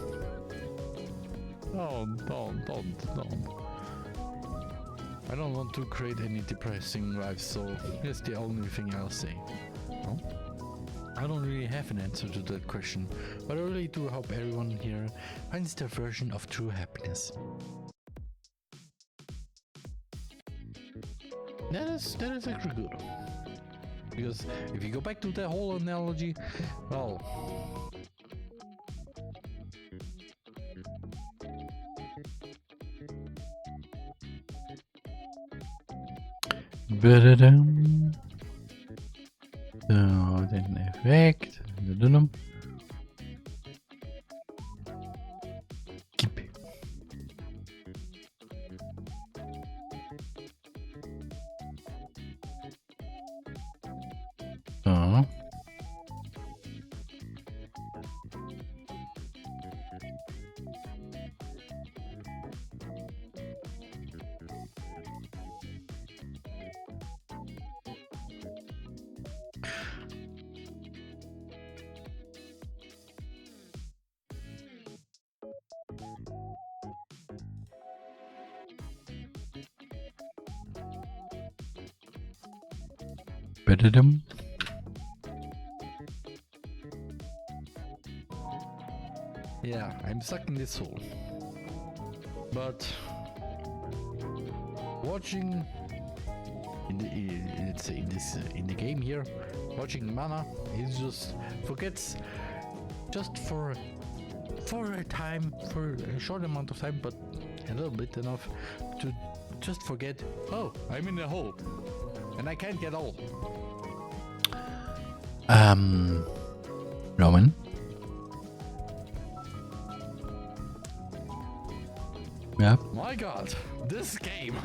Don't. I don't want to create any depressing lives, so here's the only thing I'll say. No? I don't really have an answer to that question, but I really do hope everyone here finds their version of true happiness. That is actually good. Because if you go back to the whole analogy, well,
So, den Effekt. Gib. So. Ba-da-dum. Yeah, I'm stuck in this hole. But watching in the game here, watching Mana is just forgets just for a time, for a short amount of time, but a little bit enough to just forget. Oh, I'm in a hole, and I can't get out. Roman. Yeah. My God, this game.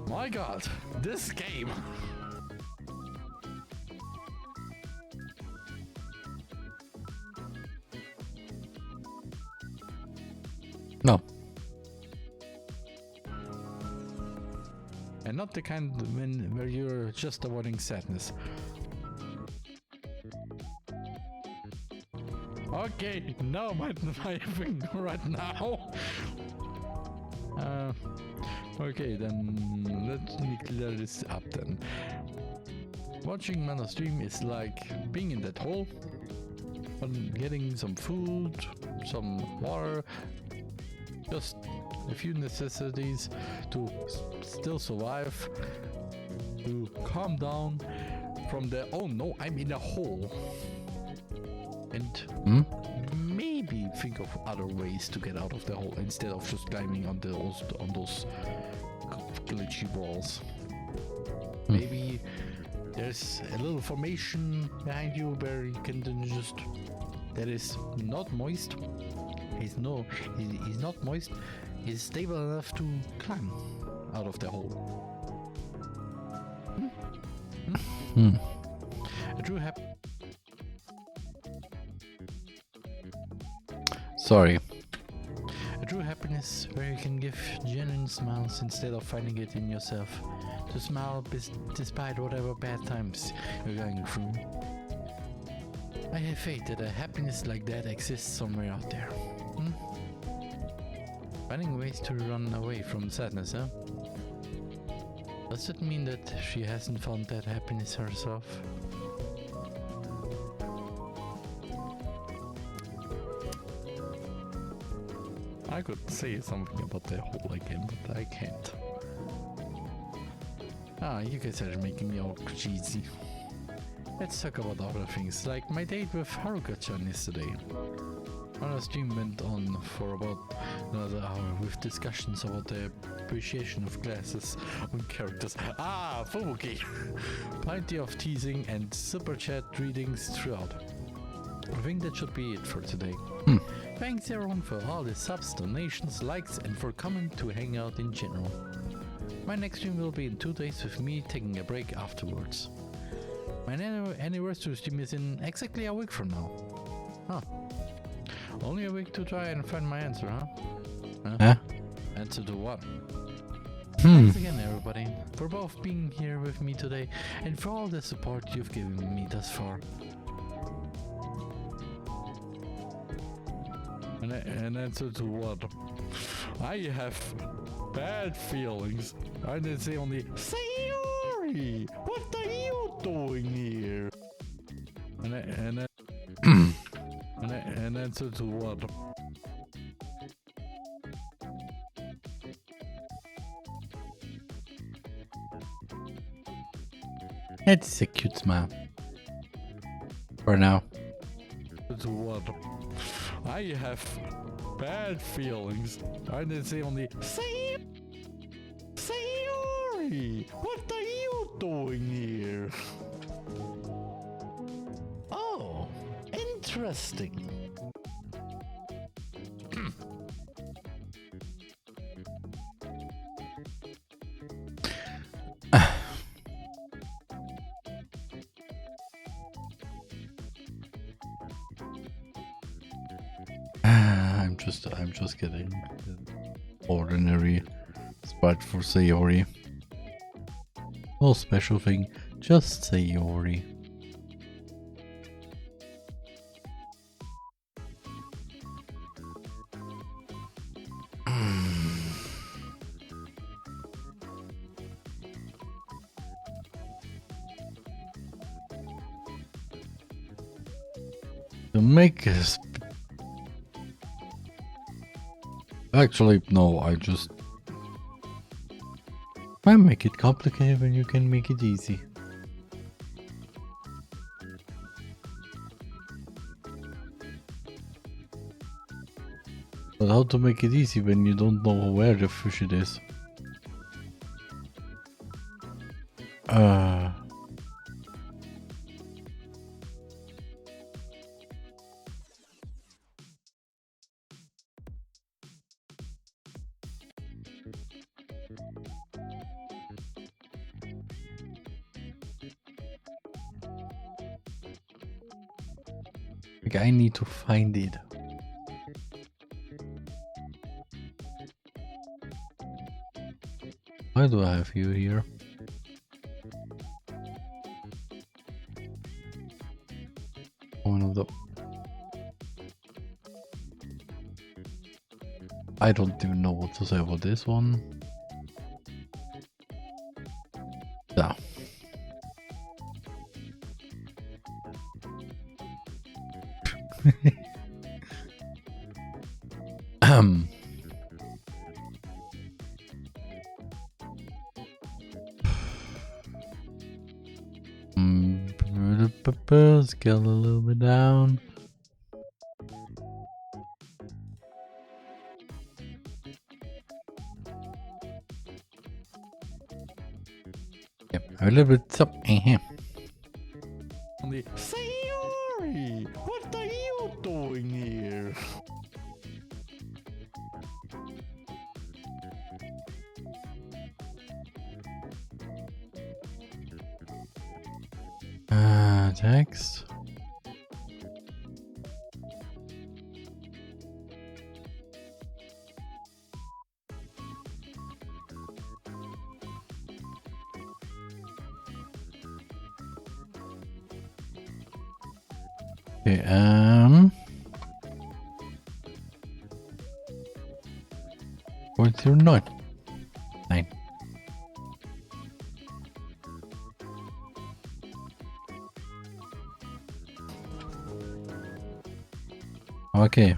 My God, this game. No. And not the kind where you're just avoiding sadness. Okay, no, my thing right now. Okay, then let me clear this up then. Watching Mana stream is like being in that hole, and getting some food, some water, just a few necessities to still survive, to calm down from the oh no, I'm in a hole, and maybe think of other ways to get out of the hole instead of just climbing on those glitchy walls. Maybe there's a little formation behind you where you can then just that is not moist. He's not moist. He's stable enough to climb out of the hole. A true Sorry. A true happiness where you can give genuine smiles instead of finding it in yourself. To smile despite whatever bad times you're going through. I have faith that a happiness like that exists somewhere out there. Finding ways to run away from sadness, huh? Does that mean that she hasn't found that happiness herself? I could say something about the hole again, but I can't. You guys are making me all cheesy. Let's talk about other things, like my date with Haruka-chan yesterday. Our stream went on for about another hour with discussions about the appreciation of classes and characters. Fubuki! Plenty of teasing and super chat readings throughout. I think that should be it for today. Thanks everyone for all the subs, donations, likes, and for coming to hang out in general. My next stream will be in 2 days with me taking a break afterwards. My anniversary stream is in exactly a week from now. Only a week to try and find my answer, huh? Answer to what? Thanks again everybody, for both being here with me today and for all the support you've given me thus far. An answer to what? I have bad feelings. I didn't say only Sayori! What are you doing here? An answer to what? That's a cute smile. For now.
What? I have bad feelings. I didn't say only Sayori, what are you doing here? Oh, interesting.
I'm just kidding. Ordinary sprite for Sayori. No special thing, just Sayori. To make us. Actually, no, why make it complicated when you can make it easy? But how to make it easy when you don't know where the fish it is? Like, I need to find it. Why do I have you here? One of the... I don't even know what to say about this one. Yeah. Scale a little bit down. Yep, a little bit up.
Sayori, what are you doing here?
Text. Okay, what's your note? 9. Okay.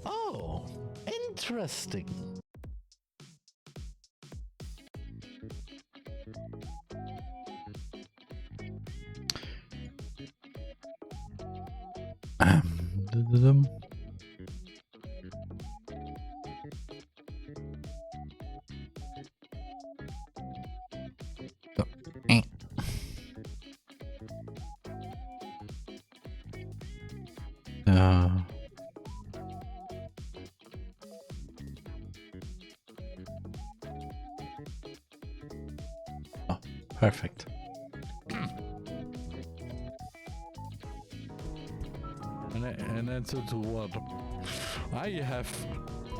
Oh, interesting.
Perfect.
And answer to what? I have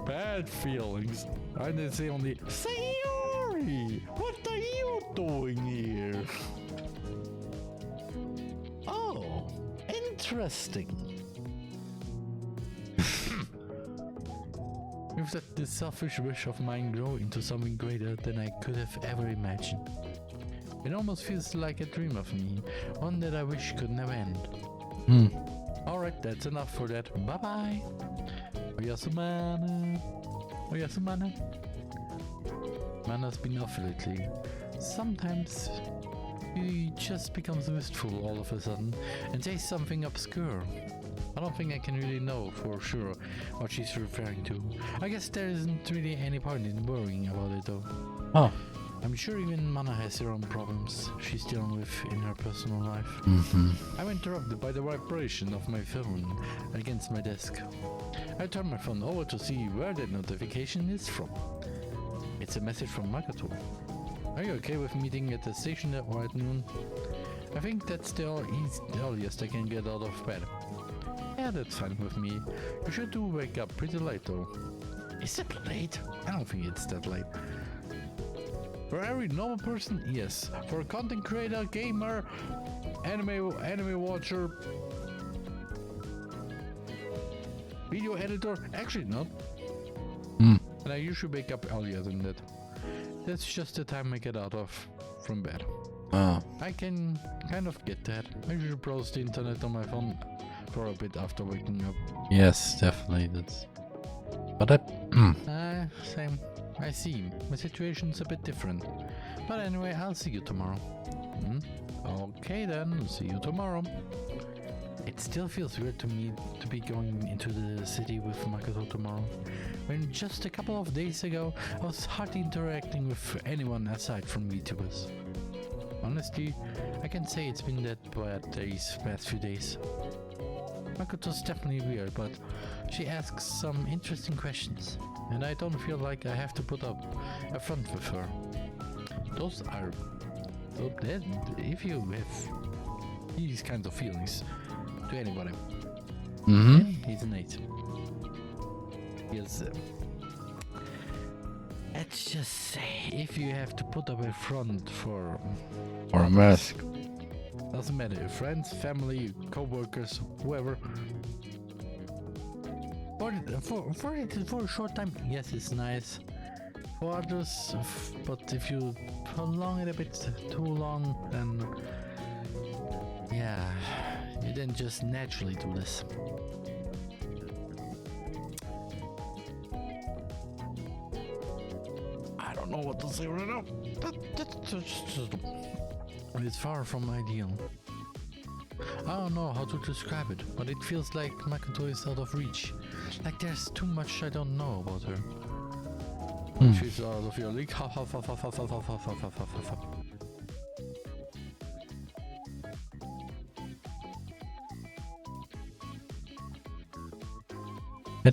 bad feelings. I didn't say only Sayori, what are you doing here? Oh, interesting. If that the selfish wish of mine grow into something greater than I could have ever imagined. It almost feels like a dream of me, one that I wish could never end. Alright, that's enough for that. Bye bye. Oyasumana. Oyasumana. Mana's been off lately. Sometimes he just becomes wistful all of a sudden and says something obscure. I don't think I can really know for sure what she's referring to. I guess there isn't really any point in worrying about it though.
Oh.
I'm sure even Mana has her own problems she's dealing with in her personal life. I'm interrupted by the vibration of my phone against my desk. I turn my phone over to see where that notification is from. It's a message from Makoto. Are you okay with meeting at the station at noon? I think that's the earliest I can get out of bed. Yeah, that's fine with me. You sure do wake up pretty late though. Is it late? I don't think it's that late. For every normal person, yes. For a content creator, gamer, anime watcher, video editor, actually not. And I usually wake up earlier than that. That's just the time I get out from bed. I can kind of get that. I usually browse the internet on my phone for a bit after waking up.
Yes, definitely. That's. But
Same. I see. My situation's a bit different. But anyway, I'll see you tomorrow. Okay then, see you tomorrow. It still feels weird to me to be going into the city with Makoto tomorrow, when just a couple of days ago I was hardly interacting with anyone aside from VTubers. Honestly, I can say it's been that bad these past few days. Makoto's definitely weird, but she asks some interesting questions, and I don't feel like I have to put up a front with her. Those are... if you have these kinds of feelings to anybody, he's an 8. Yes. Let's just say, if you have to put up a front for
a mask.
Doesn't matter, friends, family, co-workers, whoever. For a short time, yes, it's nice. For others, but if you prolong it a bit too long, then yeah, you then just naturally do this. I don't know what to say right now. It's far from ideal. I don't know how to describe it, but it feels like Makoto is out of reach. Like there's too much I don't know about her. She's out of your league.
I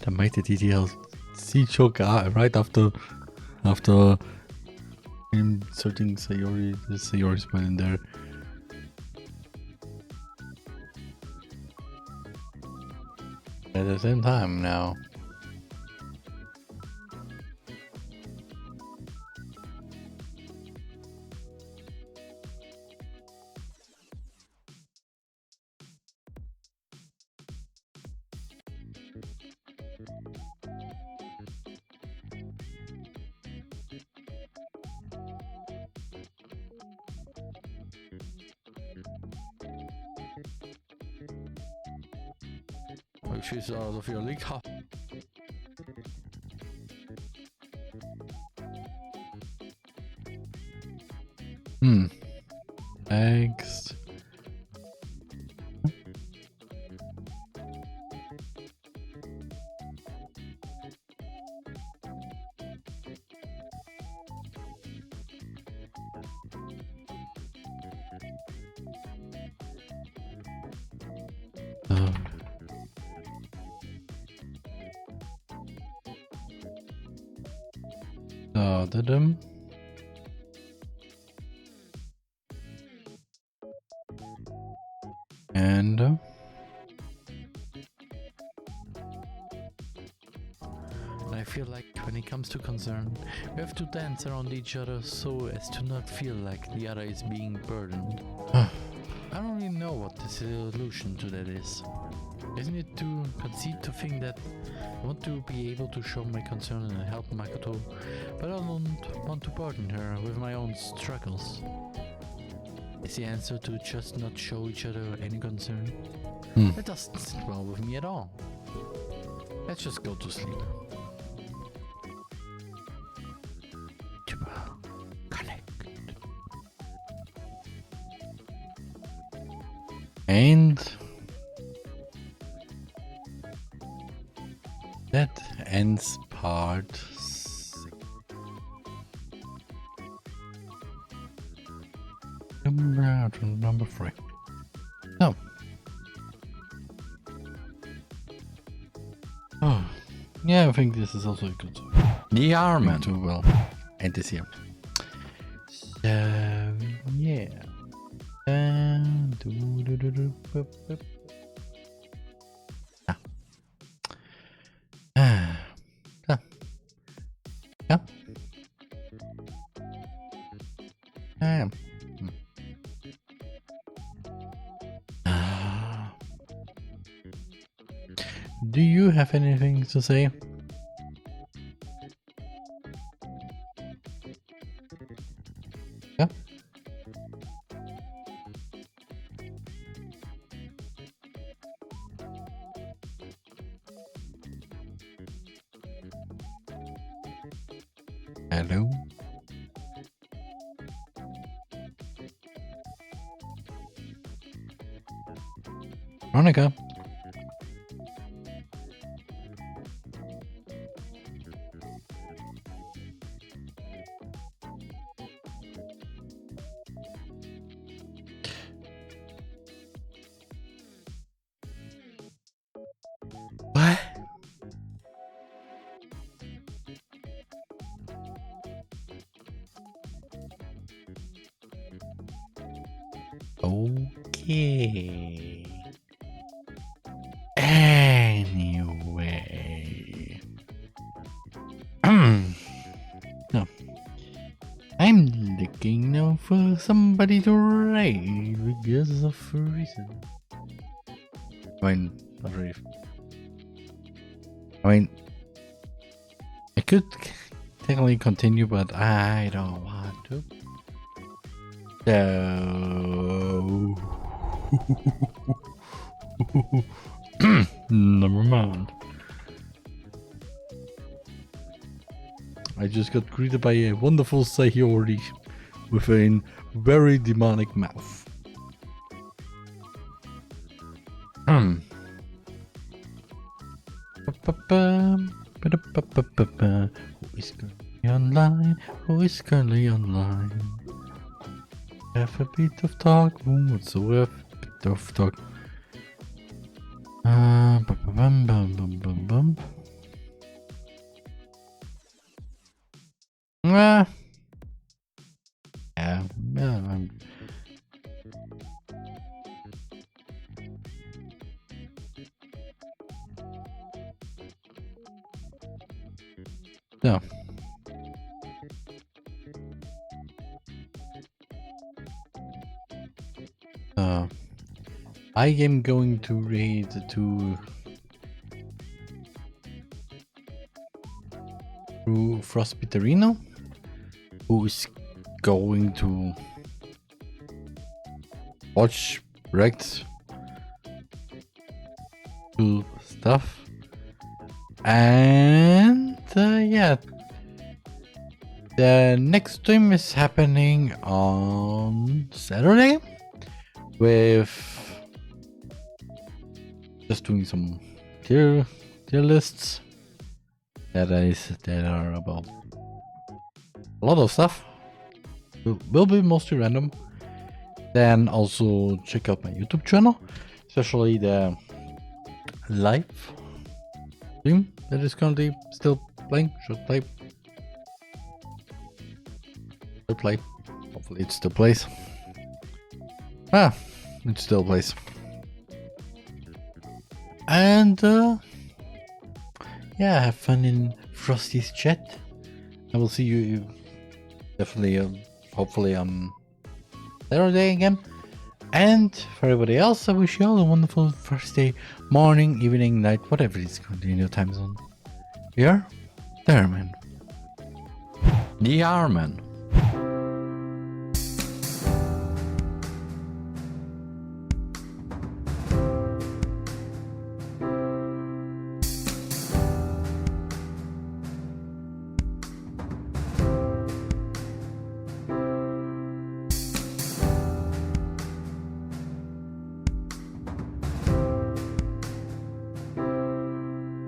made the DLC joke right after inserting Sayori, the Sayori smile in there. At the same time now.
She's out of your league.
Next. Them. And
I feel like when it comes to concern, we have to dance around each other so as to not feel like the other is being burdened. I don't really know what the solution to that is. Isn't it to concede to think that I want to be able to show my concern and help Makoto, but I don't want to burden her with my own struggles? Is the answer to just not show each other any concern? That doesn't sit well with me at all. Let's just go to sleep. VTuber Connect. And that ends part 6. Number 3. So. Oh, yeah, I think this is also a good TheRMan too well. And this here. So yeah. Do you have anything to say? Yeah. Hello. Ronika. What? Okay. Anyway. No. I'm looking now for somebody to raid because of a reason. I mean, not really. I mean, I could technically continue, but I don't want to. So, never mind. I just got greeted by a wonderful Sayori with a very demonic mouth. Who is currently online? Who is currently online? Have a bit of talk. What's a bit of talk? Yeah. So. I am going to raid to Frostbiterino, who is going to watch Rex do stuff, and yeah, the next stream is happening on Saturday with just doing some tier lists that are about a lot of stuff. Will be mostly random. Then also check out my YouTube channel, especially the live stream that is currently still playing. Should play. Hopefully it still plays. It still plays. And yeah, have fun in Frosty's chat. I will see you definitely, hopefully on Saturday again. And for everybody else, I wish you all a wonderful Thursday morning, evening, night, whatever it is going to be in your time zone. Here, TheRMan. TheRMan.